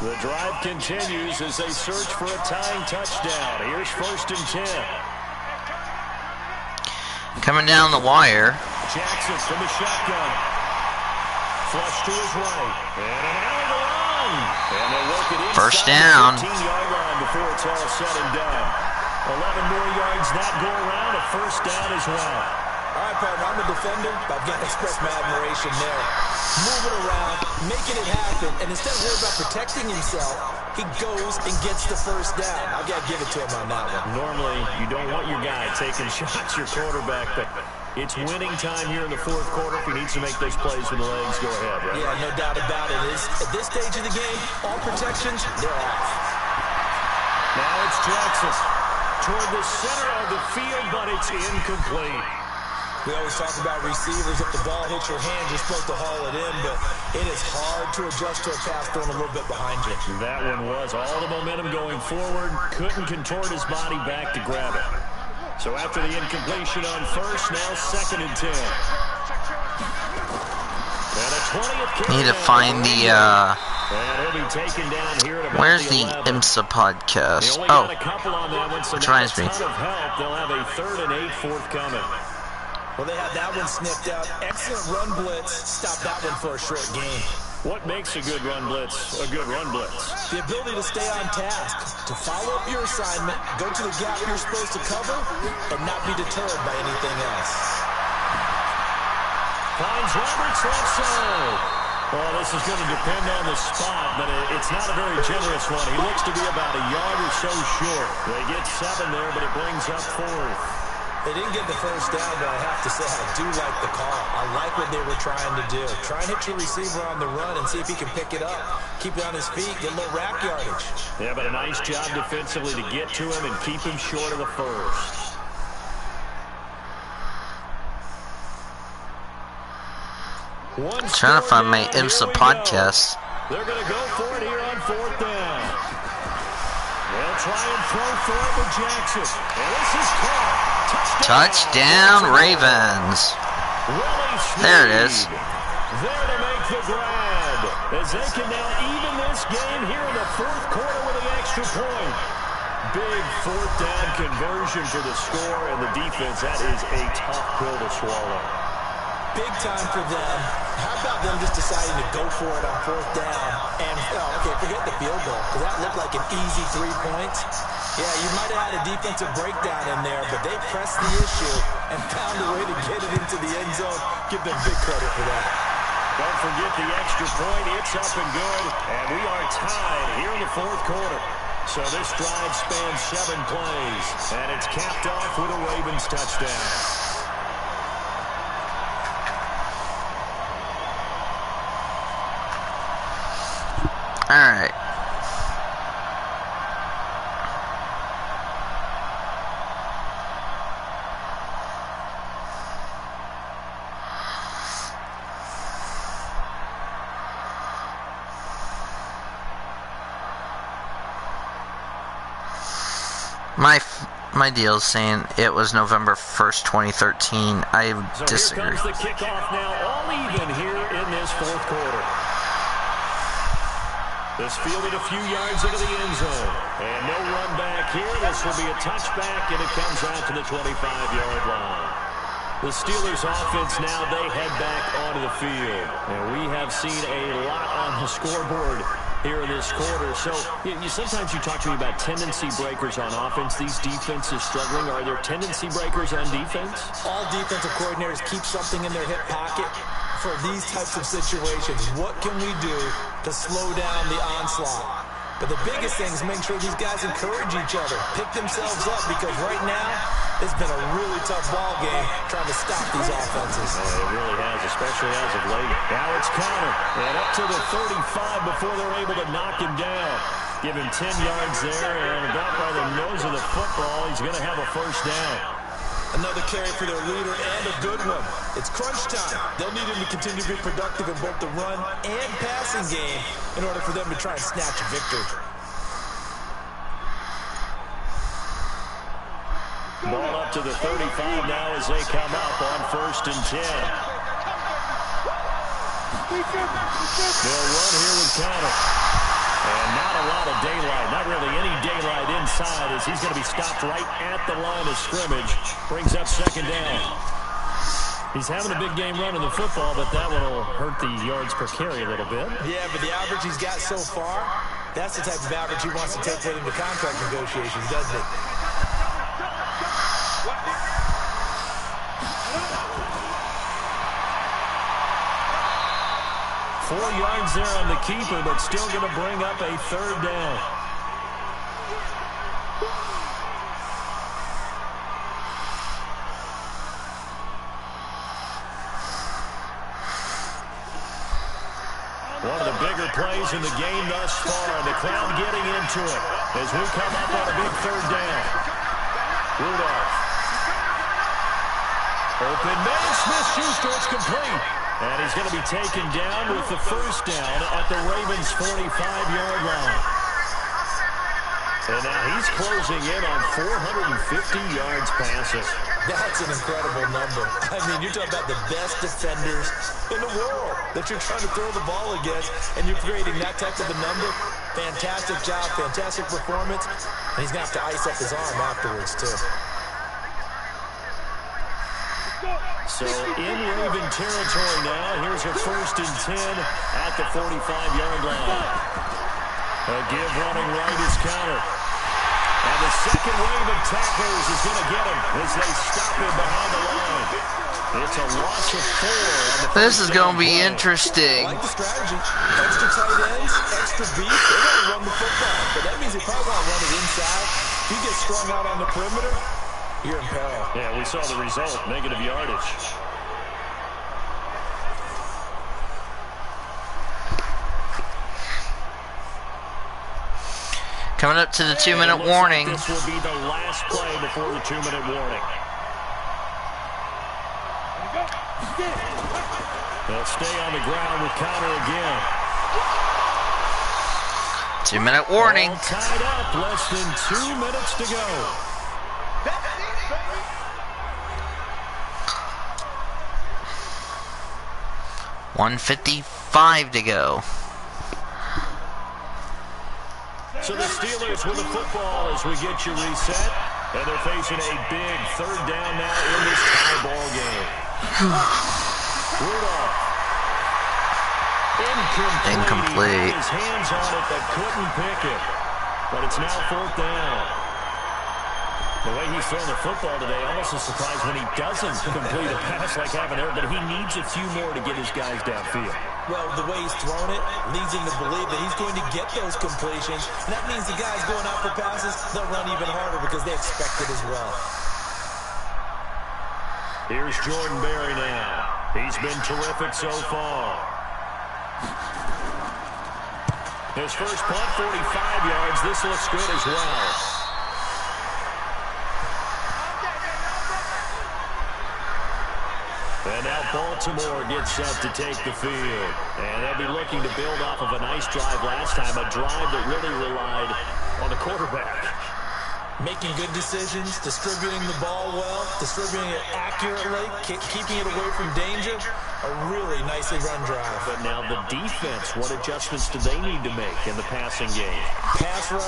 Speaker 3: The drive continues as they search for a tying touchdown. Here's first and 10.
Speaker 1: Coming down the wire.
Speaker 3: Jackson from the shotgun. Flush to his right. And an alley to run. And they'll work it inside
Speaker 1: First down.
Speaker 3: the 15-yard line before it's all said and done. 11 more yards that go around. A first down as well.
Speaker 4: All right, partner, I'm a defender, but I've got to express my admiration there. Moving around, making it happen, and instead of worrying about protecting himself, he goes and gets the first down. I've got to give it to him on that one.
Speaker 3: Normally, you don't want your guy taking shots, your quarterback, but it's winning time here in the fourth quarter. If he needs to make those plays with the legs, go ahead, right?
Speaker 4: Yeah, no doubt about it. At this stage of the game, all protections, they're off.
Speaker 3: Now it's Jackson toward the center of the field, but it's incomplete.
Speaker 4: We always talk about receivers. If the ball hits your hand, you're supposed to haul it in, but it is hard to adjust to a pass thrown a little bit behind you.
Speaker 3: That one was all the momentum going forward. Couldn't contort his body back to grab it. So after the incompletion on first, now second and 10. And a 20th carry.
Speaker 1: Need to find the,
Speaker 3: and he'll be taken down here at about
Speaker 1: where's the
Speaker 3: 11.
Speaker 1: IMSA podcast?
Speaker 3: They only got a couple on that one, so
Speaker 1: which
Speaker 3: not a
Speaker 1: reminds me.
Speaker 3: ton of help. They'll have a 3rd and 8 forthcoming.
Speaker 4: Well, they had that one sniffed out. Excellent run blitz. Stop that one for a short gain.
Speaker 3: What makes a good run blitz a good run blitz?
Speaker 4: The ability to stay on task, to follow up your assignment, go to the gap you're supposed to cover, and not be deterred by anything else.
Speaker 3: Finds Roberts left side. Well, this is going to depend on the spot, but it's not a very generous one. He looks to be about a yard or so short. They get 7 there, but it brings up 4th.
Speaker 4: They didn't get the first down, but I have to say I do like the call. I like what they were trying to do. Try and hit your receiver on the run and see if he can pick it up. Keep it on his feet, get a little rack yardage.
Speaker 6: Yeah, but a nice job defensively to get to him and keep him short of the first.
Speaker 1: Trying to find my IMSA podcast.
Speaker 6: They're going to go for it here on fourth down. They'll try and throw for it with Jackson. And this is caught.
Speaker 1: Touchdown, Ravens. There it is.
Speaker 6: There to make the grab. As they can now even this game here in the fourth quarter with an extra point. Big fourth down conversion for the score, and the defense, that is a tough pill to swallow.
Speaker 4: Big time for them. How about them just deciding to go for it on fourth down? And, okay, forget the field goal, because that looked like an easy 3 points. Yeah, you might have had a defensive breakdown in there, but they pressed the issue and found a way to get it into the end zone. Give them big credit for that.
Speaker 6: Don't forget the extra point. It's up and good, and we are tied here in the fourth quarter. So this drive spans 7 plays, and it's capped off with a Ravens touchdown.
Speaker 1: All right. My deal is saying it was November 1st, 2013. I disagree.
Speaker 6: So here comes the kickoff now, all even here in this fourth quarter. This fielded a few yards into the end zone. And no run back here. This will be a touchback, and it comes out to the 25-yard line. The Steelers offense now, they head back onto the field. And we have seen a lot on the scoreboard here in this quarter. So sometimes you talk to me about tendency breakers on offense. These defenses struggling. Are there tendency breakers on defense?
Speaker 4: All defensive coordinators keep something in their hip pocket for these types of situations. What can we do to slow down the onslaught? But the biggest thing is make sure these guys encourage each other, pick themselves up, because right now it's been a really tough ball game trying to stop these offenses.
Speaker 6: It really has, especially as of late. Now it's Connor, and up to the 35 before they're able to knock him down. Give him 10 yards there, and about by the nose of the football, he's going to have a first down.
Speaker 4: Another carry for their leader, and a good one. It's crunch time. They'll need him to continue to be productive in both the run and passing game in order for them to try and snatch a victory.
Speaker 6: Ball up to the 35 now as they come up on 1st and 10. They'll run here with Connor. And not a lot of daylight, not really any daylight inside, as he's going to be stopped right at the line of scrimmage. Brings up 2nd down. He's having a big game running the football, but that one will hurt the yards per carry a little bit.
Speaker 4: Yeah, but the average he's got so far, that's the type of average he wants to take with him to contract negotiations, doesn't it?
Speaker 6: 4 yards there on the keeper, but still going to bring up a 3rd down. One of the bigger plays in the game thus far. The crowd getting into it as we come up on a big 3rd down. Rudolph. Open man, Smith-Schuster, it's complete. And he's going to be taken down with the first down at the Ravens' 45-yard line. And now he's closing in on 450 yards passing.
Speaker 4: That's an incredible number. I mean, you're talking about the best defenders in the world that you're trying to throw the ball against, and you're creating that type of a number. Fantastic job, fantastic performance. And he's going to have to ice up his arm afterwards, too.
Speaker 6: So in Raven territory now. Here's a 1st and 10 at the 45-yard line. A give running right is Connor. And the second wave of tacklers is going to get him as they stop him behind the line. It's a loss of 4.
Speaker 1: This is going to be interesting.
Speaker 4: I like the strategy. Extra tight ends, extra beef. They're going to run the football. But that means they probably want to run it inside. If he gets strung out on the perimeter, you're in peril.
Speaker 3: Yeah, we saw the result, negative yardage.
Speaker 1: Coming up to the 2-minute warning.
Speaker 3: This will be the last play before the 2-minute warning. They'll stay on the ground with Connor again.
Speaker 1: 2-minute warning.
Speaker 3: All tied up, less than 2 minutes to go.
Speaker 1: $1:55 to go.
Speaker 3: So the Steelers with the football as we get you reset. And they're facing a big 3rd down now in this tie ball game. Rudolph. Incomplete. He had his hands on it but couldn't pick it. But it's now 4th down. The way he's throwing the football today, almost a surprise when he doesn't complete a pass like having there, but he needs a few more to get his guys downfield.
Speaker 4: Well, the way he's thrown it leads him to believe that he's going to get those completions. And that means the guys going out for passes, they'll run even harder because they expect it as well.
Speaker 3: Here's Jordan Berry now. He's been terrific so far. His first punt, 45 yards. This looks good as well. And now Baltimore gets set to take the field. And they'll be looking to build off of a nice drive last time, a drive that really relied on the quarterback.
Speaker 4: Making good decisions, distributing the ball well, distributing it accurately, keeping it away from danger. A really nicely run drive.
Speaker 3: But now the defense, what adjustments do they need to make in the passing game?
Speaker 4: Pass rush,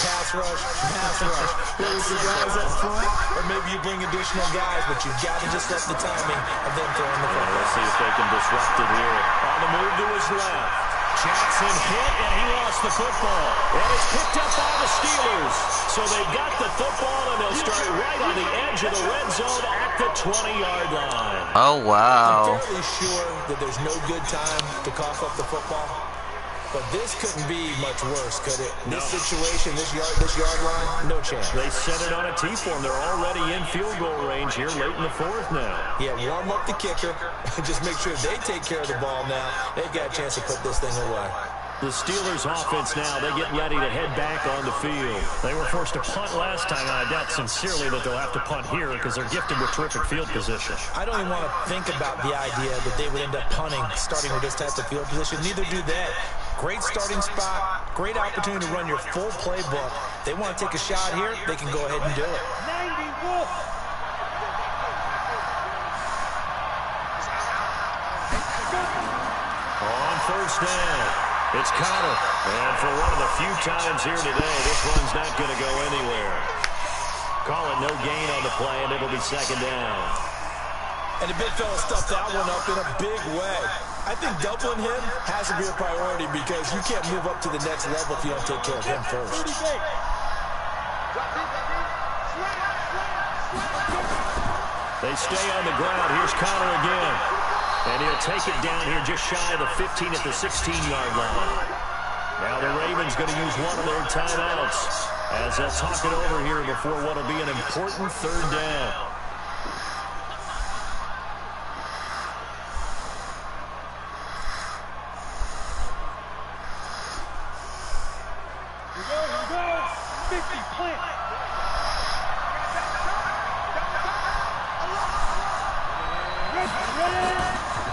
Speaker 4: pass rush, pass rush. Whether it's the guys up front, or maybe you bring additional guys, but you've got to just let the timing of them throwing the football.
Speaker 3: Let's see if they can disrupt it here. On the move to his left. Jackson hit, and he lost the football. And it's picked up by the Steelers. So they've got the football, and they'll start right on the edge of the red zone at the 20-yard line.
Speaker 1: Oh, wow.
Speaker 4: I'm fairly sure that there's no good time to cough up the football. But this couldn't be much worse, could it? This situation, this yard line, no chance.
Speaker 3: They set it on a T-form. They're already in field goal range here late in the 4th now.
Speaker 4: Yeah, warm up the kicker. Just make sure they take care of the ball now. They've got a chance to put this thing away.
Speaker 3: The Steelers offense now, they get ready to head back on the field. They were forced to punt last time, and I doubt sincerely that they'll have to punt here because they're gifted with terrific field position.
Speaker 4: I don't even want to think about the idea that they would end up punting, starting with this type of field position. Neither do they. Great starting spot, great opportunity to run your full playbook. They want to take a shot here, they can go ahead and do it.
Speaker 3: On 1st down, it's Connor. And for one of the few times here today, this one's not going to go anywhere. Call it no gain on the play, and it'll be 2nd down.
Speaker 4: And the big fella stuffed that one up in a big way. I think doubling him has to be a priority because you can't move up to the next level if you don't take care of him first.
Speaker 3: They stay on the ground. Here's Connor again. And he'll take it down here just shy of the 15 at the 16-yard line. Now the Ravens going to use one of their timeouts as they'll talk it over here before what will be an important 3rd down.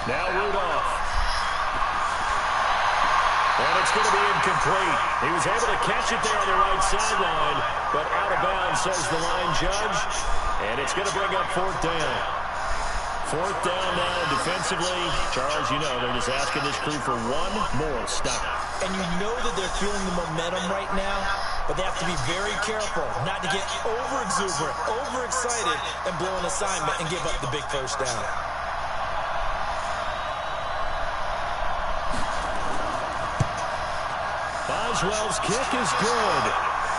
Speaker 3: Now Rudolph. And it's going to be incomplete. He was able to catch it there on the right sideline, but out of bounds, says the line judge. And it's going to bring up 4th down. 4th down now defensively. Charles, you know, they're just asking this crew for one more stop.
Speaker 4: And you know that they're feeling the momentum right now, but they have to be very careful not to get over-exuberant, over-excited, and blow an assignment and give up the big 1st down.
Speaker 3: Boswell's kick is good.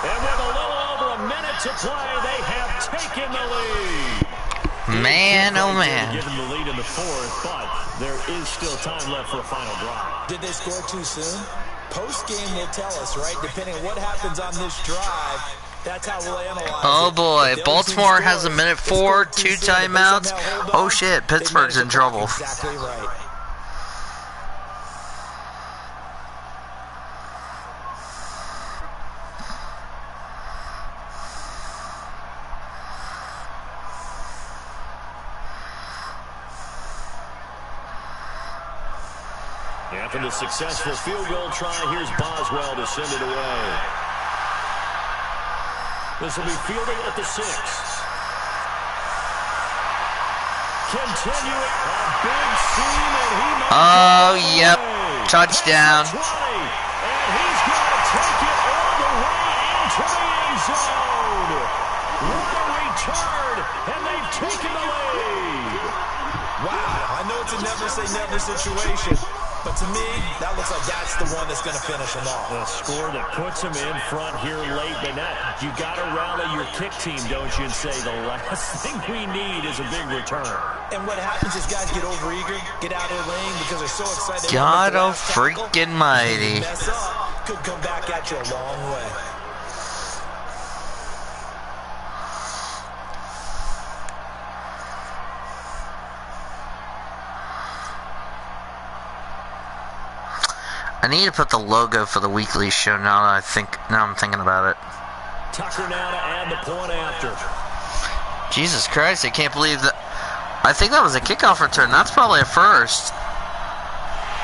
Speaker 3: And with a little over a minute to play, they have taken the lead.
Speaker 1: Man, oh man.
Speaker 3: Given the lead in the 4th, but there is still time left for a final drive.
Speaker 4: Did they score too soon? Post-game will tell us, right? Depending on what happens on this drive, That's how we'll analyze
Speaker 1: Oh
Speaker 4: it.
Speaker 1: boy,
Speaker 4: If the other
Speaker 1: Baltimore
Speaker 4: team
Speaker 1: has a
Speaker 4: scores,
Speaker 1: minute
Speaker 4: they score
Speaker 1: 4, 2
Speaker 4: too soon, if they
Speaker 1: timeouts.
Speaker 4: somehow hold
Speaker 1: Oh
Speaker 4: on,
Speaker 1: shit,
Speaker 4: they
Speaker 1: Pittsburgh's
Speaker 4: manage
Speaker 1: in
Speaker 4: the clock
Speaker 1: trouble.
Speaker 4: Exactly right.
Speaker 3: After the successful field goal try, here's Boswell to send it away. This will be fielding at the 6. Continuing a big seam, and he might
Speaker 1: Oh,
Speaker 3: go
Speaker 1: yep.
Speaker 3: away.
Speaker 1: Touchdown.
Speaker 3: Past the 20, and he's going to take it all the way into the end zone. What a return, and they've taken the lead.
Speaker 4: Wow, I know it's a never-say-never situation, but to me, that looks like that's the one that's going to finish them off.
Speaker 3: The score that puts them in front here late, but you got to rally your kick team, don't you, and say the last thing we need is a big return.
Speaker 4: And what happens is guys get overeager, get out of their lane because they're so excited.
Speaker 1: God freaking mighty.
Speaker 4: Mess up, could come back at you a long way.
Speaker 1: I need to put the logo for the weekly show now I'm thinking about it.
Speaker 3: Tucker now to add the point after.
Speaker 1: Jesus Christ, I can't believe that. I think that was a kickoff return. That's probably a first.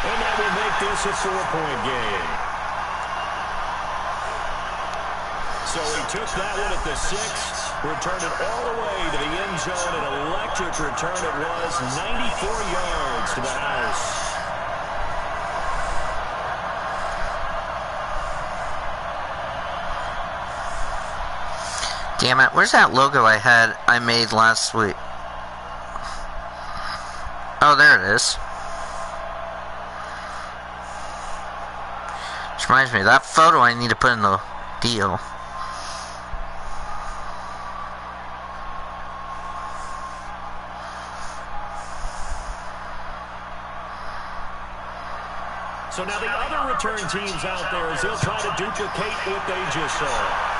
Speaker 3: And that will make this a 4-point game. So he took that one at the 6, returned it all the way to the end zone. An electric return it was, 94 yards to the house.
Speaker 1: Damn it, where's that logo I made last week? Oh, there it is. Which reminds me, that photo I need to put in the deal.
Speaker 3: So now the other return teams out there as they'll try to duplicate what they just saw.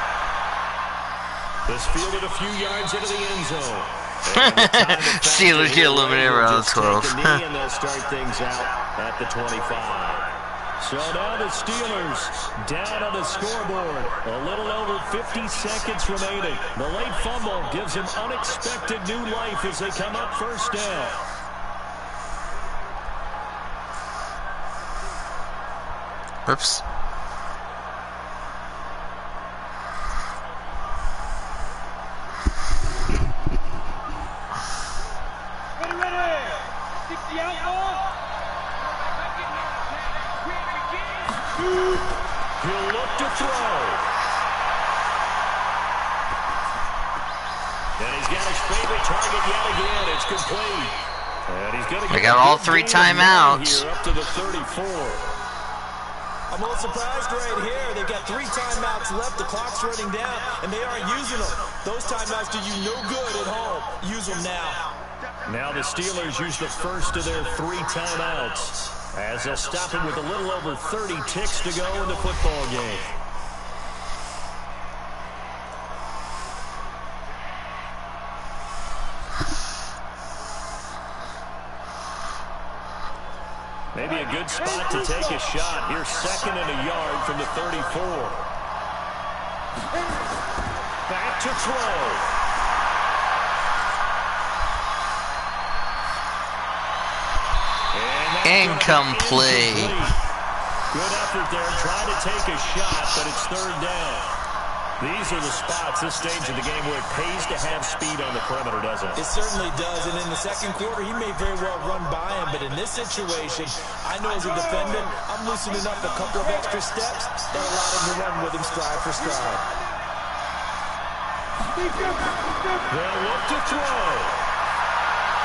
Speaker 3: This fielded a few yards into the end zone.
Speaker 1: Steelers get eliminated around the 12.
Speaker 3: And they'll start things out at the 25. So now the Steelers down on the scoreboard. A little over 50 seconds remaining. The late fumble gives them unexpected new life as they come up first down.
Speaker 1: Whoops.
Speaker 3: He'll look to throw. And he's got his favorite target yet again. It's complete. And he's going to get
Speaker 1: got all 3 timeouts.
Speaker 3: Here up to the 34.
Speaker 4: I'm a little surprised right here. They've got 3 timeouts left. The clock's running down, and they aren't using them. Those timeouts do you no good at home. Use them now.
Speaker 3: Now the Steelers use the first of their 3 timeouts as they'll stop him with a little over 30 ticks to go in the football game. Maybe a good spot to take a shot. Here's 2nd and a yard from the 34. Back to throw.
Speaker 1: Incomplete.
Speaker 3: Good effort there, trying to take a shot, but it's 3rd down. These are the spots, this stage of the game, where it pays to have speed on the perimeter, doesn't it?
Speaker 4: It certainly does, and in the second quarter, he may very well run by him, but in this situation, I know as a defender, I'm loosening up a couple of extra steps that allow him to run with him stride for stride.
Speaker 3: They'll look to throw.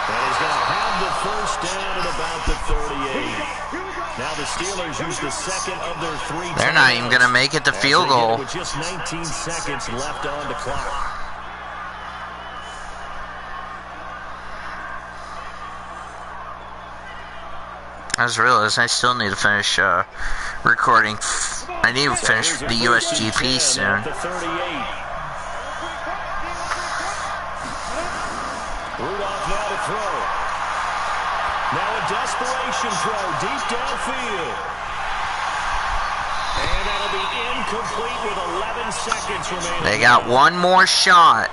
Speaker 3: And he's going to have the first down at about the 38. Now the Steelers use the 2nd of their 3
Speaker 1: They're not even going to make it to field goal.
Speaker 3: With just 19 seconds left on the clock.
Speaker 1: I just realized I still need to finish recording. I need to finish the USGP soon.
Speaker 3: Completion throw deep downfield. And that'll be incomplete with 11 seconds remaining.
Speaker 1: They got one more shot.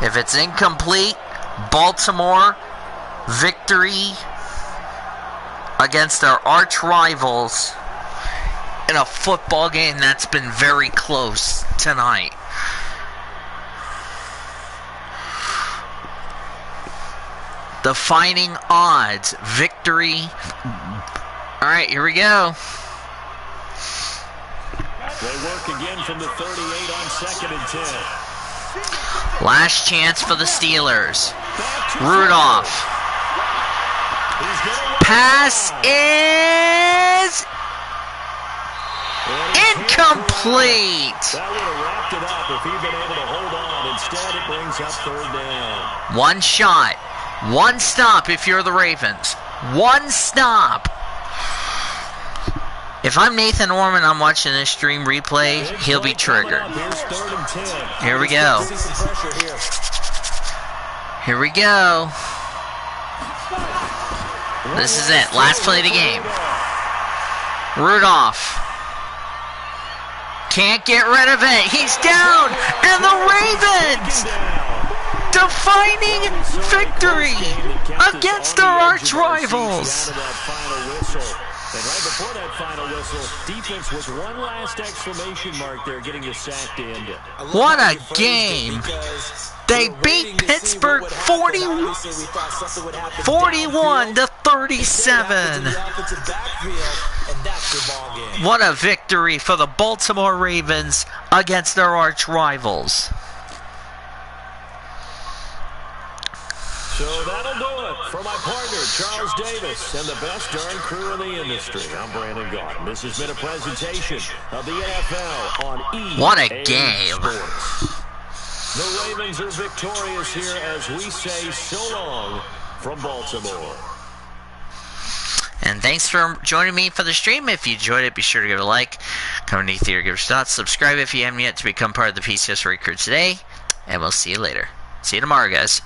Speaker 1: If it's incomplete, Baltimore victory against their arch rivals in a football game that's been very close tonight. Defining odds, victory. All right, here we go.
Speaker 3: They work again from the 38 on 2nd and 10.
Speaker 1: Last chance for the Steelers. Rudolph. Pass is incomplete.
Speaker 3: That would have wrapped it up if he'd been able to hold on. Instead, it brings up 3rd down.
Speaker 1: One shot. One stop if you're the Ravens. One stop. If I'm Nathan Orman, I'm watching this stream replay, he'll be triggered. Here we go. Here we go. This is it. Last play of the game. Rudolph. Can't get rid of it. He's down. And the Ravens defining victory against their arch rivals.
Speaker 3: And right before that final whistle, defense was one last exclamation mark there, getting the sack to end it.
Speaker 1: What a game. They beat Pittsburgh 41 to 37. What a victory for the Baltimore Ravens against their arch rivals.
Speaker 3: So that'll do it for my partner, Charles Davis, and the best darn crew in the industry. I'm Brandon Gaughan. This has been a presentation of the NFL on EA
Speaker 1: What a game.
Speaker 3: Sports. The Ravens are victorious here as we say so long from Baltimore.
Speaker 1: And thanks for joining me for the stream. If you enjoyed it, be sure to give it a like. Comment underneath here, give us thoughts. Subscribe if you haven't yet to become part of the PCS Recruit today. And we'll see you later. See you tomorrow, guys.